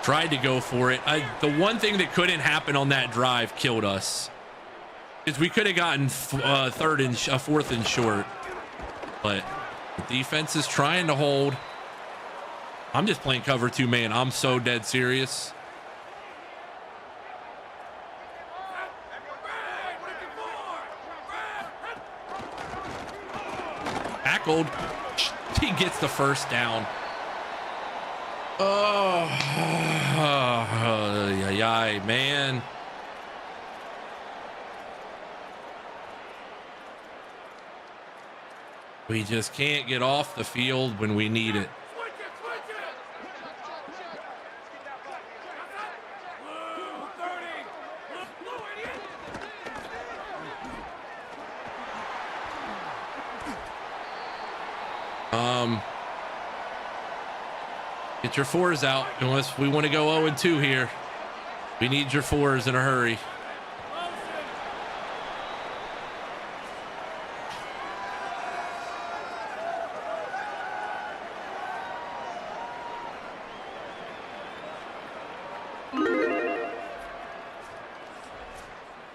Tried to go for it. The one thing that couldn't happen on that drive killed us is we could have gotten 4th and short, but the defense is trying to hold. I'm just playing cover 2 man. I'm so dead serious. Tackled. He gets the first down. Oh, yeah, man. We just can't get off the field when we need it. Get your fours out unless we want to go 0-2 here. We need your fours in a hurry.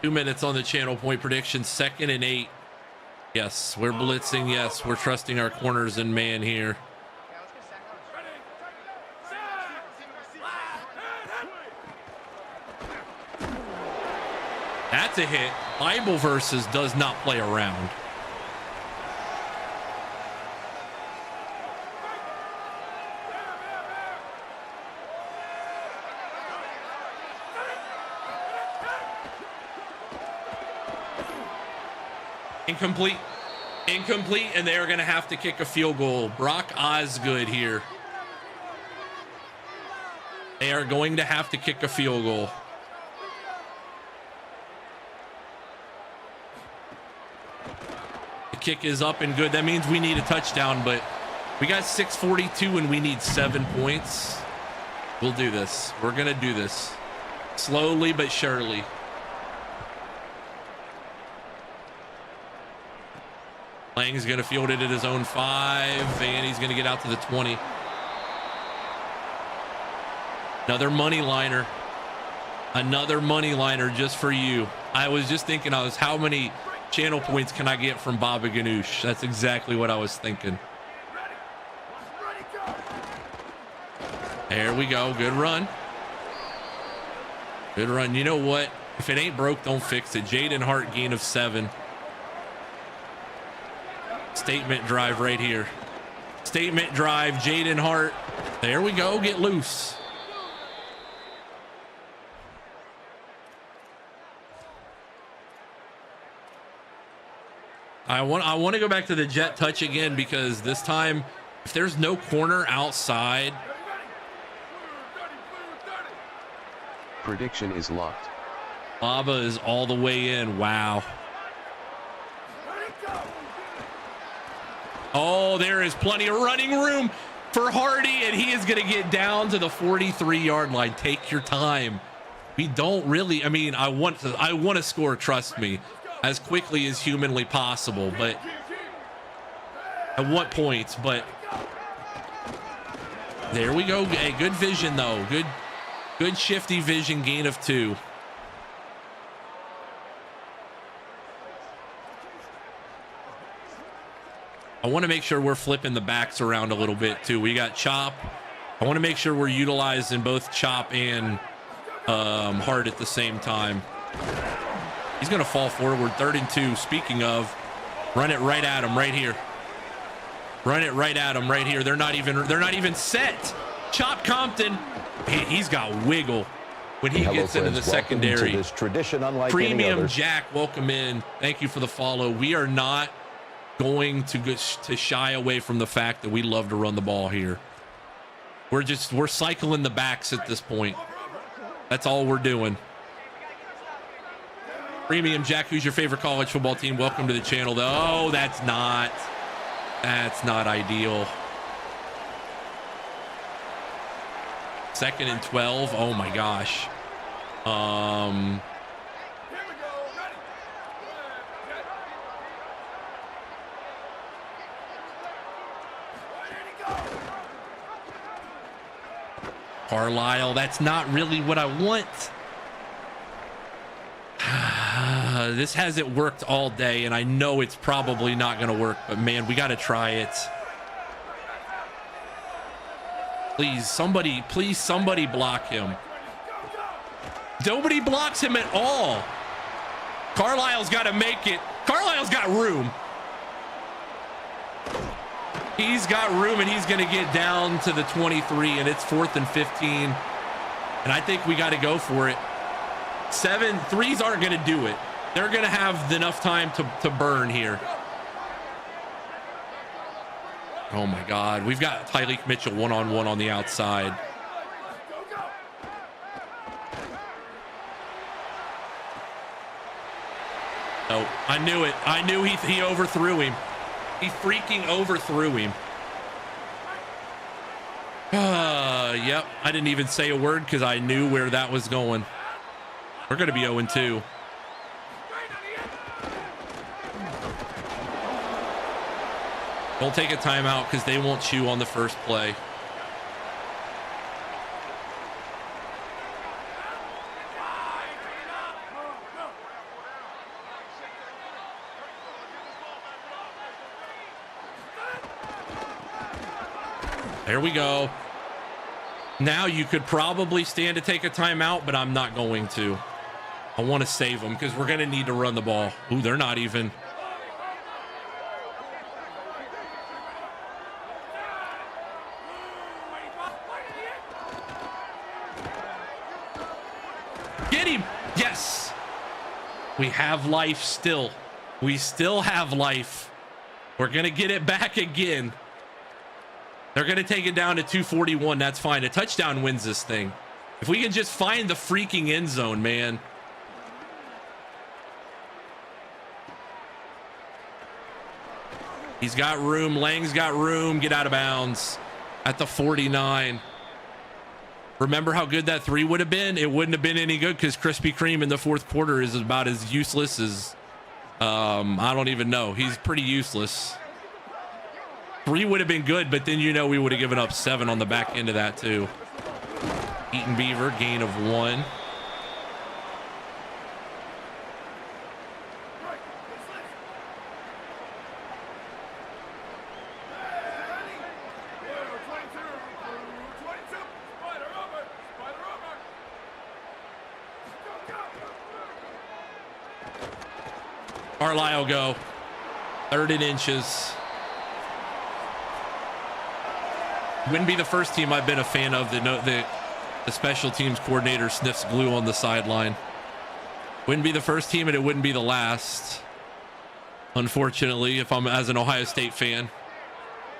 Two minutes on the channel point prediction. 2nd and 8. Yes, we're blitzing. Yes, we're trusting our corners and man here. That's a hit. Bible verses does not play around. Incomplete. Incomplete, and they're going to have to kick a field goal. Brock Osgood here. They are going to have to kick a field goal. The kick is up and good. That means we need a touchdown, but we got 6:42 and we need 7 points. We'll do this. We're going to do this. Slowly but surely. Lang's going to field it at his own 5, and he's going to get out to the 20. Another money liner. Another money liner just for you. I was just thinking, how many channel points can I get from Baba Ganoush? That's exactly what I was thinking. There we go. Good run. Good run. You know what? If it ain't broke, don't fix it. Jaden Hart, gain of 7. Statement drive right here. Statement drive, Jaden Hart. There we go. Get loose. I want to go back to the jet touch again, because this time, if there's no corner outside. Prediction is locked. Baba is all the way in. Wow. Oh, there is plenty of running room for Hardy, and he is going to get down to the 43-yard line. Take your time. We don't really, I mean, I want to score, trust me, as quickly as humanly possible, but I want points, but there we go. Hey, good vision though. Good shifty vision, gain of 2. I want to make sure we're flipping the backs around a little bit too. We got Chop. I want to make sure we're utilizing both Chop and Hart at the same time. He's going to fall forward. 3rd and 2. Speaking of, run it right at him right here. Run it right at him right here. They're not even set. Chop Compton. He's got wiggle when he gets into the secondary. To this tradition unlike Premium Jack, welcome in. Thank you for the follow. We are not going to shy away from the fact that we love to run the ball here. We're cycling the backs at this point. That's all we're doing. Premium Jack, who's your favorite college football team? Welcome to the channel. Oh, that's not ideal. 2nd and 12. Oh my gosh. Carlisle, that's not really what I want. This hasn't worked all day, and I know it's probably not going to work, but man, we got to try it. Please somebody block him. Nobody blocks him at all. Carlisle's got to make it. Carlisle's got room. He's got room, and he's going to get down to the 23, and it's 4th and 15. And I think we got to go for it. 7-3s aren't going to do it. They're going to have enough time to burn here. Oh my God. We've got Tyreek Mitchell one-on-one on the outside. Oh, I knew it. I knew he overthrew him. He freaking overthrew him. Yep. I didn't even say a word because I knew where that was going. We're going to be 0-2. Don't take a timeout because they won't chew on the first play. There we go. Now you could probably stand to take a timeout, but I'm not going to. I want to save them because we're going to need to run the ball. Ooh, they're not even. Get him. Yes. We have life still. We still have life. We're going to get it back again. They're going to take it down to 241. That's fine. A touchdown wins this thing. If we can just find the freaking end zone, man. He's got room. Lang's got room. Get out of bounds at the 49. Remember how good that 3 would have been? It wouldn't have been any good because Krispy Kreme in the fourth quarter is about as useless as I don't even know. He's pretty useless. 3 would have been good, but then you know we would have given up 7 on the back end of that too. Eaton Beaver, gain of 1. Carlisle go. 3rd and inches. Wouldn't be the first team I've been a fan of that the special teams coordinator sniffs glue on the sideline. Wouldn't be the first team, and it wouldn't be the last. Unfortunately, if I'm as an Ohio State fan,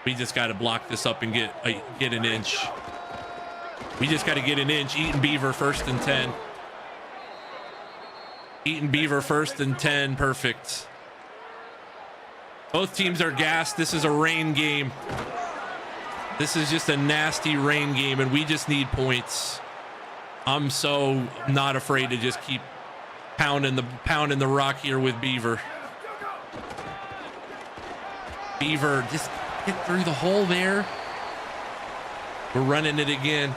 we just got to block this up and get an inch. We just got to get an inch. Eaton Beaver 1st and 10. Eaton Beaver 1st and 10. Perfect. Both teams are gassed. This is a rain game. This is just a nasty rain game, and we just need points. I'm so not afraid to just keep pounding the rock here with Beaver. Beaver, just get through the hole there. We're running it again.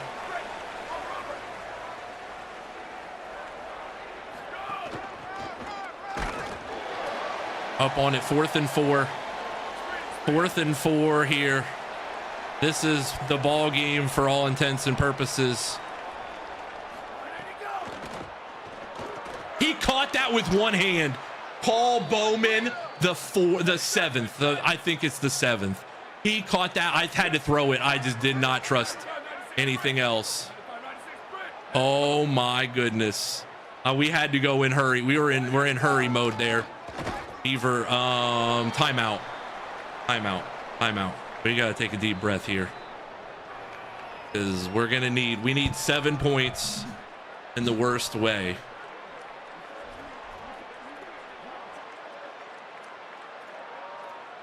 Up on it, 4th and 4. 4th and 4 here. This is the ball game for all intents and purposes. He caught that with one hand. Paul Bowman, the 7th. I think it's the 7th. He caught that. I had to throw it. I just did not trust anything else. Oh my goodness. We had to go in hurry. We're in hurry mode there. Beaver, timeout. We got to take a deep breath here. Because we need 7 points in the worst way.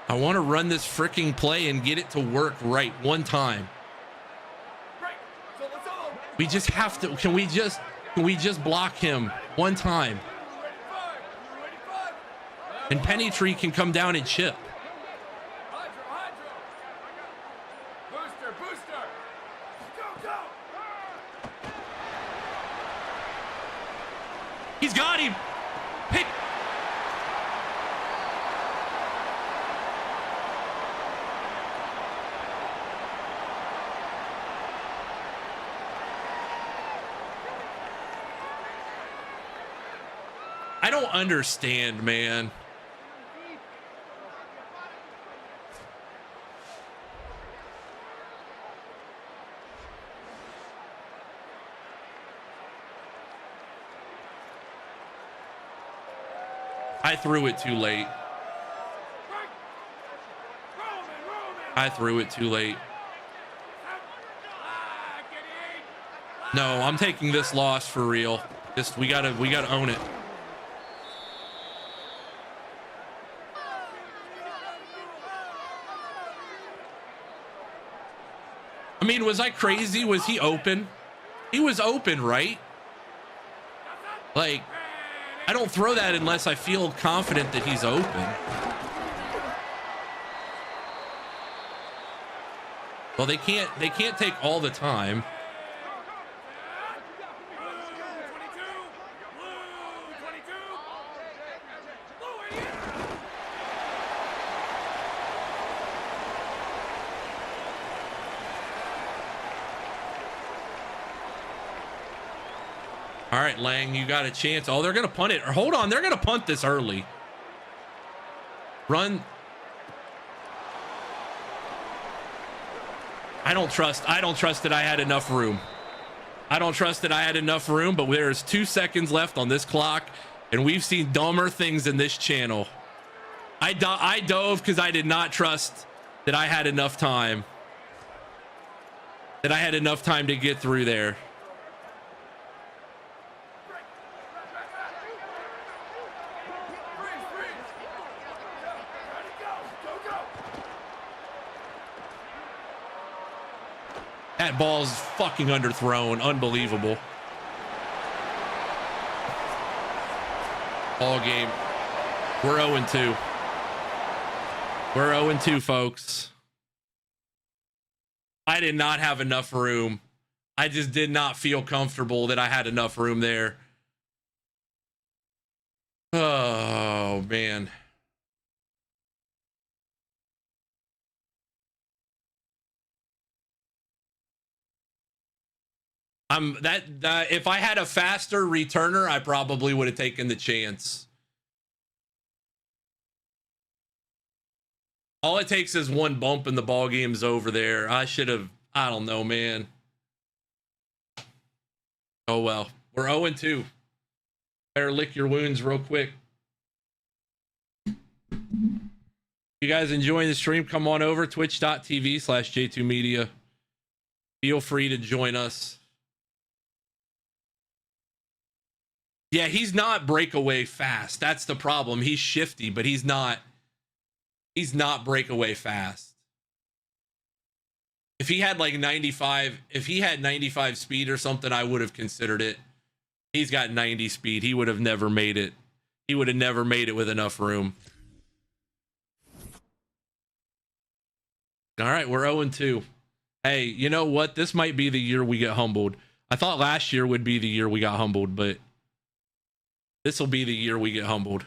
I want to run this freaking play and get it to work right one time. We just have to. Can we just block him one time? And Pennytree can come down and chip. He's got him. Pick. I don't understand, man. I threw it too late. No, I'm taking this loss for real. We gotta own it. I mean, was I crazy? Was he open? He was open, right? Like, I don't throw that unless I feel confident that he's open. Well, they can't take all the time. All right, Lang, you got a chance. Oh, they're going to punt it. Or hold on, they're going to punt this early. Run. I don't trust that I had enough room. I don't trust that I had enough room, but there's 2 seconds left on this clock, and we've seen dumber things in this channel. I dove because I did not trust that I had enough time. That I had enough time to get through there. That ball's fucking underthrown. Unbelievable. Ball game. We're 0-2. We're 0-2, folks. I did not have enough room. I just did not feel comfortable that I had enough room there. Oh, man. If I had a faster returner, I probably would have taken the chance. All it takes is one bump and the ball game's over there. I don't know, man. Oh well. We're 0-2. Better lick your wounds real quick. You guys enjoying the stream? Come on over, twitch.tv/J2Media. Feel free to join us. Yeah, he's not breakaway fast. That's the problem. He's shifty, but he's not breakaway fast. If he had like 95, if he had 95 speed or something, I would have considered it. He's got 90 speed. He would have never made it. He would have never made it with enough room. All right, we're 0-2. Hey, you know what? This might be the year we get humbled. I thought last year would be the year we got humbled, but this will be the year we get humbled.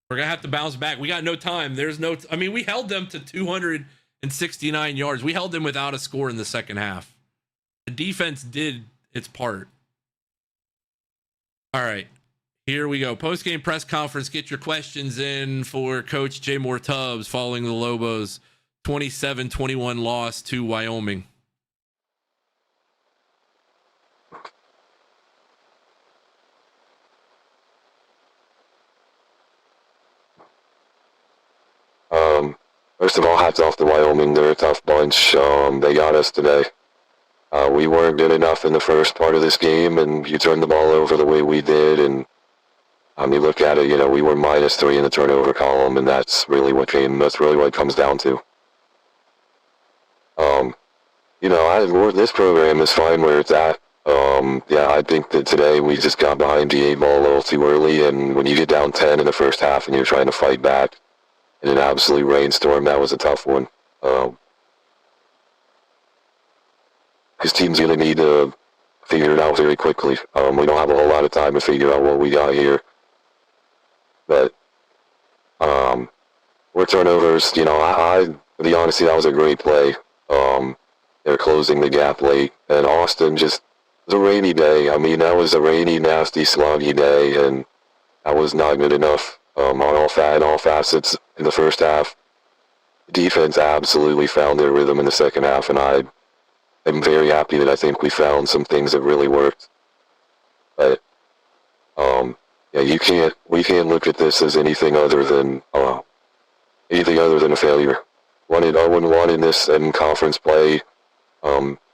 We're going to have to bounce back. We got no time. I mean, we held them to 269 yards. We held them without a score in the second half. The defense did its part. All right, here we go. Post-game press conference. Get your questions in for Coach J. Moore Tubzz following the Lobos' 27-21 loss to Wyoming. First of all, hats off to Wyoming. They're a tough bunch. They got us today. We weren't good enough in the first part of this game, and you turned the ball over the way we did, and you look at it, we were -3 in the turnover column, and that's really what it comes down to. This program is fine where it's at. I think that today we just got behind the 8 ball a little too early, and when you get down 10 in the first half and you're trying to fight back in an absolute rainstorm, that was a tough one. His team's going to need to figure it out very quickly. We don't have a whole lot of time to figure out what we got here. But, we're turnovers, to be honest, that was a great play. They're closing the gap late, and Austin just, it was a rainy day. I mean, that was a rainy, nasty, sloggy day, and that was not good enough. On all facets in the first half. Defense absolutely found their rhythm in the second half, and I'm very happy that I think we found some things that really worked. But we can't look at this as anything other than a failure. 1-1 in this conference play.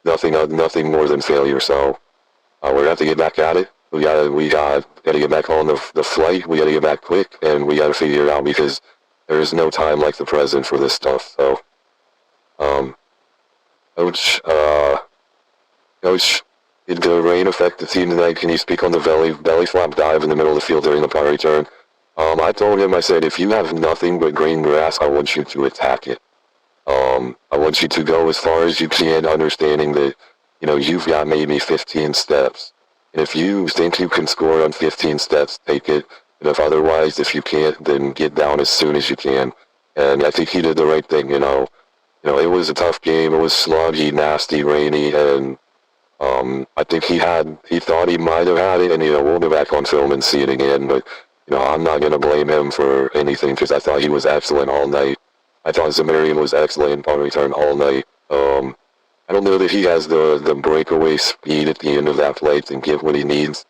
Nothing more than failure. So we're gonna have to get back at it. We gotta get back on the flight. We gotta get back quick, and we gotta figure it out because there is no time like the present for this stuff. So, Coach, Coach, did the rain affect the team tonight? Can you speak on the belly flap dive in the middle of the field during the punt return? I told him, I said, if you have nothing but green grass, I want you to attack it. I want you to go as far as you can, understanding that, you know, you've got maybe 15 steps. And if you think you can score on 15 steps, take it. And if otherwise, if you can't, then get down as soon as you can. And I think he did the right thing, you know. You know, it was a tough game. It was sluggy, nasty, rainy, and I think he thought he might have had it, and, you know, we'll go back on film and see it again, but, you know, I'm not going to blame him for anything, because I thought he was excellent all night. I thought Zamarian was excellent in punt return all night. I don't know that he has the breakaway speed at the end of that play to get what he needs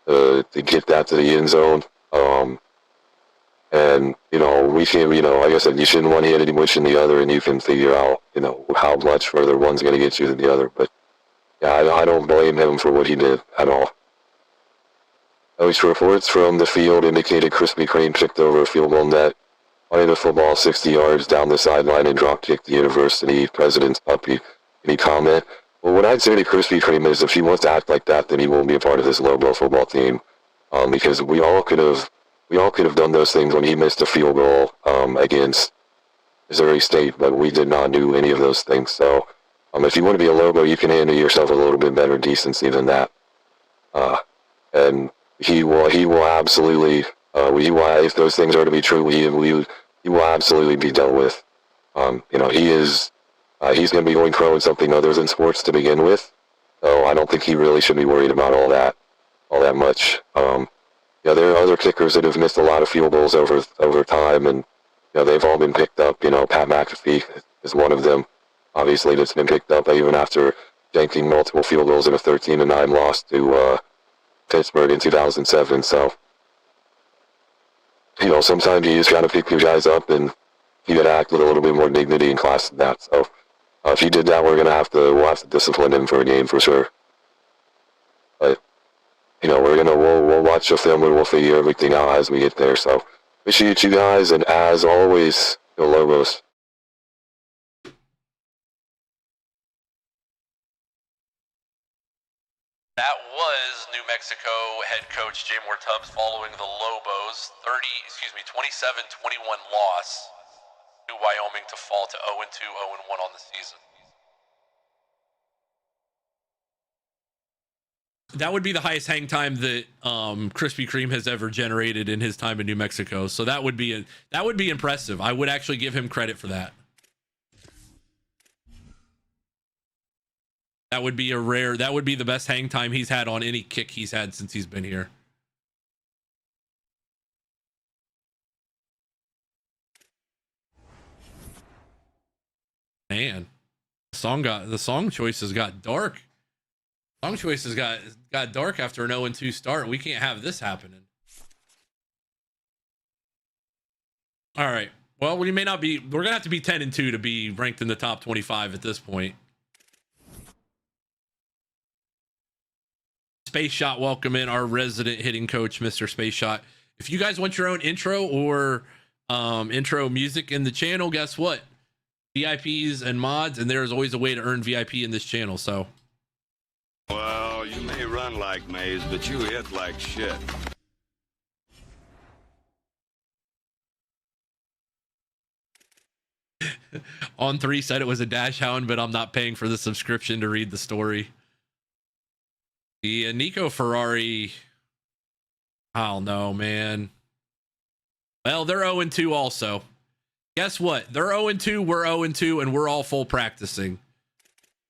to get that to the end zone. And, you know, we can, you know, like I said, you shouldn't one hand and wish in the other, and you can figure out, you know, how much further one's going to get you than the other. But, yeah, I don't blame him for what he did at all. Coach, reports from the field indicated Krispy Kreme kicked over a field goal net, played the football 60 yards down the sideline and drop-kicked the university president's puppy. Any comment? Well, what I'd say to Krispy Kreme is if he wants to act like that, then he won't be a part of this Lobo football team. Because we all could have done those things when he missed a field goal against Missouri State, but we did not do any of those things. So, if you want to be a Lobo, you can handle yourself a little bit better decency than that. And he will absolutely, if those things are to be true, he will absolutely be dealt with. You know, he's going to be going pro in something other than sports to begin with. So I don't think he really should be worried about all that much. Yeah, there are other kickers that have missed a lot of field goals over time, and, you know, they've all been picked up. You know, Pat McAfee is one of them, obviously, that's been picked up even after janking multiple field goals in a 13-9 loss to Pittsburgh in 2007. So, you know, sometimes you just got to pick your guys up, and you got to act with a little bit more dignity and class than that. So, if he did that, we'll have to discipline him for a game for sure. But, you know, we'll watch the film and we'll figure everything out as we get there. So, appreciate you guys, and as always, go Lobos. That was New Mexico head coach Jamor Tubzz following the Lobos 27-21 loss to Wyoming to fall to 0-2, 0-1 on the season. That would be the highest hang time that Krispy Kreme has ever generated in his time in New Mexico. So that would be impressive. I would actually give him credit for that. That would be the best hang time he's had on any kick he's had since he's been here. Man, the song choices got dark. Song choices got dark after an 0-2 start. We can't have this happening. All right. Well, we may not be. We're gonna have to be 10-2 to be ranked in the top 25 at this point. Space Shot, welcome in our resident hitting coach, Mr. Space Shot. If you guys want your own intro or intro music in the channel, guess what? VIPs and mods, and there is always a way to earn VIP in this channel. So, Well, you may run like Maze, but you hit like shit. On 3 said it was a dash hound, but I'm not paying for the subscription to read the story. The Nico Ferrari, I don't know, man. Well, they're 0-2 also. Guess what? They're 0-2, we're 0-2, and we're all full practicing.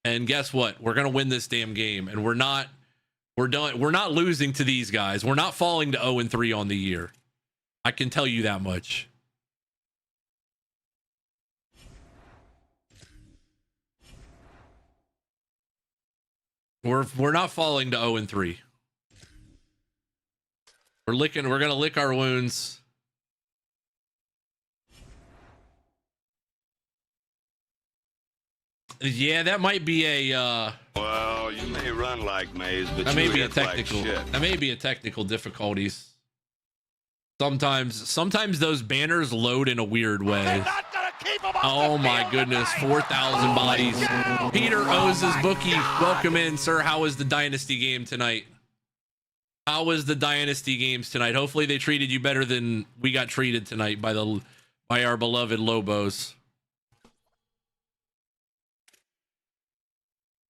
And guess what? We're gonna win this damn game, and we're not losing to these guys. We're not falling to 0-3 on the year. I can tell you that much. We're not falling to 0-3. We're gonna lick our wounds. Yeah, that might be a Well, you may run like Maze, but that you may be a hit technical like shit. that may be a technical difficulties. Sometimes those banners load in a weird way. Not gonna Oh my goodness, 4,000 bodies. Peter O's bookie, welcome in, sir. How was the Dynasty game tonight? How was the Dynasty games tonight? Hopefully they treated you better than we got treated tonight by our beloved Lobos.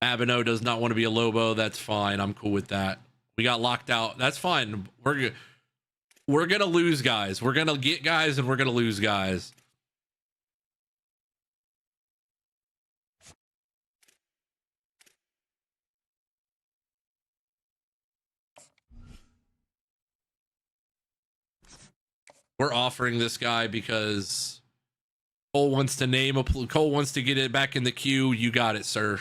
Abino does not want to be a Lobo. That's fine. I'm cool with that. We got locked out. That's fine. We're gonna lose guys. We're gonna get guys and we're gonna lose guys. We're offering this guy because Cole wants to Cole wants to get it back in the queue. You got it, sir.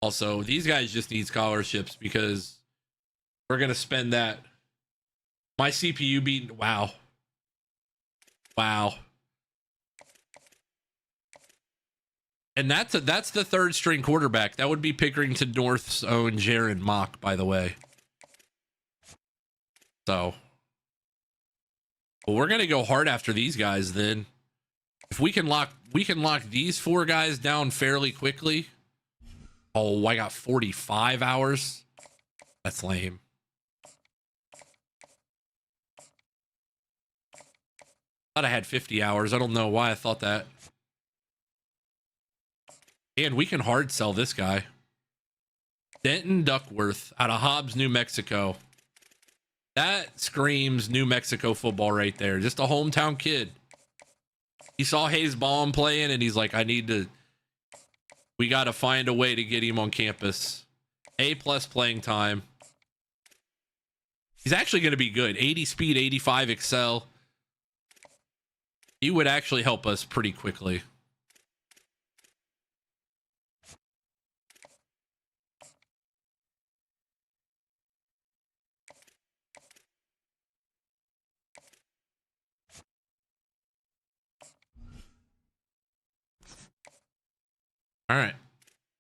Also, these guys just need scholarships because we're going to spend that. My CPU beat. Wow. And that's the third string quarterback. That would be Pickerington North's own Jaron Mock, by the way. So, well, we're going to go hard after these guys then. If we can lock these four guys down fairly quickly. Oh, I got 45 hours. That's lame. Thought I had 50 hours. I don't know why I thought that. And we can hard sell this guy. Denton Duckworth out of Hobbs, New Mexico. That screams New Mexico football right there. Just a hometown kid. He saw Hayes Baum playing and he's like, we got to find a way to get him on campus. A+ playing time. He's actually going to be good. 80 speed, 85 excel. He would actually help us pretty quickly. All right.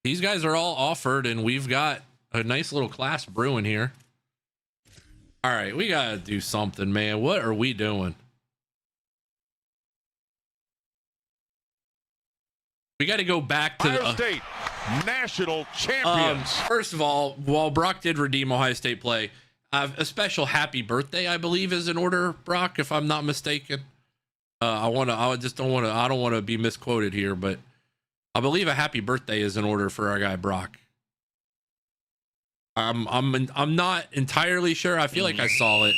These guys are all offered, and we've got a nice little class brewing here. All right. We got to do something, man. What are we doing? We got to go back to Ohio State national champions. First of all, while Brock did redeem Ohio State play, a special happy birthday, I believe, is in order, Brock, if I'm not mistaken. I don't want to be misquoted here, but I believe a happy birthday is in order for our guy Brock. I'm not entirely sure. I feel like I saw it.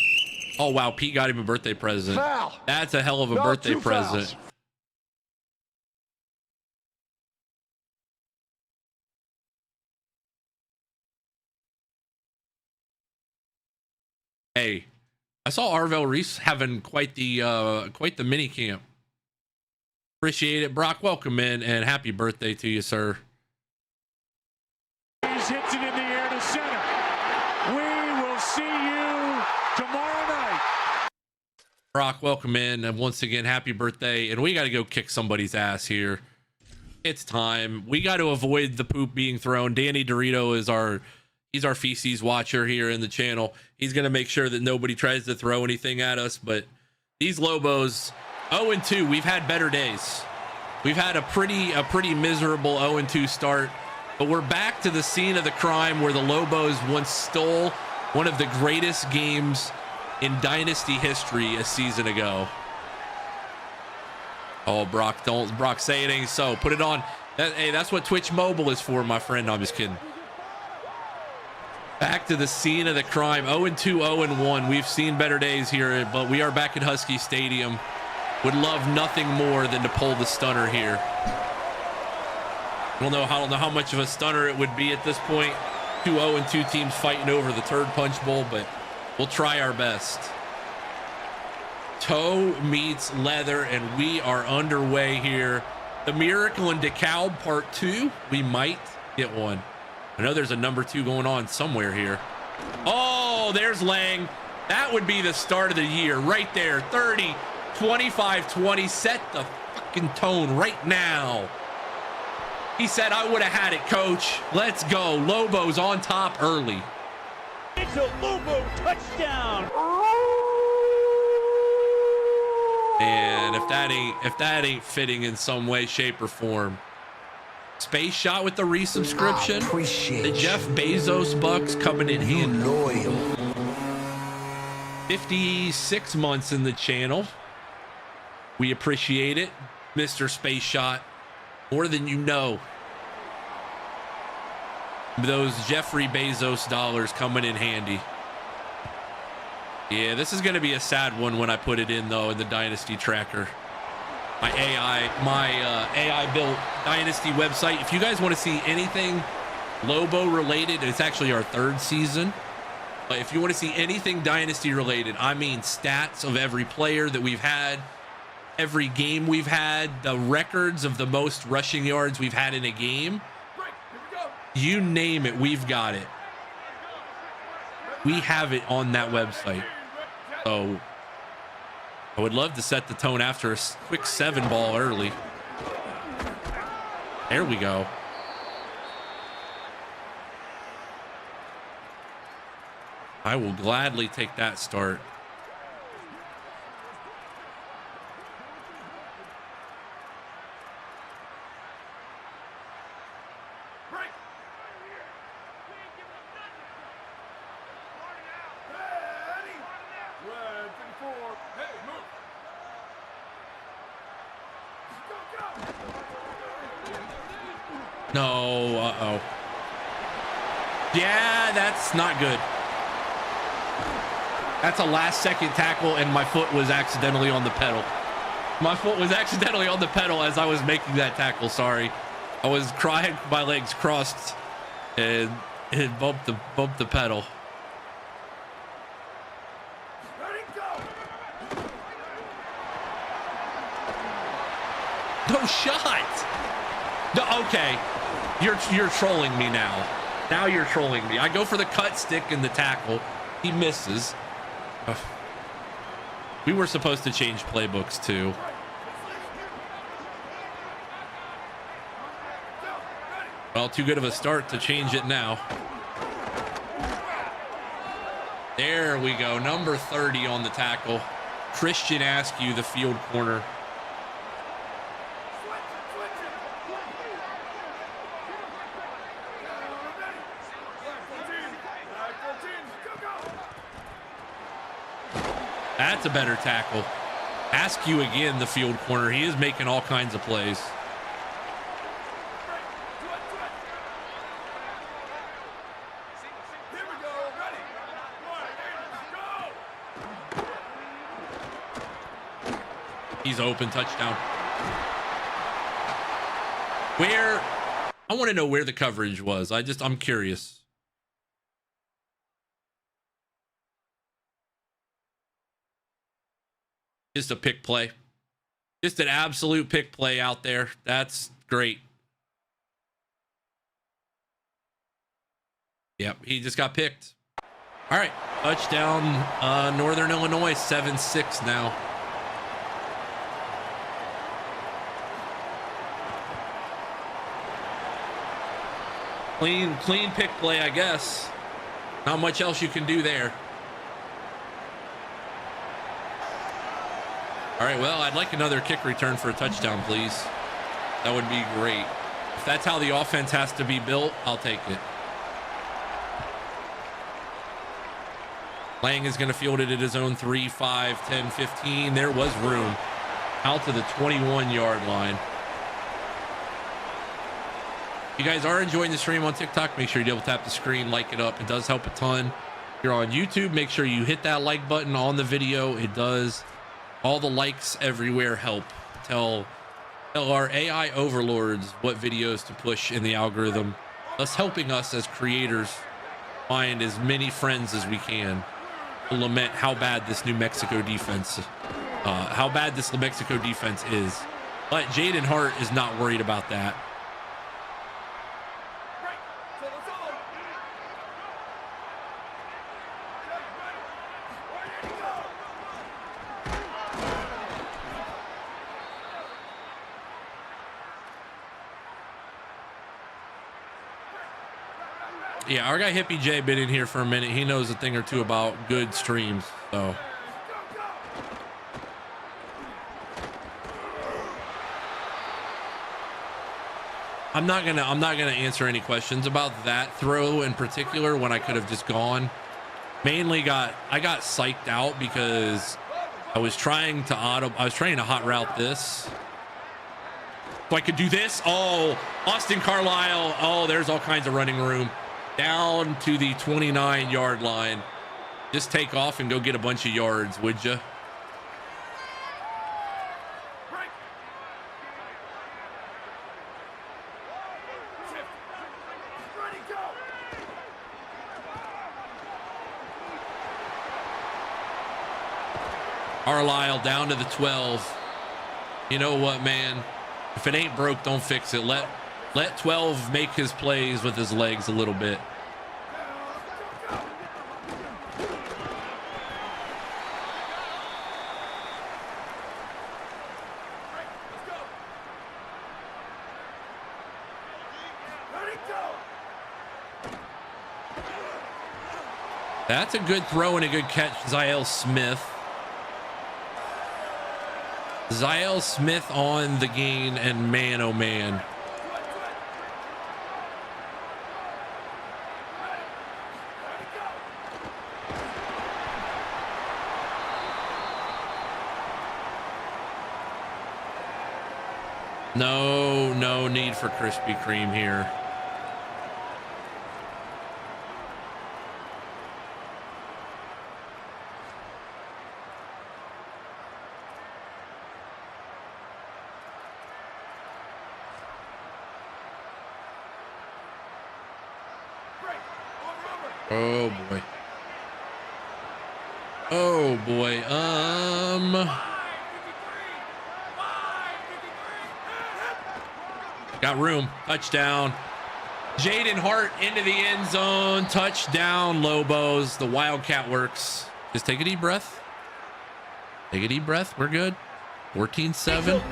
Oh wow, Pete got him a birthday present. Foul. That's a hell of a birthday present. Fouls. Hey, I saw Arvell Reese having quite the mini camp. Appreciate it, Brock. Welcome in and happy birthday to you, sir. He hits it in the air to center. We will see you tomorrow night. Brock, welcome in, and once again, happy birthday. And we got to go kick somebody's ass here. It's time. We got to avoid the poop being thrown. Danny Dorito is he's our feces watcher here in the channel. He's gonna make sure that nobody tries to throw anything at us. But these Lobos, 0-2. We've had better days. We've had a pretty miserable 0-2 start. But we're back to the scene of the crime where the Lobos once stole one of the greatest games in Dynasty history a season ago. Oh, Brock, Brock, say it ain't so. Put it on. Hey, that's what Twitch Mobile is for, my friend. No, I'm just kidding. Back to the scene of the crime. 0-2, 0-1. We've seen better days here, but we are back at Husky Stadium. Would love nothing more than to pull the stunner here. I don't know how much of a stunner it would be at this point. 2 0-2 teams fighting over the Turd Punch Bowl, but we'll try our best. Toe meets leather, and we are underway here. The Miracle in DeKalb Part 2. We might get one. I know there's a number 2 going on somewhere here. Oh, there's Lang. That would be the start of the year right there. 30, 25, 20. Set the fucking tone right now. He said, I would have had it, coach. Let's go. Lobos on top early. It's a Lobo touchdown. And if that ain't fitting in some way, shape, or form. Space Shot with the resubscription. The Jeff Bezos bucks coming in handy. Loyal. 56 months in the channel. We appreciate it, Mr. Space Shot, more than you know. Those Jeffrey Bezos dollars coming in handy. Yeah, this is going to be a sad one when I put it in, though, in the Dynasty Tracker. My AI built Dynasty website. If you guys want to see anything Lobo related, it's actually our 3rd season. But if you want to see anything Dynasty related, I mean stats of every player that we've had, every game we've had, the records of the most rushing yards we've had in a game, you name it, we've got it. We have it on that website. So I would love to set the tone after a quick 7-ball early. There we go. I will gladly take that start. No, uh-oh. Yeah, that's not good. That's a last-second tackle, and my foot was accidentally on the pedal. My foot was accidentally on the pedal as I was making that tackle. Sorry. I was crying, my legs crossed, and it bumped the pedal. No shot. No, okay. You're trolling me now. Now you're trolling me. I go for the cut stick and the tackle. He misses. Ugh. We were supposed to change playbooks too. Well, too good of a start to change it now. There we go. Number 30 on the tackle. Christian Askew, the field corner. That's a better tackle. Askew again, the field corner. He is making all kinds of plays. He's open, touchdown. Where? I want to know where the coverage was. I'm curious. Just a pick play. Just an absolute pick play out there. That's great. Yep, he just got picked. All right, touchdown, Northern Illinois, 7-6 now. Clean pick play, I guess. Not much else you can do there. All right, well, I'd like another kick return for a touchdown, please. That would be great. If that's how the offense has to be built, I'll take it. Lang is going to field it at his own 3, 5, 10, 15. There was room. Out to the 21-yard line. If you guys are enjoying the stream on TikTok, make sure you double tap the screen, like it up. It does help a ton. If you're on YouTube, make sure you hit that like button on the video. It does. All the likes everywhere help. Tell our AI overlords what videos to push in the algorithm, thus helping us as creators find as many friends as we can to lament how bad this New Mexico defense is. But Jaden Hart is not worried about that. Yeah, our guy Hippie J been in here for a minute. He knows a thing or two about good streams. So I'm not gonna answer any questions about that throw in particular when I could have just gone. Mainly I got psyched out because I was trying to hot route this. So I could do this. Oh, Austin Carlisle. Oh, there's all kinds of running room. Down to the 29-yard line. Just take off and go get a bunch of yards, would you? Carlisle down to the 12. You know what, man? If it ain't broke, don't fix it. Let 12 make his plays with his legs a little bit. That's a good throw and a good catch, Ziel Smith. Ziel Smith on the gain, and man, oh man. No need for Krispy Kreme here. Oh boy. Oh boy. Got room. Touchdown. Jaden Hart into the end zone. Touchdown, Lobos. The Wildcat works. Just take a deep breath. Take a deep breath. We're good. 14-7.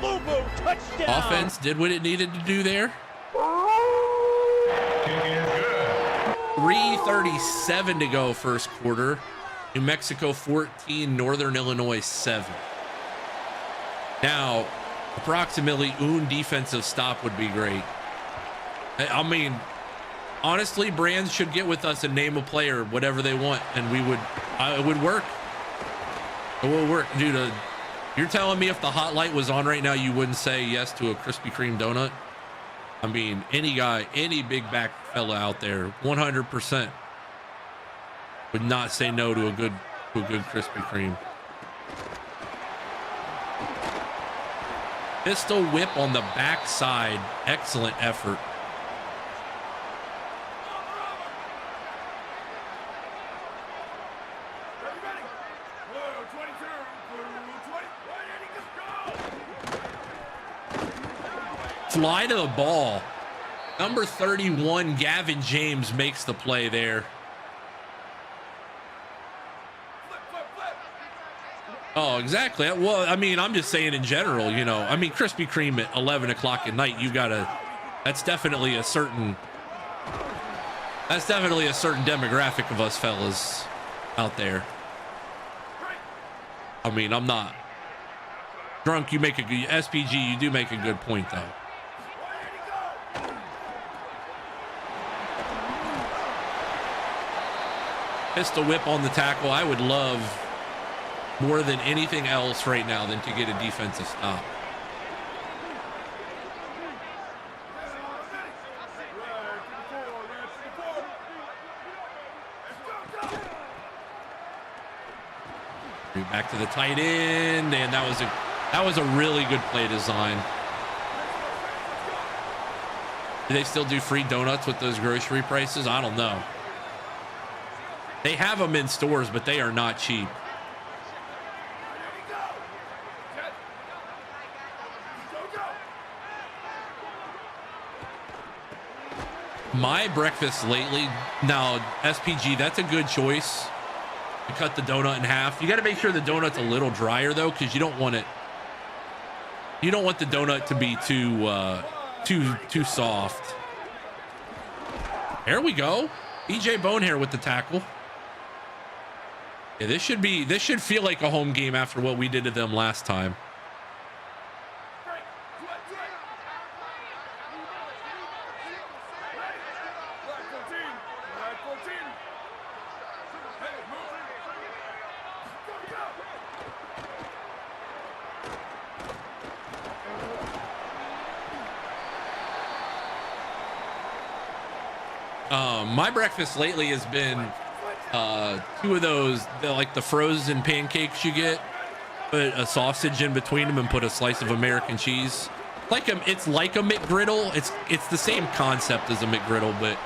Offense did what it needed to do there. 3:37 to go first quarter. New Mexico 14, Northern Illinois 7. Now, approximately one defensive stop would be great. I mean, honestly, brands should get with us and name a player, whatever they want, and it would work. It will work, dude. You're telling me if the hot light was on right now, you wouldn't say yes to a Krispy Kreme donut? I mean, any guy, any big back fella out there, 100% would not say no to a good Krispy Kreme. Pistol whip on the backside. Excellent effort. Fly to the ball. Number 31, Gavin James makes the play there. Oh, exactly. Well, I mean, I'm just saying in general, you know, I mean, Krispy Kreme at 11 o'clock at night, you gotta, that's definitely a certain demographic of us fellas out there. I mean, I'm not drunk. You make a good SPG. You do make a good point though. Pistol whip on the tackle. I would love more than anything else right now than to get a defensive stop. Back to the tight end, and that was a really good play design. Do they still do free donuts with those grocery prices? I don't know. They have them in stores, but they are not cheap. My breakfast lately, now SPG, that's a good choice to cut the donut in half. You got to make sure the donut's a little drier though, because you don't want the donut to be too soft. There we go. EJ Bonehair with the tackle. Yeah, this should feel like a home game after what we did to them last time. My breakfast lately has been two of those, like the frozen pancakes you get, put a sausage in between them and put a slice of American cheese. It's like a McGriddle. It's the same concept as a McGriddle, but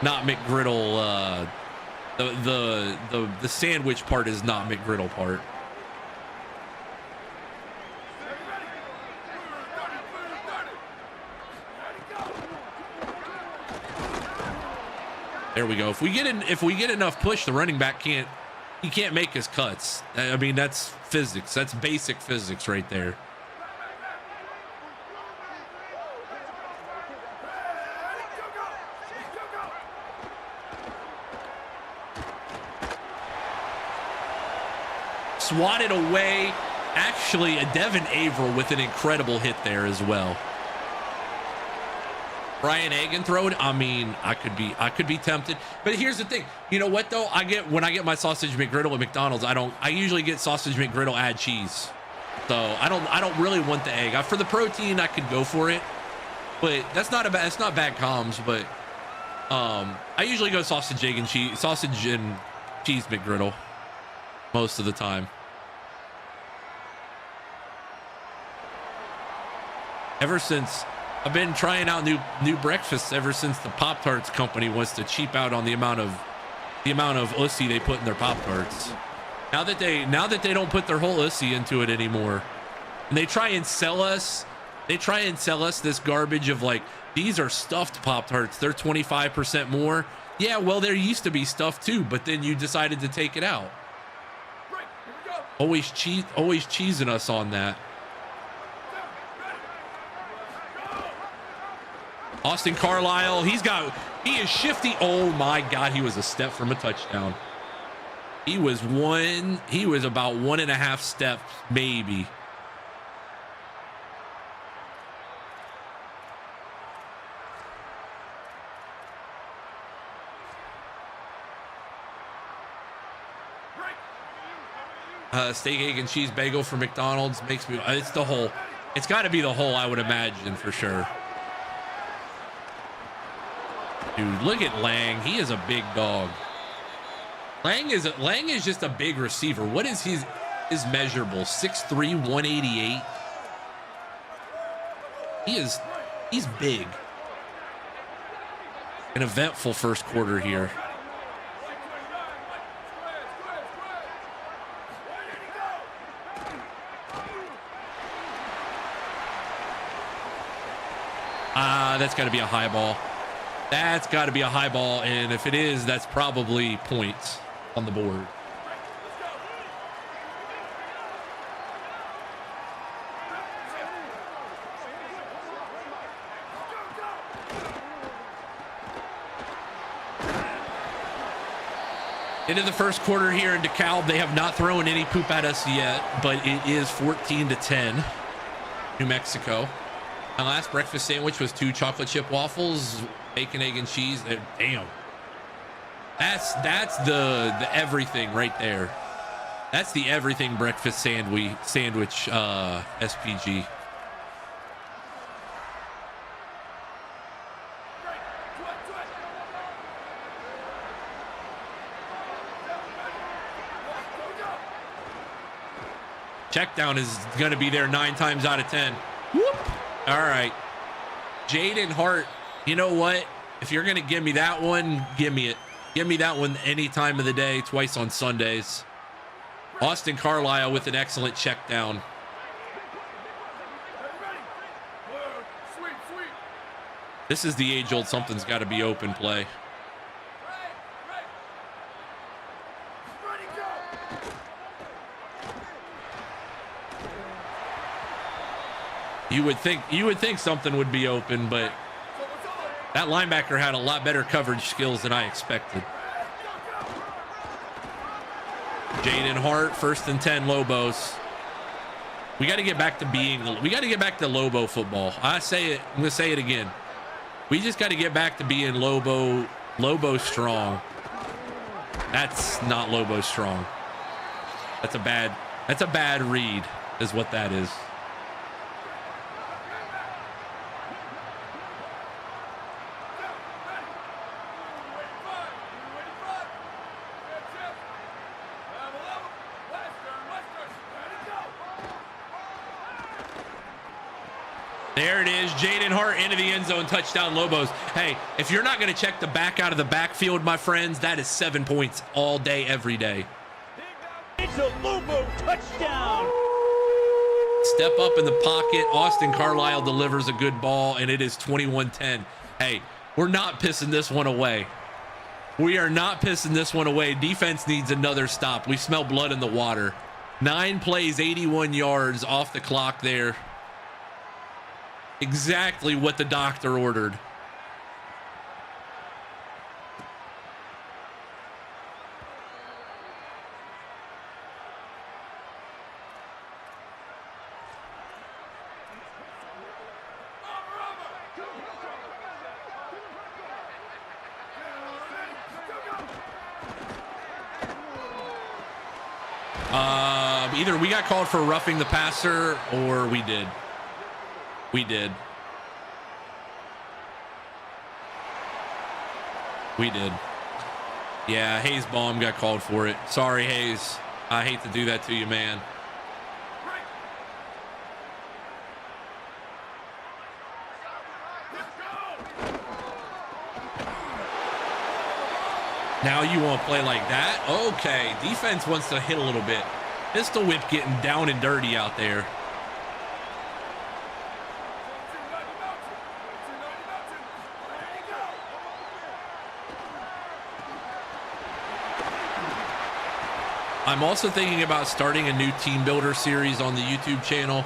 not McGriddle. The sandwich part is not McGriddle part. There we go. If we get enough push, the running back can't make his cuts. I mean, that's physics. That's basic physics right there. Swatted away. Actually, a Devin Averill with an incredible hit there as well. Brian Hagan throw it. I mean, I could be tempted, but here's the thing. You know what though? When I get my sausage McGriddle at McDonald's, I usually get sausage McGriddle, add cheese. So I don't really want the egg. For the protein, I could go for it, but that's not bad comms. But I usually go sausage and cheese McGriddle most of the time. Ever since I've been trying out new breakfasts ever since the Pop-Tarts company wants to cheap out on the amount of ussy they put in their Pop-Tarts. Now that they don't put their whole ussy into it anymore, and they try and sell us this garbage of like, these are stuffed Pop-Tarts, they're 25% more. Yeah, well, there used to be stuff too, but then you decided to take it out. Always cheesing us on that. Austin Carlisle, he is shifty. Oh my God, he was a step from a touchdown. He was about 1.5 steps, maybe. Steak, egg, and cheese bagel from McDonald's makes me, it's the whole, it's got to be the whole, I would imagine, for sure. Dude, look at Lang. He is a big dog. Lang is just a big receiver. What is his measurable? 6'3", 188. He's big. An eventful first quarter here. That's got to be a high ball. That's got to be a high ball, and if it is, that's probably points on the board. Into the first quarter here in DeKalb, they have not thrown any poop at us yet, but it is 14-10, New Mexico. My last breakfast sandwich was 2 chocolate chip waffles, bacon, egg, and cheese. Damn. That's the everything right there. That's the everything breakfast sandwich SPG. Check down is going to be there 9 times out of 10. Whoop. All right. Jaden Hart, you know what? If you're going to give me that one, give me it. Give me that one any time of the day, twice on Sundays. Austin Carlisle with an excellent check down. This is the age-old something's got to be open play. You would think something would be open, but that linebacker had a lot better coverage skills than I expected. Jaden Hart, 1st and 10, Lobos. We got to get back to Lobo football. I'm going to say it again. We just got to get back to being Lobo strong. That's not Lobo strong. That's a bad read is what that is. There it is. Jaden Hart into the end zone. Touchdown, Lobos. Hey, if you're not going to check the back out of the backfield, my friends, that is 7 points all day, every day. It's a Lobo touchdown. Step up in the pocket. Austin Carlisle delivers a good ball, and it is 21-10. Hey, we're not pissing this one away. We are not pissing this one away. Defense needs another stop. We smell blood in the water. 9 plays, 81 yards off the clock there. Exactly what the doctor ordered. Either we got called for roughing the passer or we did. We did. Yeah, Hayes Baum got called for it. Sorry, Hayes. I hate to do that to you, man. Now you want to play like that? Okay, defense wants to hit a little bit. Pistol whip getting down and dirty out there. I'm also thinking about starting a new team builder series on the YouTube channel.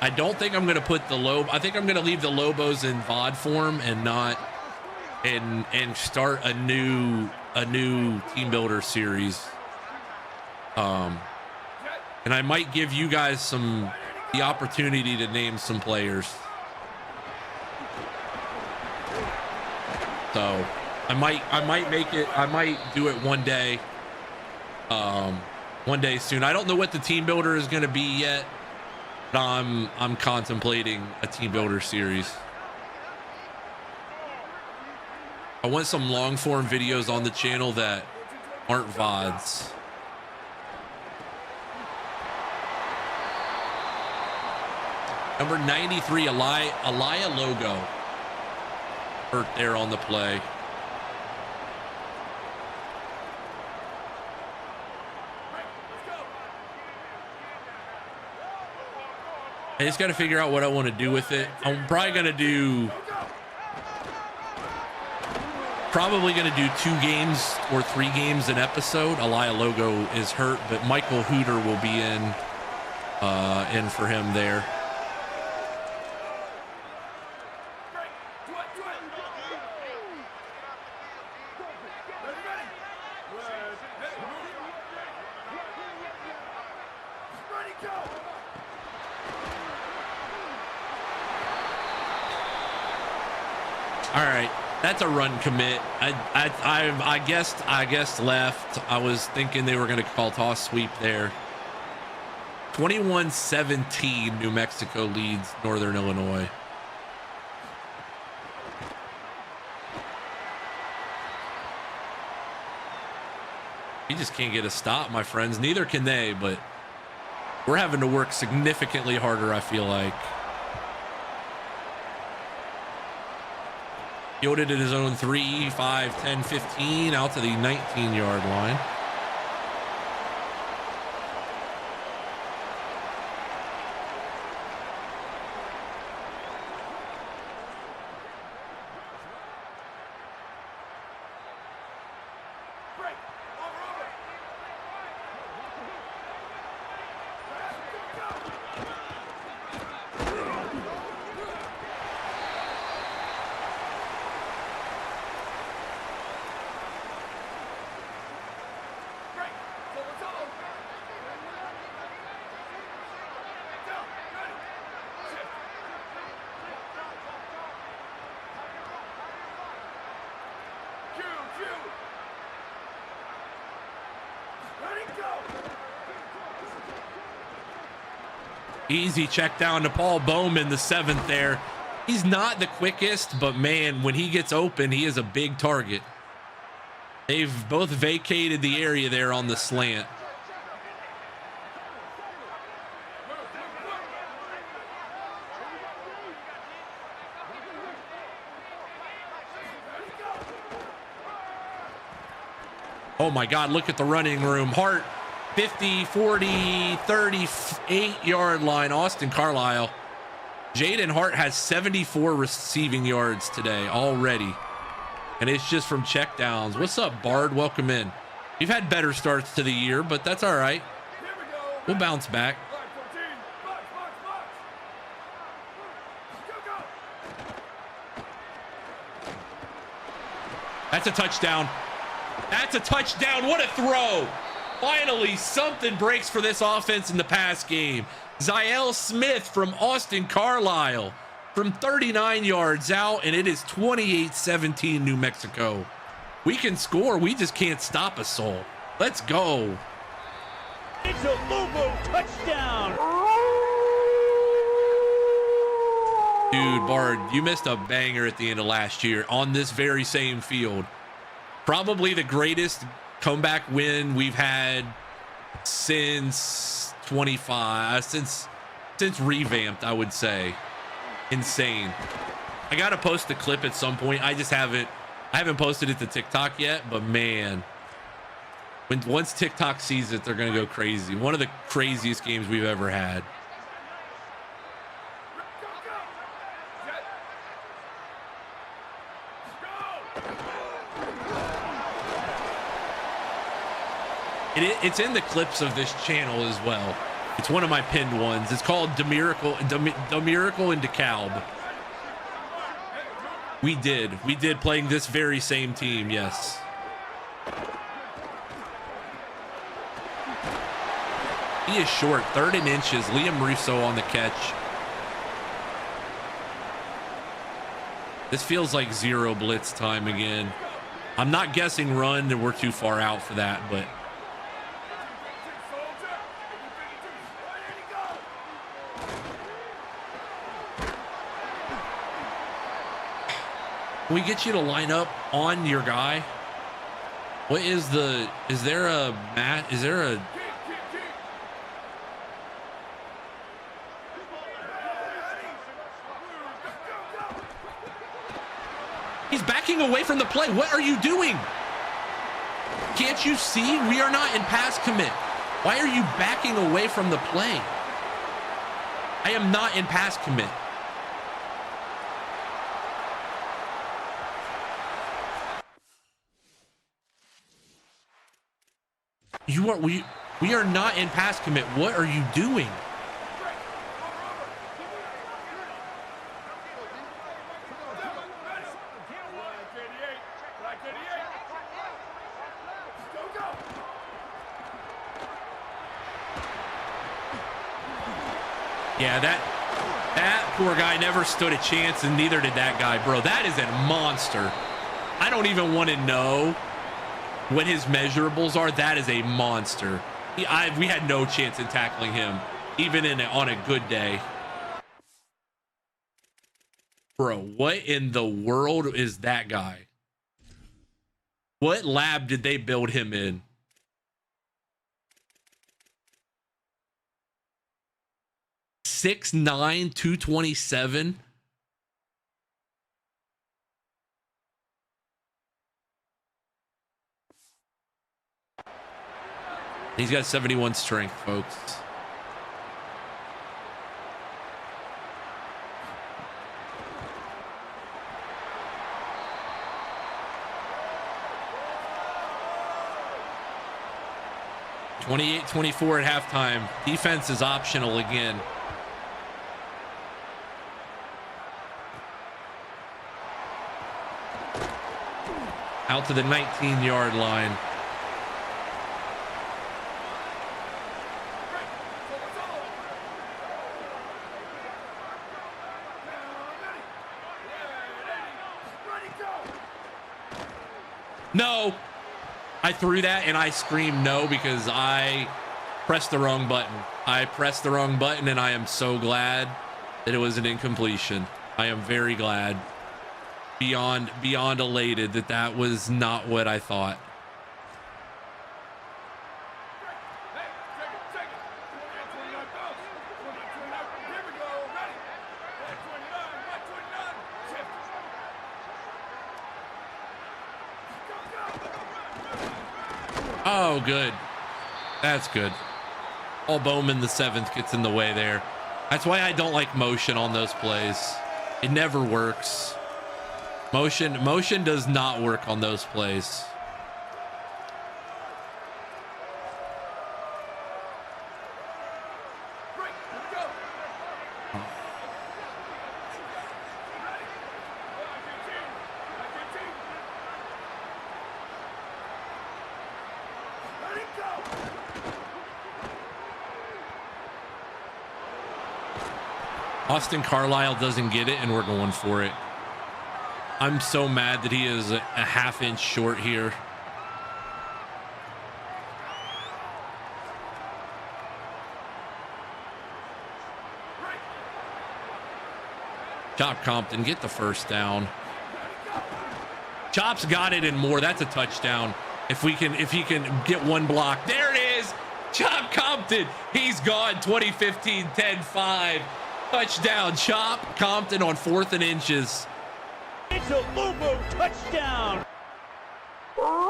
I don't think I'm going to put the I think I'm going to leave the Lobos in VOD form and not and start a new team builder series. And I might give you guys the opportunity to name some players. So I might make it. I might do it one day. One day soon. I don't know what the team builder is going to be yet, but I'm contemplating a team builder series. I want some long form videos on the channel that aren't VODs. Number 93, Elia Logo, hurt there on the play. I just got to figure out what I want to do with it. I'm probably going to do 2 games or 3 games an episode. Elia Logo is hurt, but Michael Hooter will be in for him there. All right, that's a run commit. I guessed left. I was thinking they were going to call toss sweep there. 21-17, New Mexico leads Northern Illinois. You just can't get a stop, my friends. Neither can they, but we're having to work significantly harder, I feel like. Fielded at his own 3, 5, 10, 15 out to the 19-yard line. Easy check down to Paul Bowman, the 7th there. He's not the quickest, but man, when he gets open, he is a big target. They've both vacated the area there on the slant. Oh my God, look at the running room. Hart, 50, 40, 38-yard line. Austin Carlisle. Jaden Hart has 74 receiving yards today already. And it's just from checkdowns. What's up, Bard? Welcome in. We've had better starts to the year, but that's all right. We'll bounce back. That's a touchdown. That's a touchdown. What a throw. Finally, something breaks for this offense in the pass game. Ziel Smith from Austin Carlisle from 39 yards out, and it is 28-17 New Mexico. We can score. We just can't stop a soul. Let's go. It's a Lugo touchdown. Dude, Bard, you missed a banger at the end of last year on this very same field. Probably the greatest comeback win we've had since 25, since revamped, I would say. Insane. I gotta post the clip at some point. I haven't posted it to TikTok yet, but man, once TikTok sees it, they're gonna go crazy. One of the craziest games we've ever had. It's in the clips of this channel as well. It's one of my pinned ones. It's called The Miracle in DeKalb. We did playing this very same team, yes. He is short, 3rd and inches. Liam Russo on the catch. This feels like zero blitz time again. I'm not guessing run, and we're too far out for that, but can we get you to line up on your guy? What is the, is there a mat? Is there a, he's backing away from the play. What are you doing? Can't you see we are not in pass commit? Why are you backing away from the play? I am not in pass commit. We are not in pass commit. What are you doing? Yeah, that poor guy never stood a chance, and neither did that guy, bro. That is a monster. I don't even want to know what his measurables are. That is a monster. We had no chance in tackling him, even on a good day. Bro, what in the world is that guy? What lab did they build him in? (6'9", 227. He's got 71 strength, folks. (28-24) at halftime. Defense is optional again. Out to the 19-yard line. No, I threw that and I screamed no because I pressed the wrong button. I pressed the wrong button, and I am so glad that it was an incompletion. I am very glad, beyond elated that that was not what I thought. Oh, good. That's good. Paul Bowman, the 7th, gets in the way there. That's why I don't like motion on those plays. It never works. Motion does not work on those plays. Austin Carlisle doesn't get it, and we're going for it. I'm so mad that he is a half-inch short here. Chop Compton, get the first down. Chop's got it and more. That's a touchdown. If he can get one block. There it is. Chop Compton. He's gone. 2015 10-5. Touchdown. Chop Compton on 4th and inches. It's a Lubu touchdown.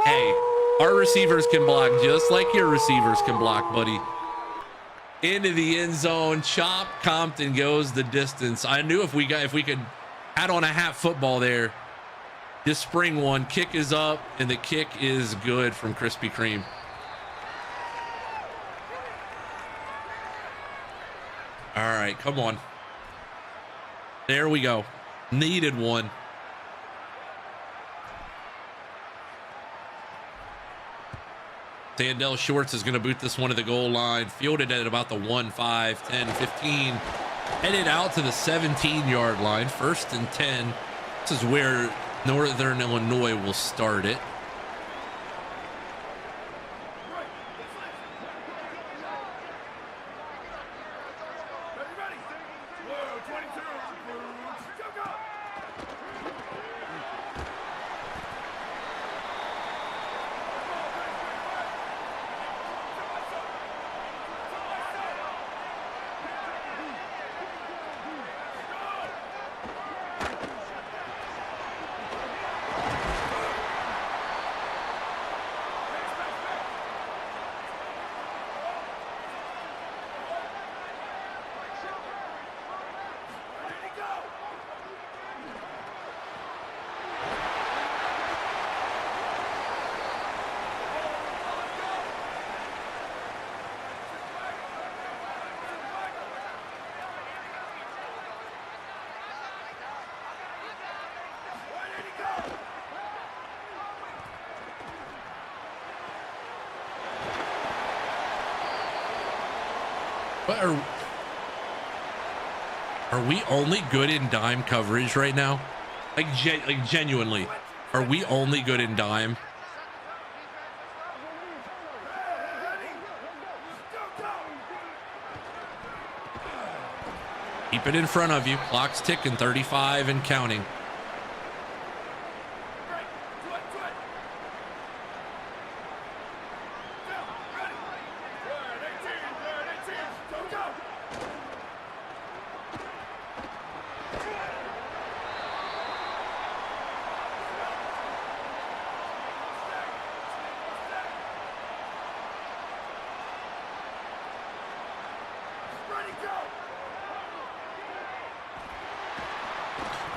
Hey, our receivers can block just like your receivers can block, buddy. Into the end zone. Chop Compton goes the distance. I knew if we could add on a half football there. This spring one, kick is up, and the kick is good from Krispy Kreme. All right, come on. There we go. Needed one. Sandell Shorts is going to boot this one to the goal line. Fielded at about the 1, 5, 10, 15. Headed out to the 17-yard line. 1st and 10. This is where Northern Illinois will start it. But are we only good in dime coverage right now? Like genuinely, are we only good in dime? Keep it in front of you. Clock's ticking, 35 and counting.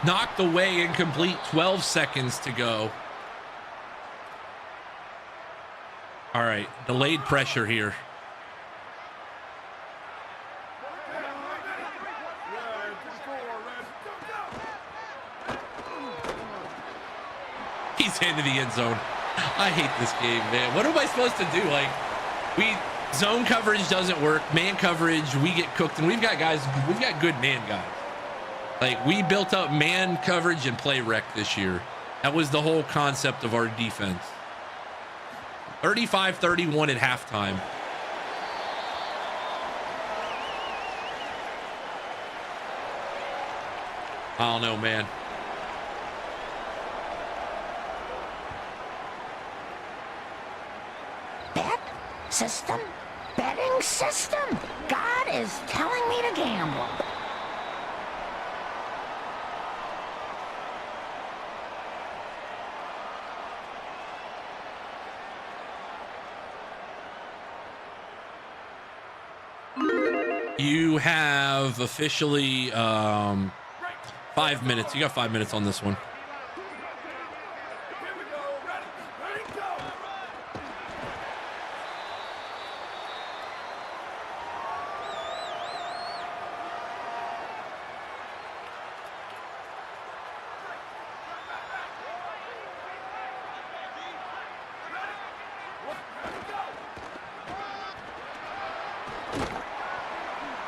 Knocked away, incomplete. 12 seconds to go. All right, delayed pressure here. He's into the end zone. I hate this game, man. What am I supposed to do? Like, zone coverage doesn't work. Man coverage, we get cooked, and we've got good man guys. Like, we built up man coverage and play rec this year. That was the whole concept of our defense. 35-31 at halftime. I don't know, man. Bet system? Betting system? God is telling me to gamble. You have officially 5 minutes. You got 5 minutes on this one.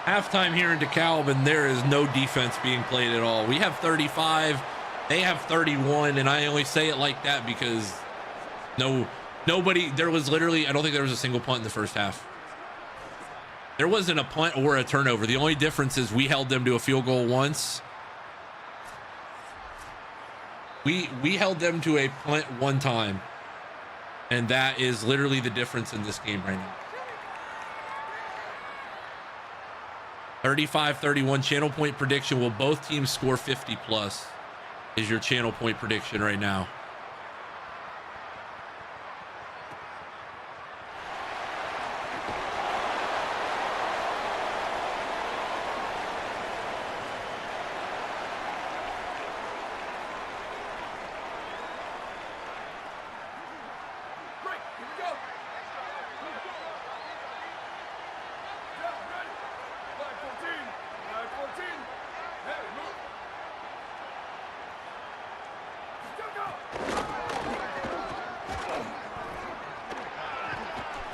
Halftime here in DeKalb, and there is no defense being played at all. We have 35, they have 31, and I only say it like that because nobody, there was literally, I don't think there was a single punt in the first half. There wasn't a punt or a turnover. The only difference is we held them to a field goal once. We held them to a punt one time, and that is literally the difference in this game right now. 35-31 channel point prediction. Will both teams score 50 plus is your channel point prediction right now.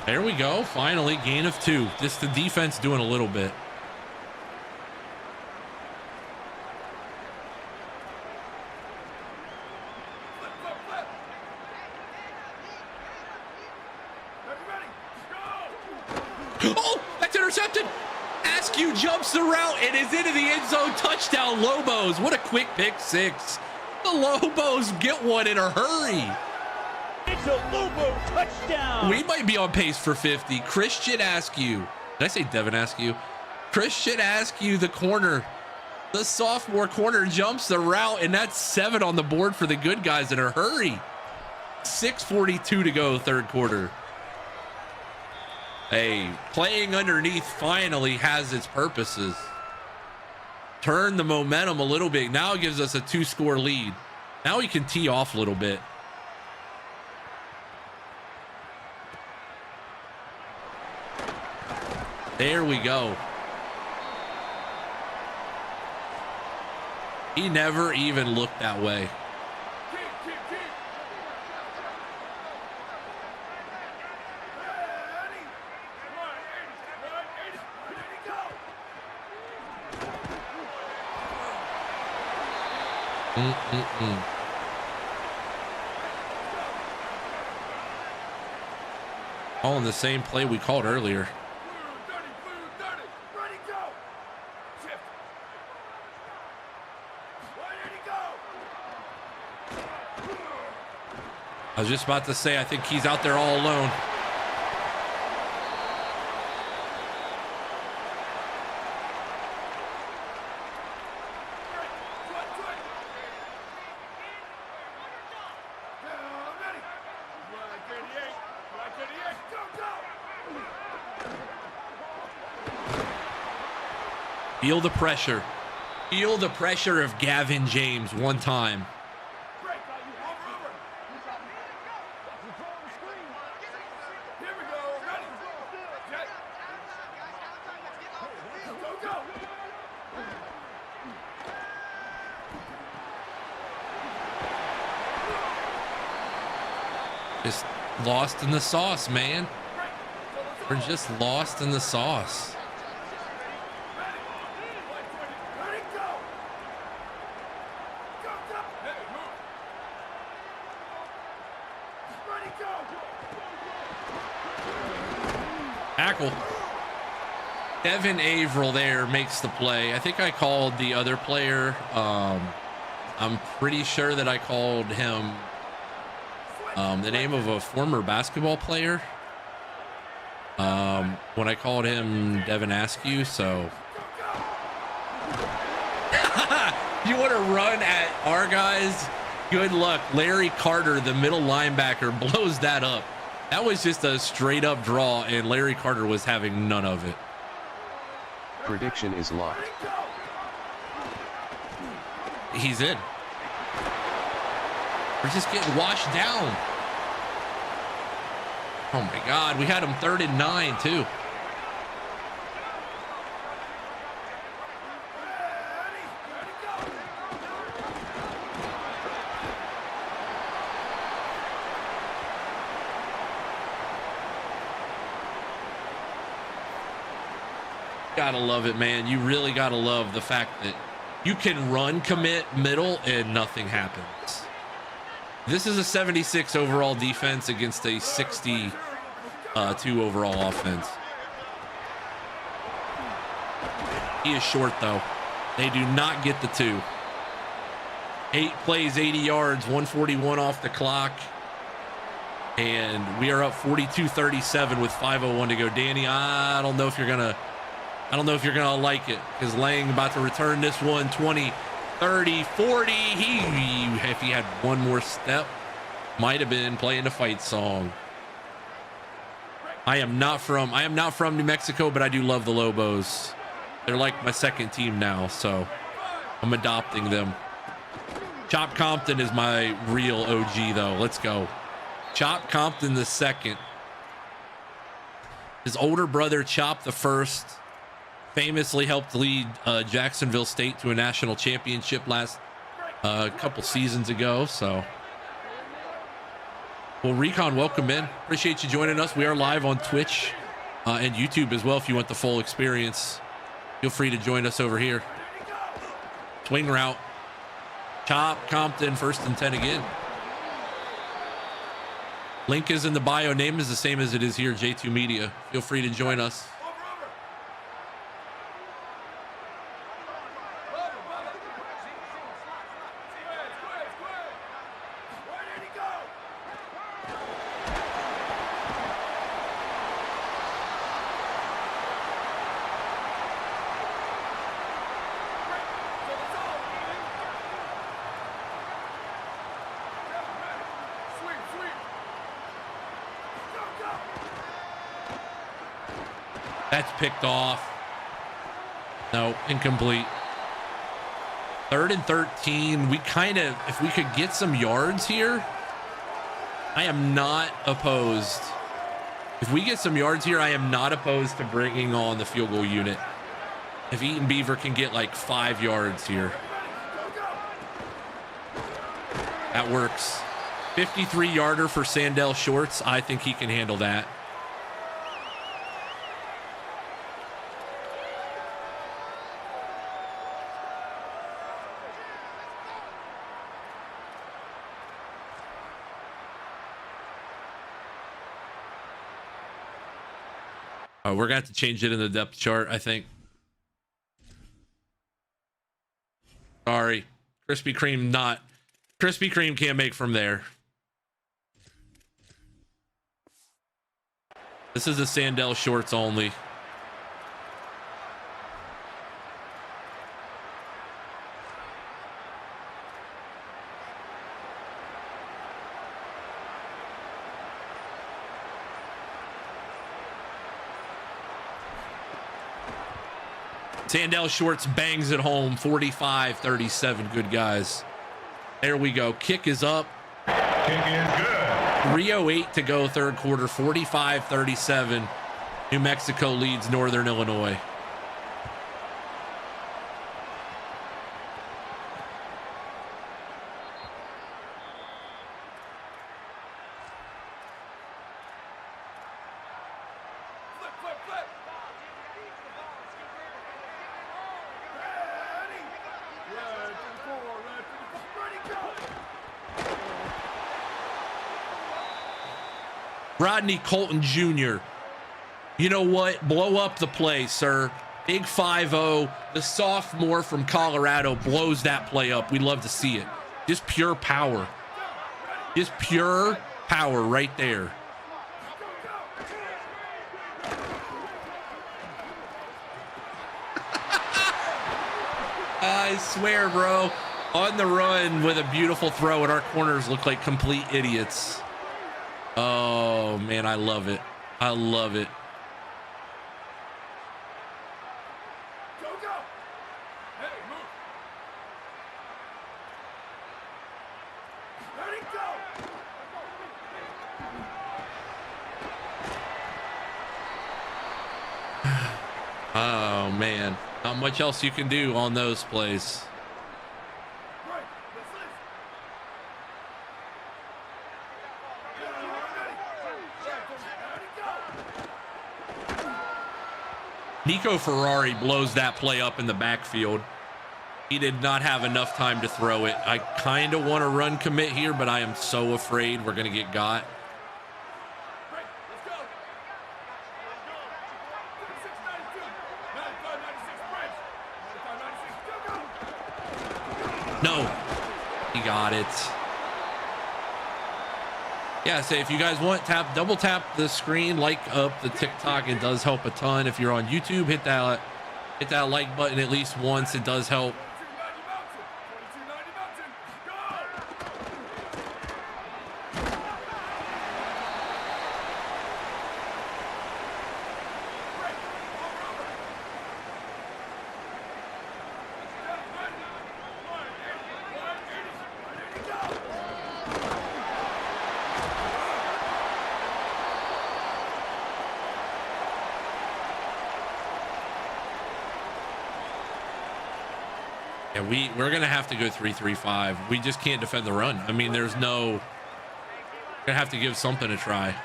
There we go. Finally, gain of 2. Just the defense doing a little bit. Oh, that's intercepted. Askew jumps the route and is into the end zone. Touchdown, Lobos. What a quick pick 6. The Lobos get one in a hurry. It's a Lobo touchdown. We might be on pace for 50. Christian Askew. Did I say Devin Askew? Christian Askew, the corner. The sophomore corner jumps the route, and that's 7 on the board for the good guys in a hurry. 6:42 to go, third quarter. Hey, playing underneath finally has its purposes. Turn the momentum a little bit. Now it gives us a 2-score lead. Now we can tee off a little bit. There we go. He never even looked that way. All in the same play we called earlier. I was just about to say, I think he's out there all alone. Feel the pressure. Feel the pressure of Gavin James one time. Just lost in the sauce, man. We're just lost in the sauce. Tackle. Evan Averill there makes the play. I think I called the other player. I'm pretty sure that I called him the name of a former basketball player when I called him Devin Askew. So you want to run at our guys? Good luck. Larry Carter, the middle linebacker, blows that up. That was just a straight up draw, and Larry Carter was having none of it. prediction is locked. He's in. We're just getting washed down. Oh my God, we had him 3rd and 9 too. Gotta love it, man. You really gotta love the fact that you can run commit middle and nothing happens. This is a 76 overall defense against a 62 overall offense. He is short though. They do not get the 2. 8 plays, 80 yards, 141 off the clock. And we are up 42-37 with 5:01 to go. Danny, I don't know if you're gonna like it, because Lang about to return this one. 20, 30, 40. If he had one more step, might have been playing the fight song. I am not from New Mexico, but I do love the Lobos. They're like my second team now, so I'm adopting them. Chop Compton is my real OG though. Let's go. Chop Compton the second. His older brother Chop the first famously helped lead Jacksonville State to a national championship last couple seasons ago. So, well, Recon, welcome in. Appreciate you joining us. We are live on Twitch and YouTube as well. If you want the full experience, feel free to join us over here. Swing route. Chop Compton, 1st and 10 again. Link is in the bio. Name is the same as it is here, J2 Media. Feel free to join us. That's picked off. No, incomplete. 3rd and 13. We kind of, if we could get some yards here, I am not opposed. If we get some yards here, I am not opposed to bringing on the field goal unit. If Eaton Beaver can get like 5 yards here, that works. 53-yarder for Sandell Shorts. I think he can handle that. We're gonna have to change it in the depth chart, I think. Sorry, Krispy Kreme can't make from there. This is a Sandell Shorts only. Sandell Shorts bangs it home, 45-37. Good guys. There we go. Kick is up. Kick is good. 3:08 to go, 3rd quarter. 45-37. New Mexico leads Northern Illinois. Rodney Colton Jr. You know what? Blow up the play, sir. Big 5-0. The sophomore from Colorado blows that play up. We love to see it. Just pure power. Just pure power right there. I swear, bro. On the run with a beautiful throw, and our corners look like complete idiots. Oh, man, I love it. I love it. Oh man, not much else you can do on those plays. Nico Ferrari blows that play up in the backfield. He did not have enough time to throw it. I kind of want to run commit here, but I am so afraid we're going to get got. No, he got it. Yeah, so if you guys want, double tap the screen, like up the TikTok. It does help a ton. If you're on YouTube, hit that like button at least once. It does help. We're gonna have to go 3-3-5. We just can't defend the run. I mean, there's no. Gonna have to give something a try.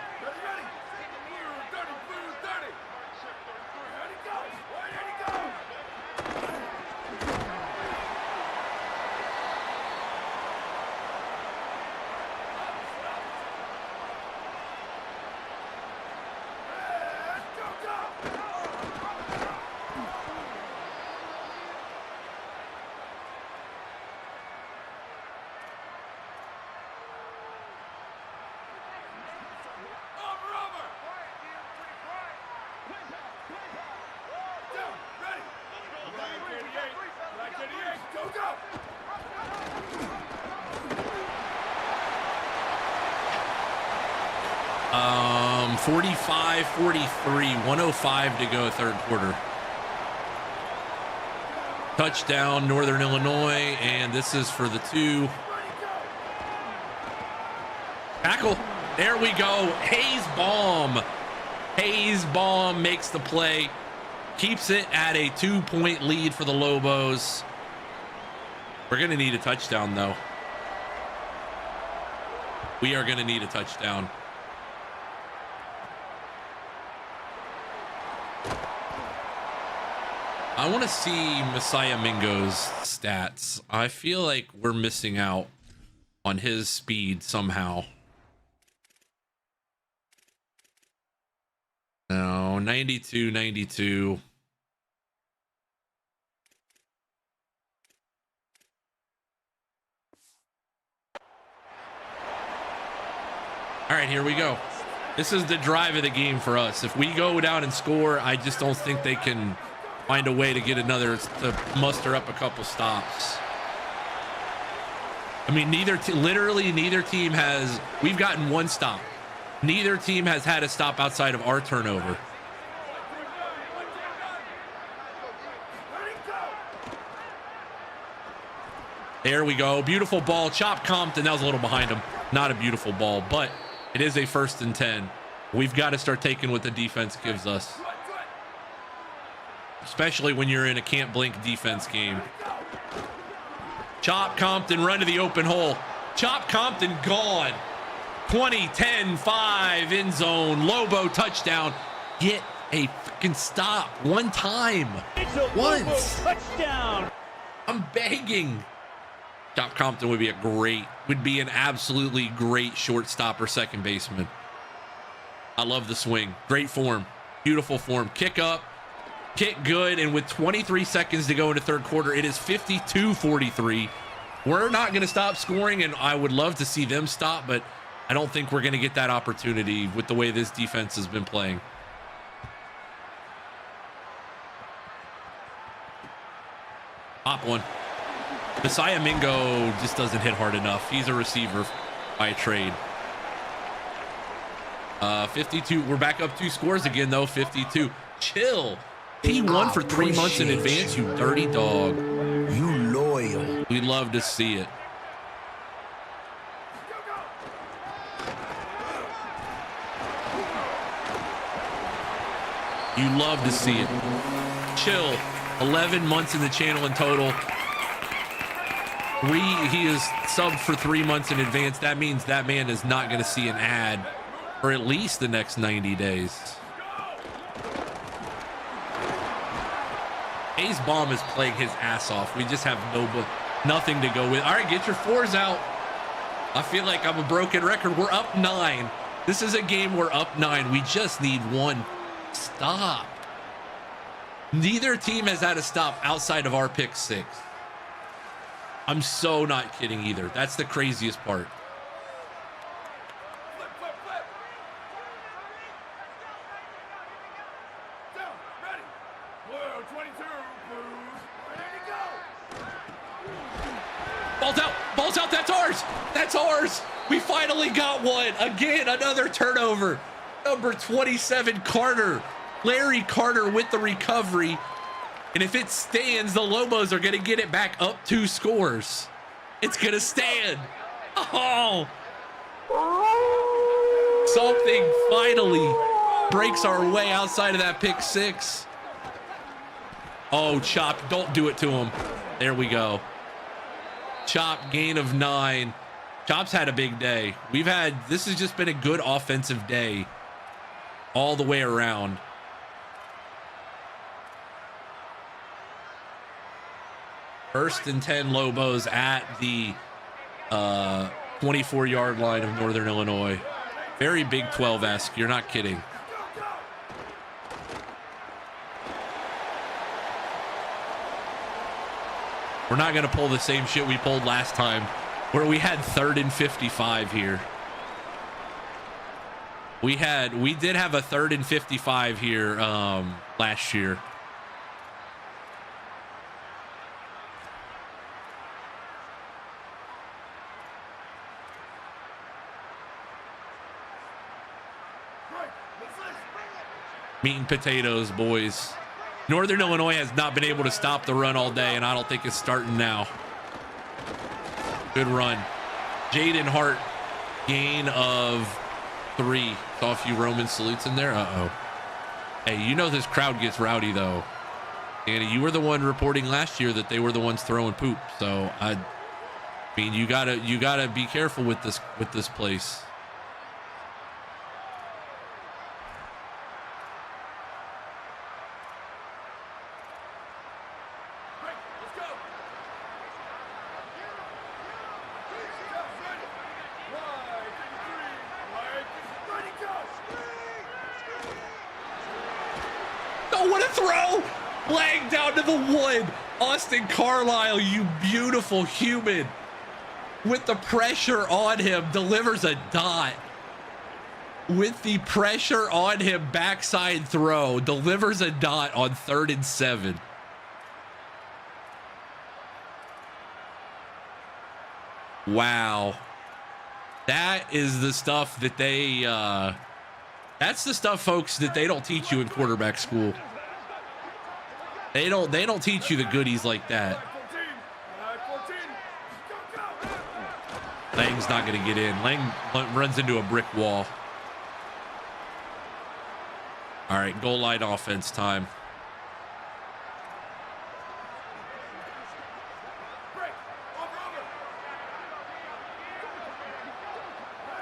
Um, 45-43, 105 to go, third quarter. Touchdown, Northern Illinois, and this is for the 2. Tackle. There we go. Hayes Baum makes the play, keeps it at a 2-point lead for the Lobos. We're going to need a touchdown, though. We are going to need a touchdown. I want to see Messiah Mingo's stats. I feel like we're missing out on his speed somehow. No, 92. All right, here we go. This is the drive of the game for us. If we go down and score, I just don't think they can find a way to get to muster up a couple stops. I mean, neither team has. We've gotten one stop. Neither team has had a stop outside of our turnover. There we go. Beautiful ball. Chop Compton. That was a little behind him. Not a beautiful ball, but it is a 1st and 10. We've got to start taking what the defense gives us, especially when you're in a can't blink defense game. Chop Compton, run to the open hole. Chop Compton gone. 20, 10, 5, end zone. Lobo touchdown. Get a fucking stop one time. Once. Touchdown. I'm begging. Chop Compton would be an absolutely great shortstop or second baseman. I love the swing. Great form. Beautiful form. Kick up. Kick good. And with 23 seconds to go into third quarter, it is 52-43. We're not going to stop scoring, and I would love to see them stop, but I don't think we're going to get that opportunity with the way this defense has been playing. Pop one. Messiah Mingo just doesn't hit hard enough. He's a receiver by trade. 52. We're back up 2 scores again, though. 52. Chill. P1 for 3 months in advance, you dirty dog. You loyal. We love to see it. You love to see it. Chill. 11 months in the channel in total. He is subbed for 3 months in advance. That means that man is not going to see an ad for at least the next 90 days. Ace Bomb is playing his ass off. We just have nothing to go with. All right, get your fours out. I feel like I'm a broken record. We're up 9. This is a game we're up 9. We just need one stop. Neither team has had a stop outside of our pick 6. I'm so not kidding either. That's the craziest part. Ball's out. That's ours. That's ours. We finally got one. Again, another turnover. Number 27, Carter. Larry Carter with the recovery. And if it stands, the Lobos are going to get it back up 2 scores. It's going to stand. Oh. Something finally breaks our way outside of that pick 6. Oh, Chop, don't do it to him. There we go. Chop, gain of 9. Chop's had a big day. This has just been a good offensive day all the way around. First and 10 Lobos at the 24-yard line of Northern Illinois. Very Big 12-esque. You're not kidding. We're not going to pull the same shit we pulled last time where we had 3rd and 55 here. We did have a 3rd and 55 here last year. Meat and potatoes, boys. Northern Illinois has not been able to stop the run all day, and I don't think it's starting now. Good run. Jaden Hart, gain of 3. Saw a few Roman salutes in there. Uh-oh. Hey, you know this crowd gets rowdy, though. Danny, you were the one reporting last year that they were the ones throwing poop. So, I mean, you gotta be careful with this place. Leg down to the wood. Austin Carlisle, you beautiful human. With the pressure on him, delivers a dot. With the pressure on him, backside throw, delivers a dot on 3rd and 7. Wow. That is the stuff that that's the stuff, folks, that they don't teach you in quarterback school. They don't teach you the goodies like that. Lang's not going to get in. Lang runs into a brick wall. All right, goal line offense time.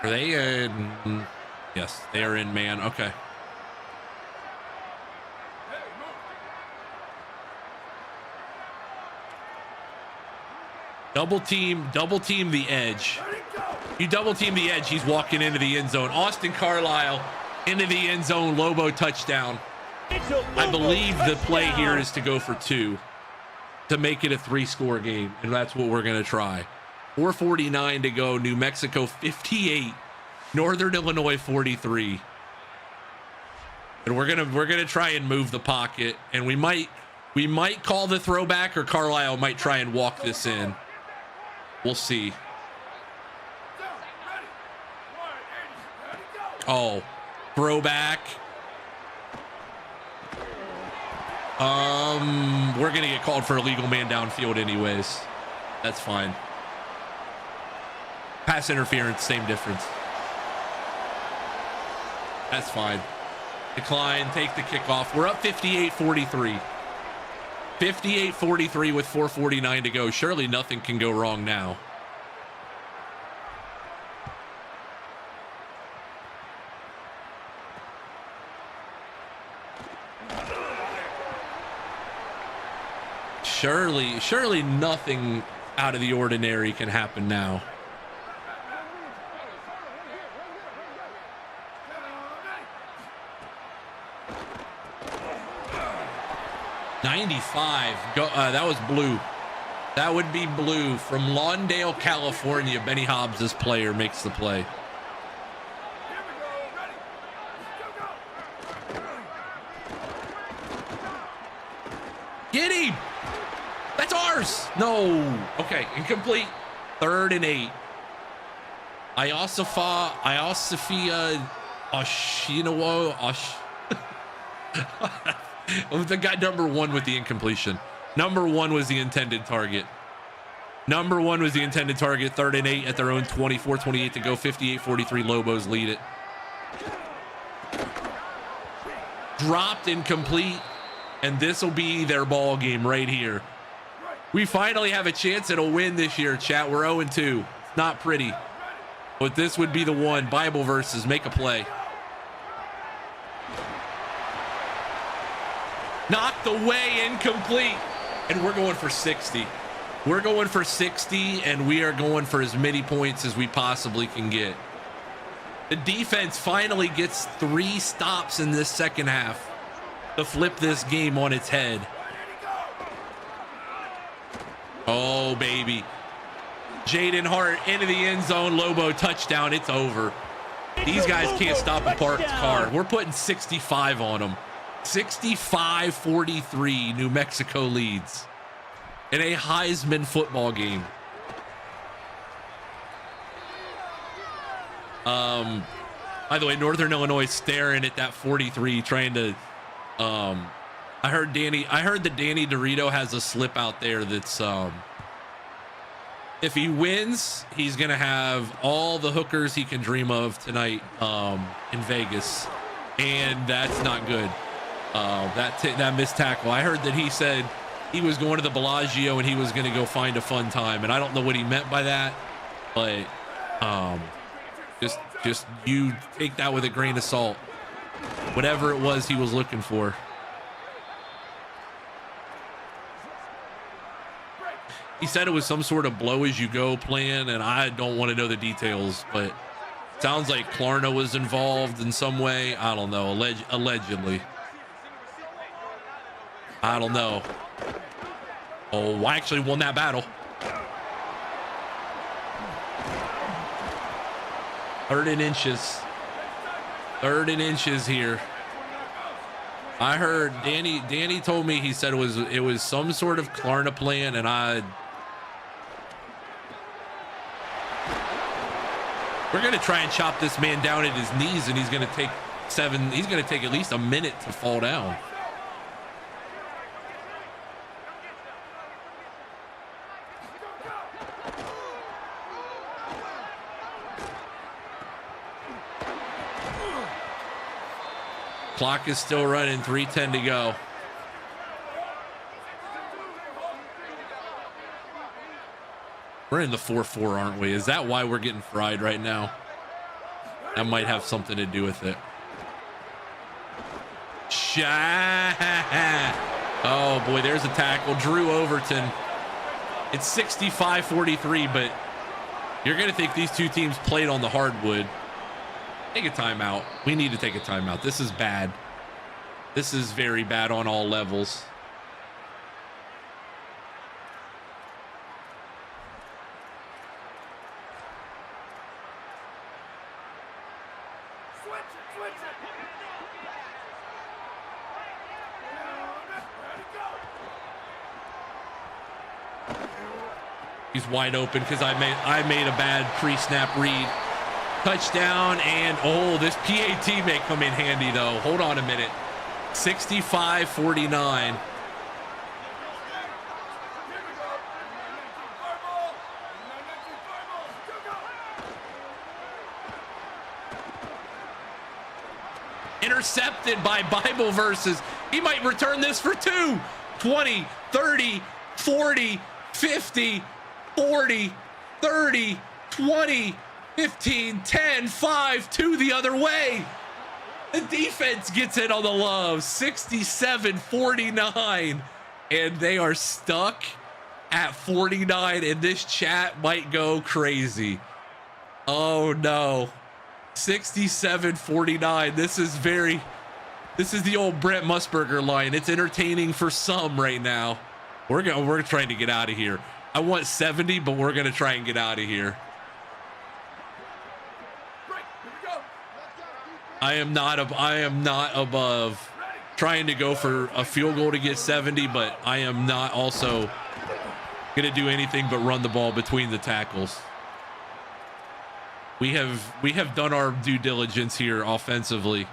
Are they in? Yes, they are in man. Okay. Double team the edge. You double team the edge, he's walking into the end zone. Austin Carlisle into the end zone, Lobo touchdown. I believe the play here is to go for 2 to make it a 3-score game, and that's what we're gonna try. 4:49 to go. New Mexico 58, Northern Illinois 43. And we're gonna try and move the pocket, and we might call the throwback, or Carlisle might try and walk this in. We'll see. Oh, throwback. We're gonna get called for a legal man downfield anyways. That's fine. Pass interference, same difference. That's fine. Decline, take the kickoff. We're up 58-43. 58-43 with 4:49 to go. Surely nothing can go wrong now. Surely nothing out of the ordinary can happen now. That was blue. That would be blue. From Lawndale, California, Benny Hobbs' player makes the play. Get him! That's ours! No! Okay, incomplete. 3rd and 8. Iosifia Oshinowo the guy number 1 with the incompletion. Number 1 was the intended target. 3rd and 8 at their own 24-28 to go. 58-43. Lobos lead it. Dropped incomplete, and this will be their ball game right here. We finally have a chance at a win this year, chat. We're 0-2. It's not pretty, but this would be the one. Bible verses, make a play. Knocked away, incomplete. And we're going for 60. We're going for 60, and we are going for as many points as we possibly can get. The defense finally gets 3 stops in this second half to flip this game on its head. Oh, baby. Jaden Hart into the end zone. Lobo touchdown. It's over. These guys can't stop a parked car. We're putting 65 on them. 65-43, New Mexico leads in a Heisman football game. By the way, Northern Illinois staring at that 43, trying to. I heard that Danny Dorito has a slip out there that's. If he wins, he's gonna have all the hookers he can dream of tonight in Vegas, and that's not good. That missed tackle. I heard that he said he was going to the Bellagio and he was going to go find a fun time, and I don't know what he meant by that, but just you take that with a grain of salt. Whatever it was he was looking for. He said it was some sort of blow as you go plan, and I don't want to know the details, but sounds like Klarna was involved in some way. I don't know. Allegedly. I don't know. Oh, I actually won that battle. 3rd and inches. 3rd and inches here. I heard Danny told me, he said it was some sort of Klarna plan, and we're gonna try and chop this man down at his knees, and he's gonna take at least a minute to fall down. Clock is still running, 3:10 to go. We're in the 4-4, aren't we? Is that why we're getting fried right now? That might have something to do with it. Oh boy, there's a tackle. Drew Overton. It's 65-43, but you're gonna think these two teams played on the hardwood. Take a timeout. We need to take a timeout. This is bad. This is very bad on all levels. He's wide open because I made a bad pre-snap read. Touchdown, and oh, this PAT may come in handy though. Hold on a minute. 65-49. intercepted by Bible verses. He might return this for 2. 20, 30, 40, 50, 40, 30, 20, 15, 10, 5, 2 the other way. The defense gets in on the love. 67-49. And they are stuck at 49. And this chat might go crazy. Oh no. 67-49. This is the old Brent Musburger line. It's entertaining for some right now. We're trying to get out of here. I want 70, but we're gonna try and get out of here. I am not above trying to go for a field goal to get 70, but I am not also gonna do anything but run the ball between the tackles. We have done our due diligence here offensively.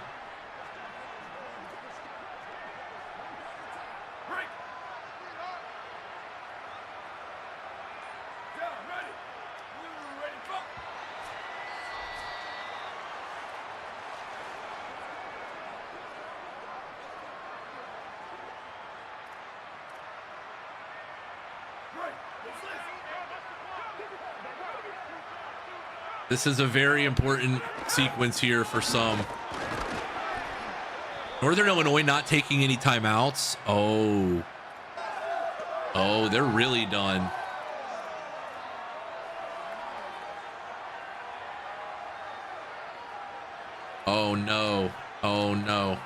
This is a very important sequence here for some. Northern Illinois not taking any timeouts. Oh, they're really done. Oh no. Oh no.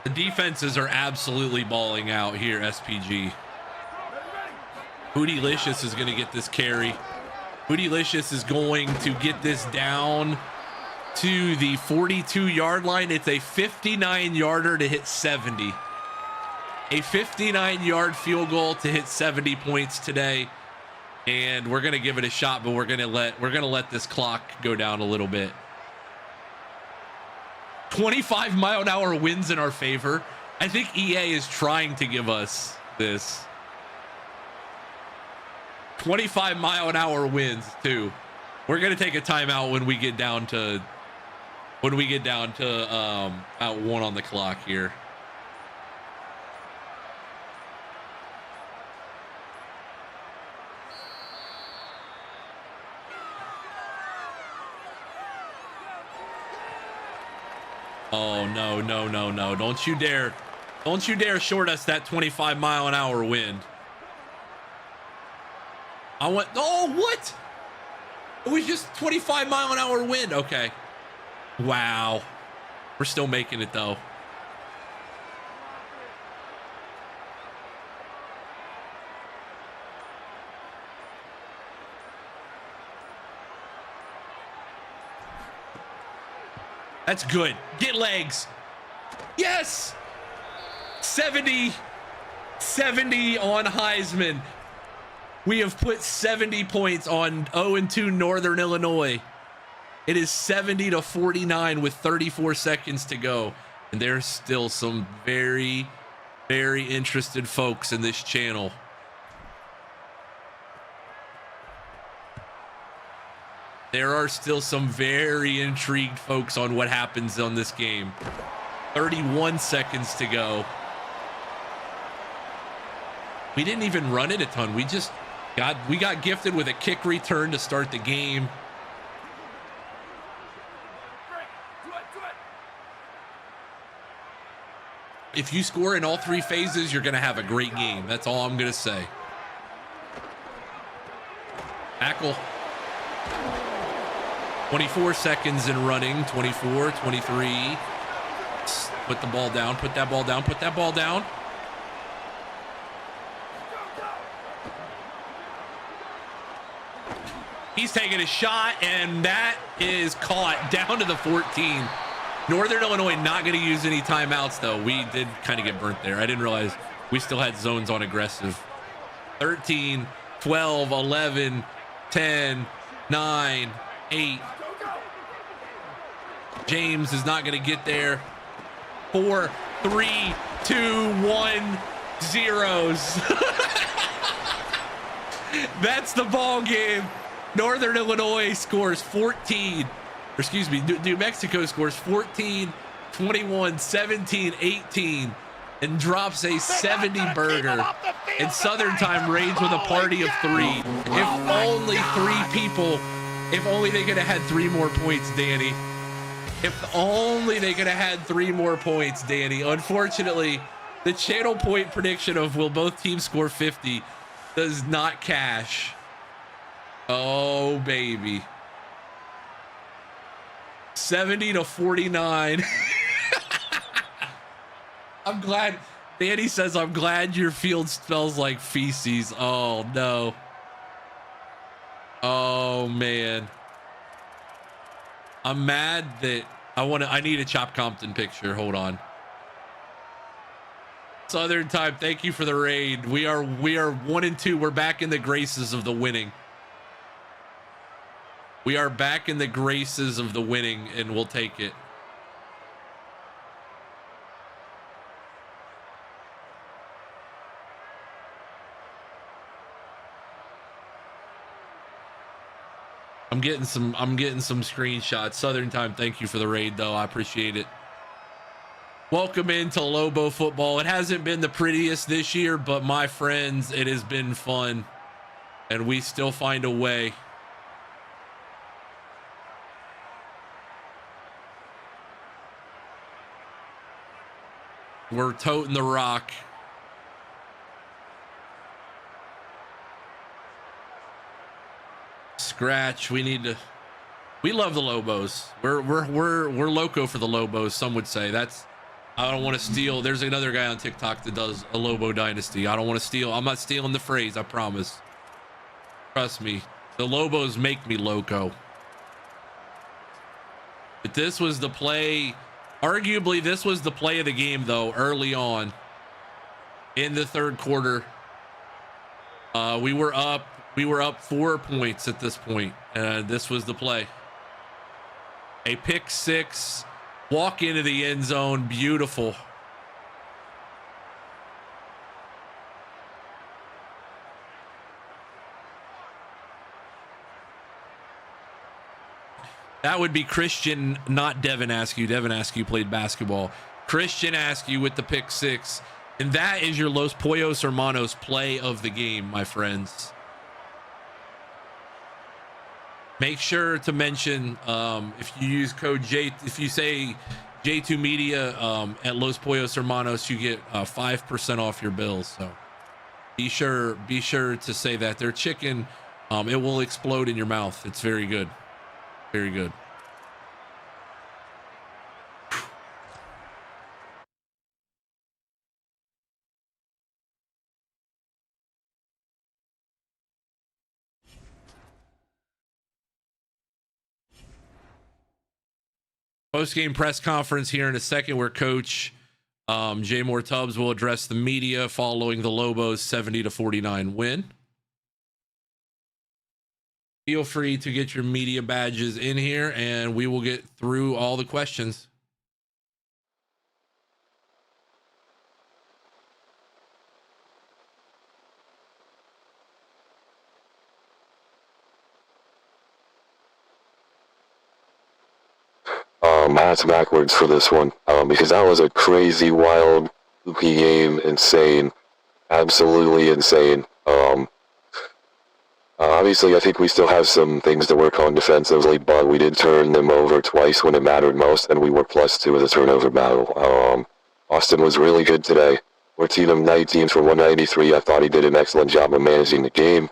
The defenses are absolutely balling out here, SPG. Bootylicious is going to get this carry. Bootylicious is going to get this down to the 42-yard line. It's a 59-yarder to hit 70. A 59-yard field goal to hit 70 points today. And we're going to give it a shot, but we're going to let this clock go down a little bit. 25-mile-an-hour winds in our favor. I think EA is trying to give us this. 25-mile-an-hour winds too. We're gonna take a timeout when we get down to out 1 on the clock here. Oh no, no, no, no. Don't you dare short us that 25-mile-an-hour wind. Oh, what? It was just 25-mile-an-hour wind. Okay. Wow. We're still making it though. That's good. Get legs. Yes. 70 on Heisman. We have put 70 points on 0-2 Northern Illinois. It is 70-49 with 34 seconds to go. And there's still some very, very interested folks in this channel. There are still some very intrigued folks on what happens on this game. 31 seconds to go. We didn't even run it a ton. We got gifted with a kick return to start the game. If you score in all 3 phases, you're going to have a great game. That's all I'm going to say. Tackle. 24 seconds in running. 24, 23. Put the ball down. Put that ball down. Put that ball down. He's taking a shot, and that is caught down to the 14. Northern Illinois not going to use any timeouts, though. We did kind of get burnt there. I didn't realize we still had zones on aggressive. 13, 12, 11, 10, 9, 8. James is not going to get there. 4, 3, 2, 1, zeros. That's the ball game. Northern Illinois scores 14. Or excuse me, New Mexico scores 14, 21, 17, 18, and drops a 70 burger. And Southern Time reigns with a party of 3. If only 3 people, if only they could have had 3 more points, Danny. If only they could have had 3 more points, Danny. Unfortunately, the channel point prediction of will both teams score 50 does not cash. Oh, baby. 70-49. I'm glad. Danny says, I'm glad your field smells like feces. Oh, no. Oh, man. I'm mad that I need a Chop Compton picture. Hold on. Southern Time, thank you for the raid. We are 1-2. We're back in the graces of the winning. We are back in the graces of the winning, and we'll take it. I'm getting some screenshots. Southern Time, thank you for the raid, though. I appreciate it. Welcome into Lobo football. It hasn't been the prettiest this year, but my friends, it has been fun, and we still find a way. We're toting the rock. Scratch. We love the Lobos. We're loco for the Lobos. Some would say. I don't want to steal. There's another guy on TikTok that does a Lobo dynasty. I don't want to steal. I'm not stealing the phrase. I promise. Trust me. The Lobos make me loco. But this was the play. Arguably, this was the play of the game, though, early on in the third quarter. We were up 4 points at this point. This was the play. A pick 6, walk into the end zone. Beautiful. That would be Christian, not Devin Askew. Devin Askew played basketball. Christian Askew with the pick 6. And that is your Los Pollos Hermanos play of the game, my friends. Make sure to mention if you use code J, if you say J2 Media at Los Pollos Hermanos, you get 5% off your bills. So be sure to say that. Their chicken, it will explode in your mouth. It's very good. Very good. Post-game press conference here in a second where Coach J. Moore Tubzz will address the media following the Lobos 70-49 win. Feel free to get your media badges in here, and we will get through all the questions. Matt's backwards for this one, because that was a crazy, wild, loopy game. Insane. Absolutely insane. Obviously, I think we still have some things to work on defensively, but we did turn them over twice when it mattered most, and we were +2 in the turnover battle. Austin was really good today. 14 of 19 for 193. I thought he did an excellent job of managing the game.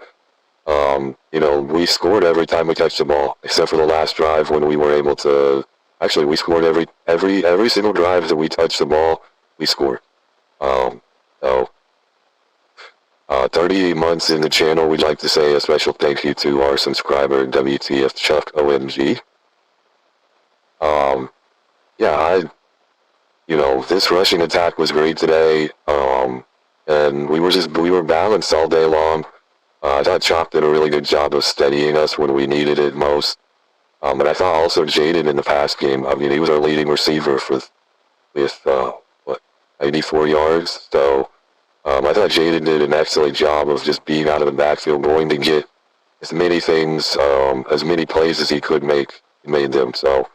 We scored every time we touched the ball, except for the last drive when we were able to. Actually, we scored every single drive that we touched the ball. We scored. 38 months in the channel, we'd like to say a special thank you to our subscriber, WTF Chuck OMG. This rushing attack was great today, and we were balanced all day long. I thought Chop did a really good job of steadying us when we needed it most. But I thought also Jaden in the pass game, he was our leading receiver with 84 yards, so I thought Jaden did an excellent job of just being out of the backfield, going to get as many things, as many plays as he could make. He made them. So,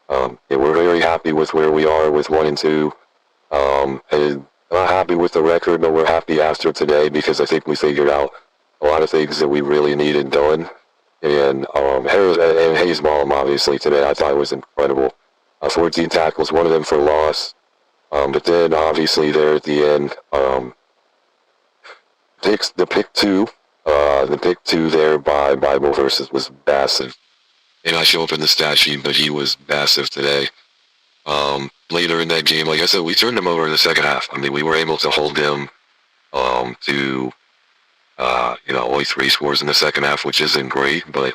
yeah, we're very happy with where we are with 1 and 2. And not happy with the record, but we're happy after today because I think we figured out a lot of things that we really needed done. And Hayes' Baum, obviously, today I thought was incredible. 14 tackles, one of them for loss. But then, obviously, there at the end, the pick two there by Bible versus was massive. May not show up in the stat sheet, but he was massive today. Later in that game, like I said, we turned them over in the second half. I mean, we were able to hold them to only 3 scores in the second half, which isn't great, but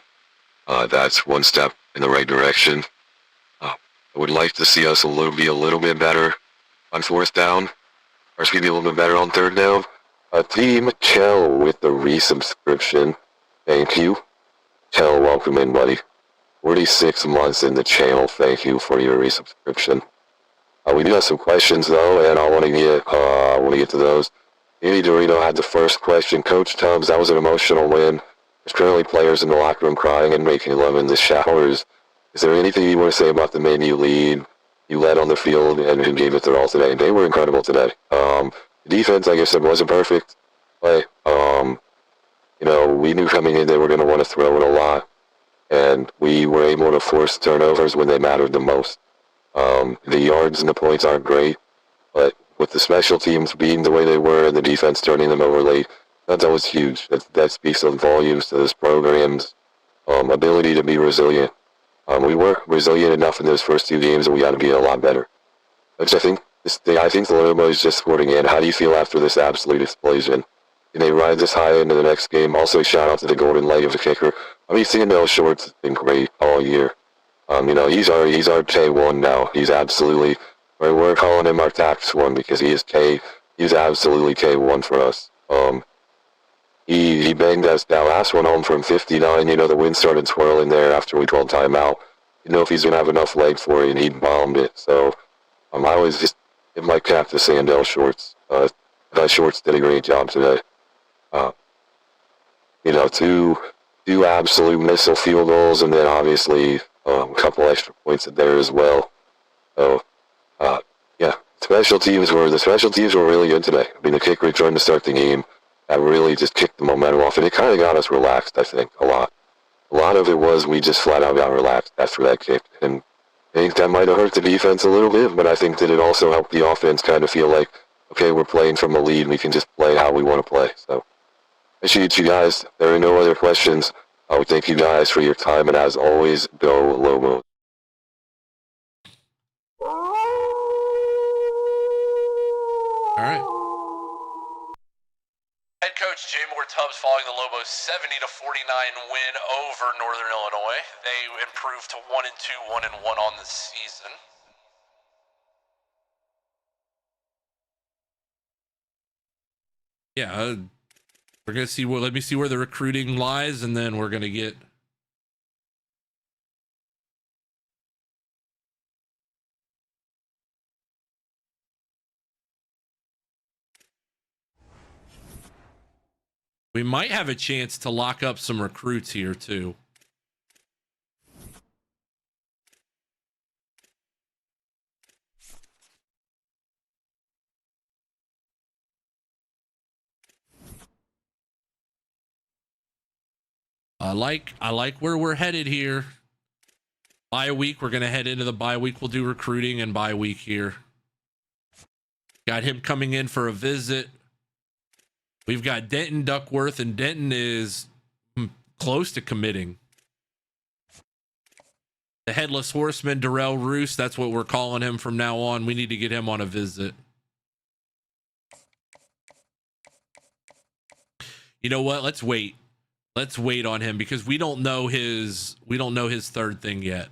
that's one step in the right direction. I would like to see us be a little bit better on 4th down, or be a little bit better on 3rd down. Team Chell with the resubscription. Thank you. Chell, welcome in, buddy. 46 months in the channel. Thank you for your resubscription. We do have some questions though, and I want to get to those. Andy Dorito had the first question. Coach Tubzz, that was an emotional win. There's currently players in the locker room crying and making love in the showers. Is there anything you want to say about the men you led on the field and who gave it their all today? They were incredible today. The defense, like I said, wasn't perfect, but we knew coming in they were going to want to throw it a lot, and we were able to force turnovers when they mattered the most. The yards and the points aren't great, but with the special teams being the way they were and the defense turning them over late, that was huge. That speaks of volumes to this program's ability to be resilient. We were resilient enough in those first 2 games, and we got to be a lot better. Which I think the Lobo is just scoring in. How do you feel after this absolute explosion? Can they ride this high into the next game? Also, shout out to the golden leg of the kicker. I mean, Sandell Shorts has been great all year. He's our K1 now. He's absolutely, we're calling him our tax one because he's absolutely K1 for us. He banged that last one home from 59. The wind started swirling there after we called timeout. If he's going to have enough leg for it, and he bombed it. So, I always just give my cap to Sandell Shorts. Shorts did a great job today. Two absolute missile field goals, and then obviously a couple extra points in there as well. So, yeah, the special teams were really good today. I mean, the kick return to start the game, that really just kicked the momentum off, and it kind of got us relaxed, I think, a lot. A lot of it was we just flat out got relaxed after that kick, and I think that might have hurt the defense a little bit, but I think that it also helped the offense kind of feel like, okay, we're playing from a lead, we can just play how we want to play. So, appreciate you guys. There are no other questions. I would thank you guys for your time, and as always, go Lobos. All right. Head coach Jay Moore Tubzz following the Lobos' 70-49 win over Northern Illinois. They improved to 1-2, 1-1 on the season. Yeah, we're gonna see. Let me see where the recruiting lies, and then we're gonna get. We might have a chance to lock up some recruits here too. I like where we're headed here. Bye week, we're gonna head into the bye week. We'll do recruiting and bye week here. Got him coming in for a visit. We've got Denton Duckworth, and Denton is close to committing. The Headless Horseman, Darrell Roos, that's what we're calling him from now on. We need to get him on a visit. You know what? Let's wait. Let's wait on him because we don't know his third thing yet.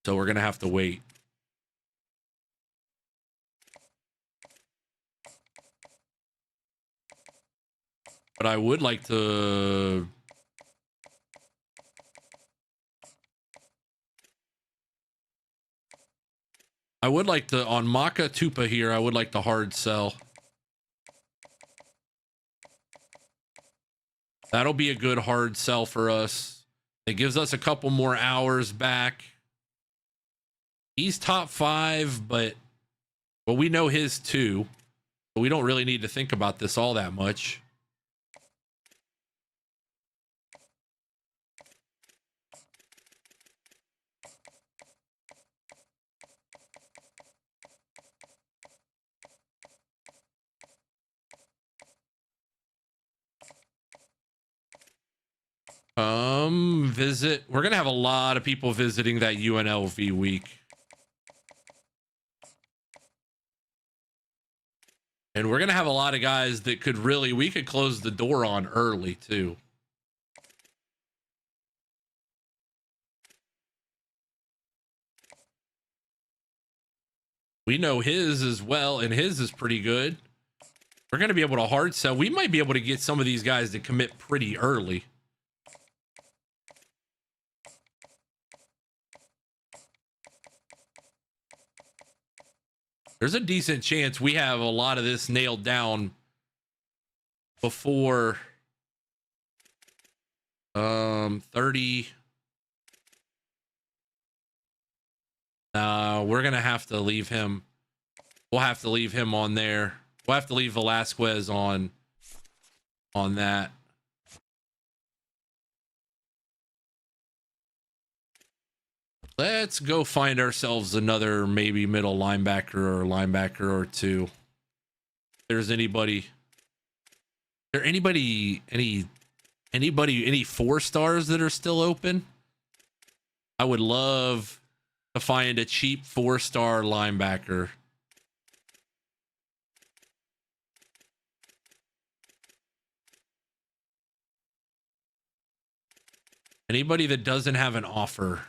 So we're gonna have to wait. But I would like to on Maka Tupa here, I would like to hard sell. That'll be a good hard sell for us. It gives us a couple more hours back. He's top 5, but well, we know his too. But we don't really need to think about this all that much. Visit. We're gonna have a lot of people visiting that UNLV week. And we're gonna have a lot of guys that could really, we could close the door on early too. We know his as well, and his is pretty good. We're gonna be able to hard sell. We might be able to get some of these guys to commit pretty early. There's a decent chance we have a lot of this nailed down before 30. We're gonna have to leave him. We'll have to leave him on there. We'll have to leave Velasquez on that. Let's go find ourselves another maybe middle linebacker or linebacker or two. If there's anybody. There anybody any 4-stars that are still open? I would love to find a cheap 4-star linebacker. Anybody that doesn't have an offer.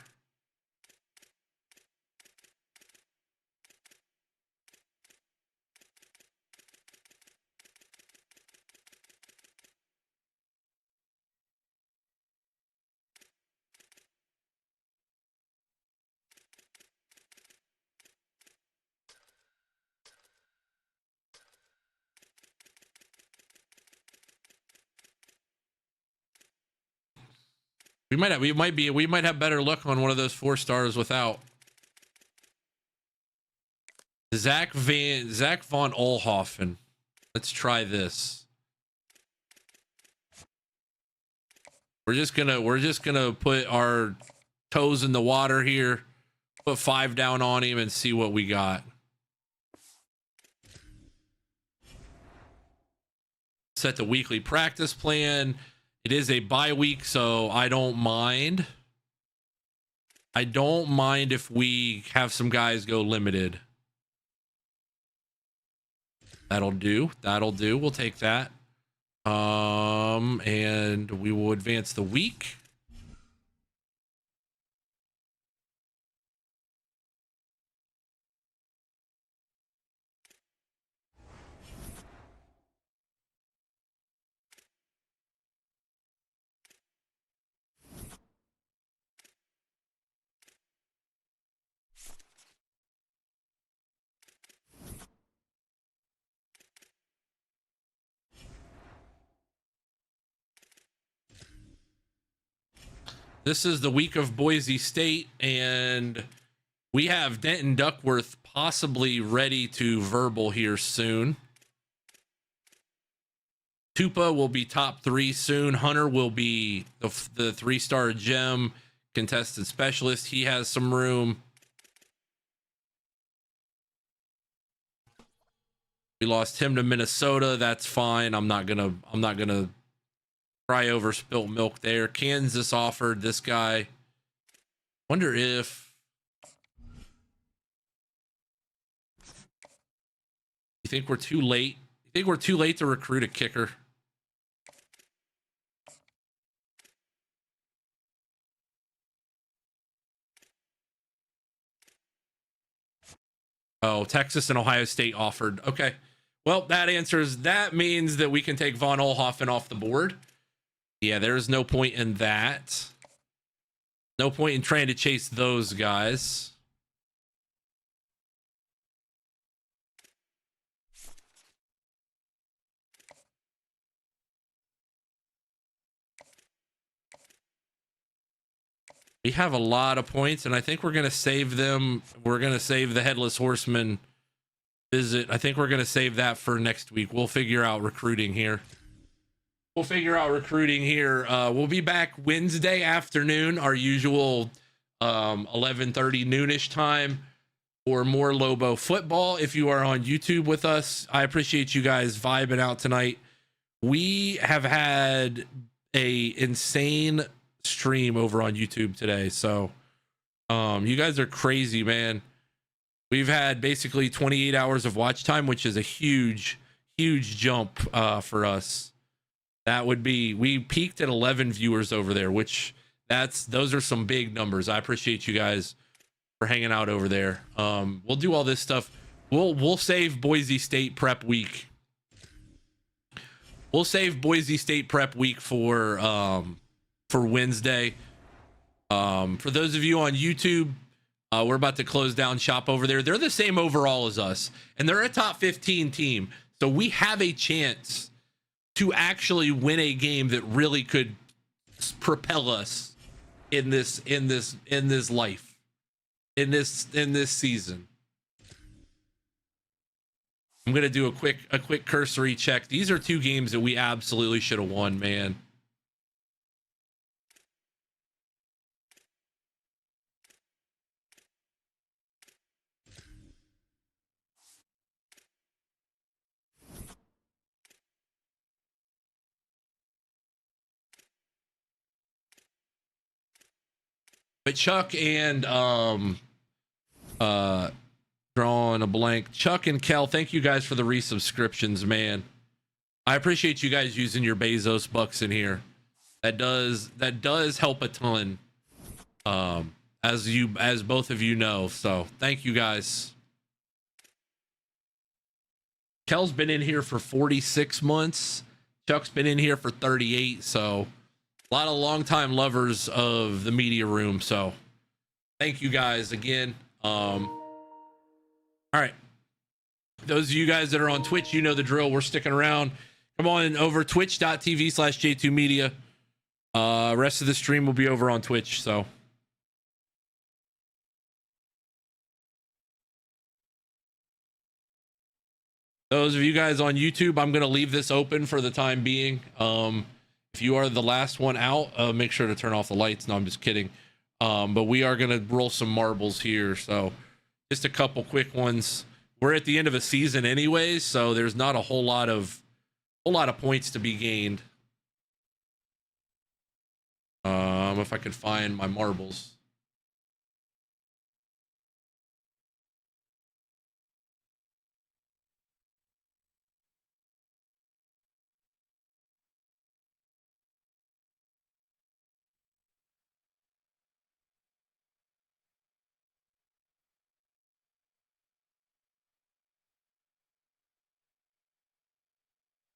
We might have better luck on one of those 4-stars without. Zach von Olhoffen. Let's try this. We're just gonna put our toes in the water here, put 5 down on him and see what we got. Set the weekly practice plan. It is a bye week, so I don't mind. I don't mind if we have some guys go limited. That'll do. That'll do. We'll take that. And we will advance the week. This is the week of Boise State, and we have Denton Duckworth possibly ready to verbal here soon. Tupa will be top 3 soon. Hunter will be the 3-star gem contested specialist. He has some room. We lost him to Minnesota. That's fine. I'm not gonna cry over spilt milk there. Kansas offered this guy. Wonder if you think we're too late. You think we're too late to recruit a kicker? Oh, Texas and Ohio State offered. Okay. Well, that means that we can take Von Olhoffen off the board. Yeah, there's no point in that. No point in trying to chase those guys. We have a lot of points, and I think we're going to save them. We're going to save the Headless Horseman visit. I think we're going to save that for next week. We'll figure out recruiting here. We'll be back Wednesday afternoon, our usual 11:30 noonish time, for more Lobo football. If you are on YouTube with us, I appreciate you guys vibing out tonight. We have had a insane stream over on YouTube today, so you guys are crazy, man. We've had basically 28 hours of watch time, which is a huge jump for us. That would be, we peaked at 11 viewers over there, which those are some big numbers. I appreciate you guys for hanging out over there. We'll do all this stuff. We'll save Boise State prep week. We'll save Boise State prep week for Wednesday. For those of you on YouTube, we're about to close down shop over there. They're the same overall as us, and they're a top 15 team. So we have a chance to actually win a game that really could propel us in this life, in this season. I'm gonna do a quick cursory check. These are two games that we absolutely should have won, man. But Chuck and drawing a blank. Chuck and Kel, thank you guys for the resubscriptions, man. I appreciate you guys using your Bezos bucks in here. That does help a ton. As both of you know. So thank you guys. Kel's been in here for 46 months. Chuck's been in here for 38. So a lot of longtime lovers of the media room. So thank you guys again. All right. Those of you guys that are on Twitch, you know the drill. We're sticking around. Come on over twitch.tv/J2Media. Rest of the stream will be over on Twitch. So those of you guys on YouTube, I'm going to leave this open for the time being. If you are the last one out, make sure to turn off the lights. No, I'm just kidding. But we are going to roll some marbles here. So just a couple quick ones. We're at the end of a season anyways, so there's not a whole lot of points to be gained. If I could find my marbles.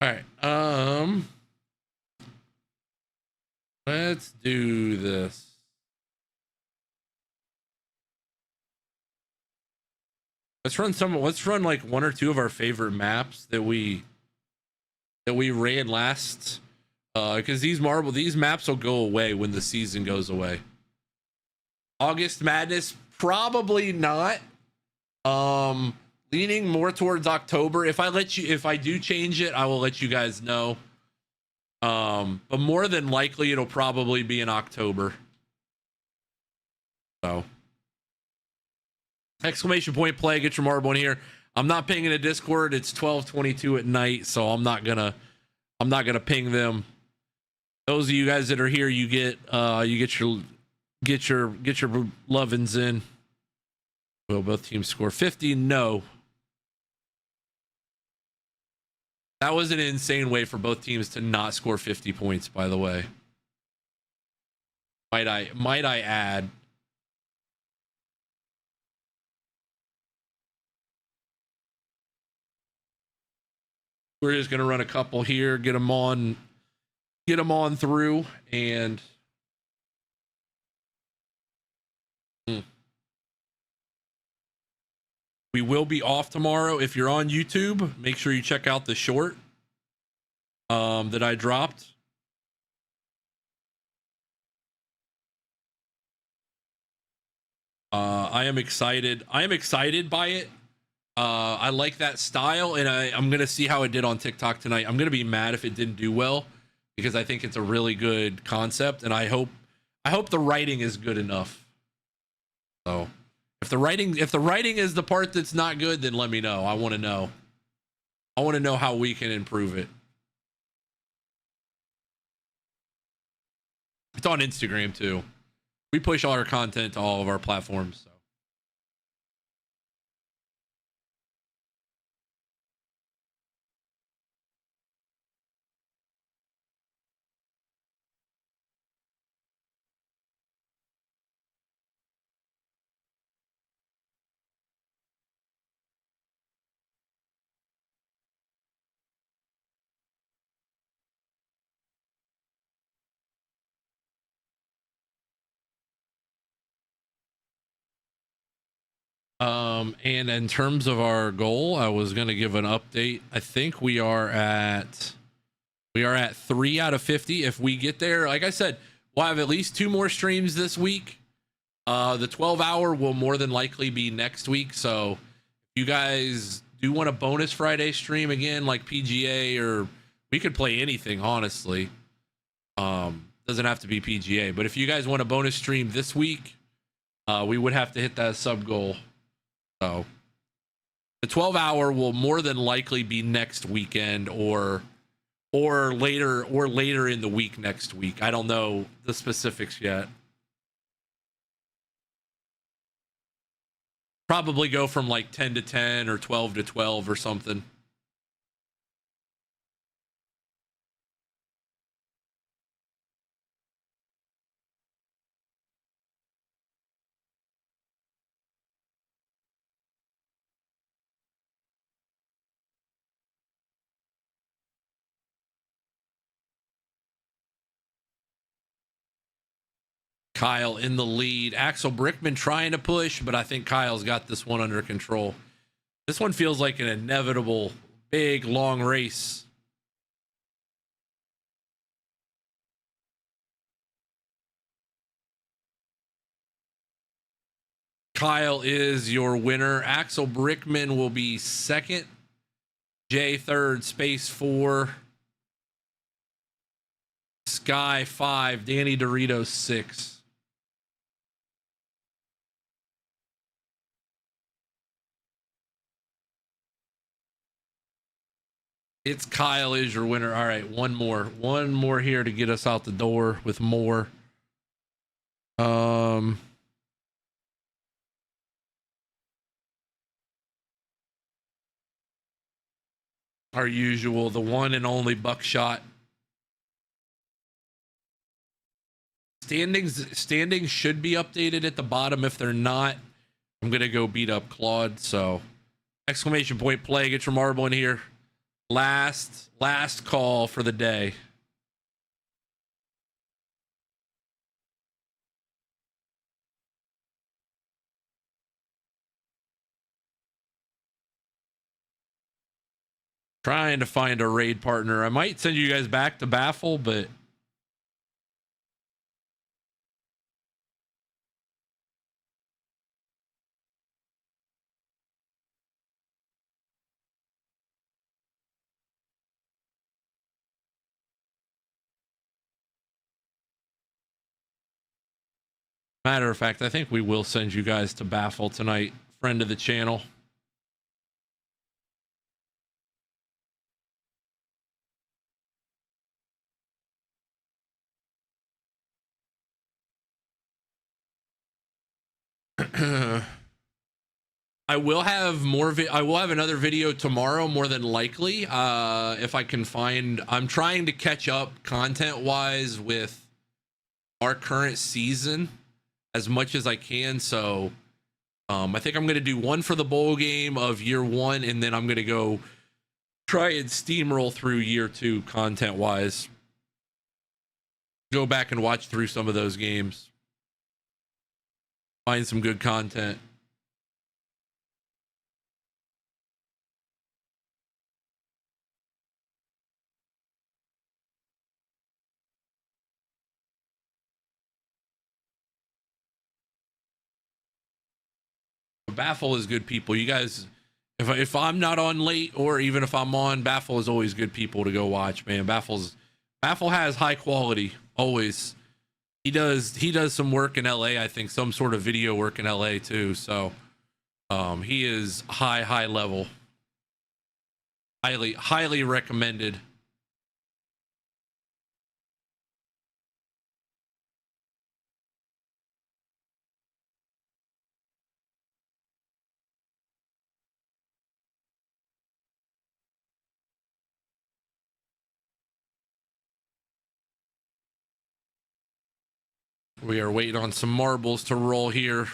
All right. Let's do this. Let's run like one or two of our favorite maps that we ran last, because these maps will go away when the season goes away. August Madness, probably not. Leaning more towards October. If I do change it, I will let you guys know. But more than likely it'll probably be in October. So exclamation point play, get your marble in here. I'm not pinging a Discord. It's 12:22 at night, so I'm not gonna ping them. Those of you guys that are here, you get your lovin's in. Will both teams score 50? No. That was an insane way for both teams to not score 50 points, by the way. Might I add. We're just going to run a couple here, get them on through, and we will be off tomorrow. If you're on YouTube, make sure you check out the short that I dropped. I am excited. I am excited by it. I like that style, and I'm gonna see how it did on TikTok tonight. I'm gonna be mad if it didn't do well because I think it's a really good concept, and I hope the writing is good enough. So if the writing is the part that's not good, then let me know. I want to know. I want to know how we can improve it. It's on Instagram too. We push all our content to all of our platforms. So. And in terms of our goal, I was going to give an update. I think we are at 3 out of 50. If we get there, like I said, we'll have at least 2 more streams this week. The 12-hour will more than likely be next week. So if you guys do want a bonus Friday stream again, like PGA, or we could play anything, honestly. Doesn't have to be PGA, but if you guys want a bonus stream this week, we would have to hit that sub goal. So the 12-hour will more than likely be next weekend or later in the week next week. I don't know the specifics yet. Probably go from like 10 to 10 or 12 to 12 or something. Kyle in the lead. Axel Brickman trying to push, but I think Kyle's got this one under control. This one feels like an inevitable, big, long race. Kyle is your winner. Axel Brickman will be second. Jay third. Space 4. Sky 5. Danny Doritos 6. It's Kyle is your winner. All right, one more here to get us out the door with more. Our usual, the one and only Buckshot. Standings should be updated at the bottom. If they're not, I'm gonna go beat up Claude. So exclamation point play, get your marble in here. Last call for the day. Trying to find a raid partner. I might send you guys back to Baffle, but matter of fact, I think we will send you guys to Baffle tonight. Friend of the channel. I will have I will have another video tomorrow, more than likely. If I can find, I'm trying to catch up content wise with our current season as much as I can. So I think I'm going to do one for the bowl game of year 1, and then I'm going to go try and steamroll through year 2 content wise. Go back and watch through some of those games. Find some good content. Baffle is good people. You guys, if I'm not on late, or even if I'm on, Baffle is always good people to go watch, man. Baffle has high quality always. He does some work in LA, I think, some sort of video work in LA too. So he is high level. Highly recommended. We are waiting on some marbles to roll here.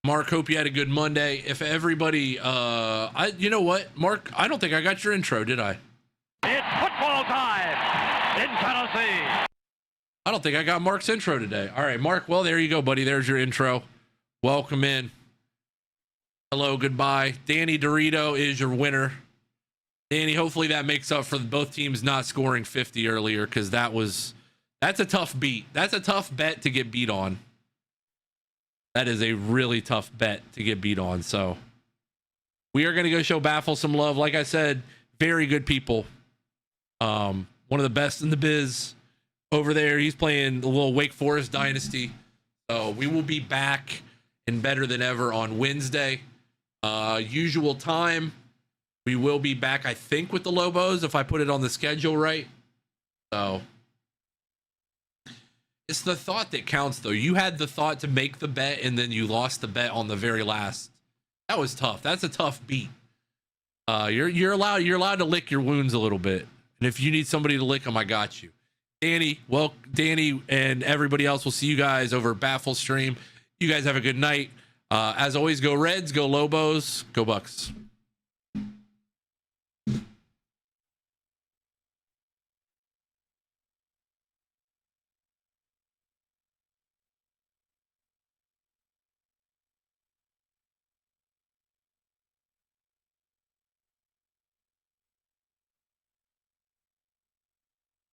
Mark, hope you had a good Monday. If everybody, you know what, Mark, I don't think I got your intro, did I? It's football time in Tennessee. I don't think I got Mark's intro today. All right, Mark, well, there you go, buddy. There's your intro. Welcome in. Hello, goodbye. Danny Dorito is your winner. Danny, hopefully that makes up for both teams not scoring 50 earlier, because that's a tough beat. That's a tough bet to get beat on. That is a really tough bet to get beat on. So we are going to go show Baffle some love. Like I said, very good people. One of the best in the biz over there. He's playing the little Wake Forest dynasty. So we will be back and better than ever on Wednesday. Usual time. We will be back, I think, with the Lobos if I put it on the schedule right. So it's the thought that counts, though. You had the thought to make the bet, and then you lost the bet on the very last. That was tough. That's a tough beat. You're allowed to lick your wounds a little bit, and if you need somebody to lick them, I got you. Danny, well, Danny and everybody else, will see you guys over at Baffle Stream. You guys have a good night. As always, go Reds, go Lobos, go Bucks.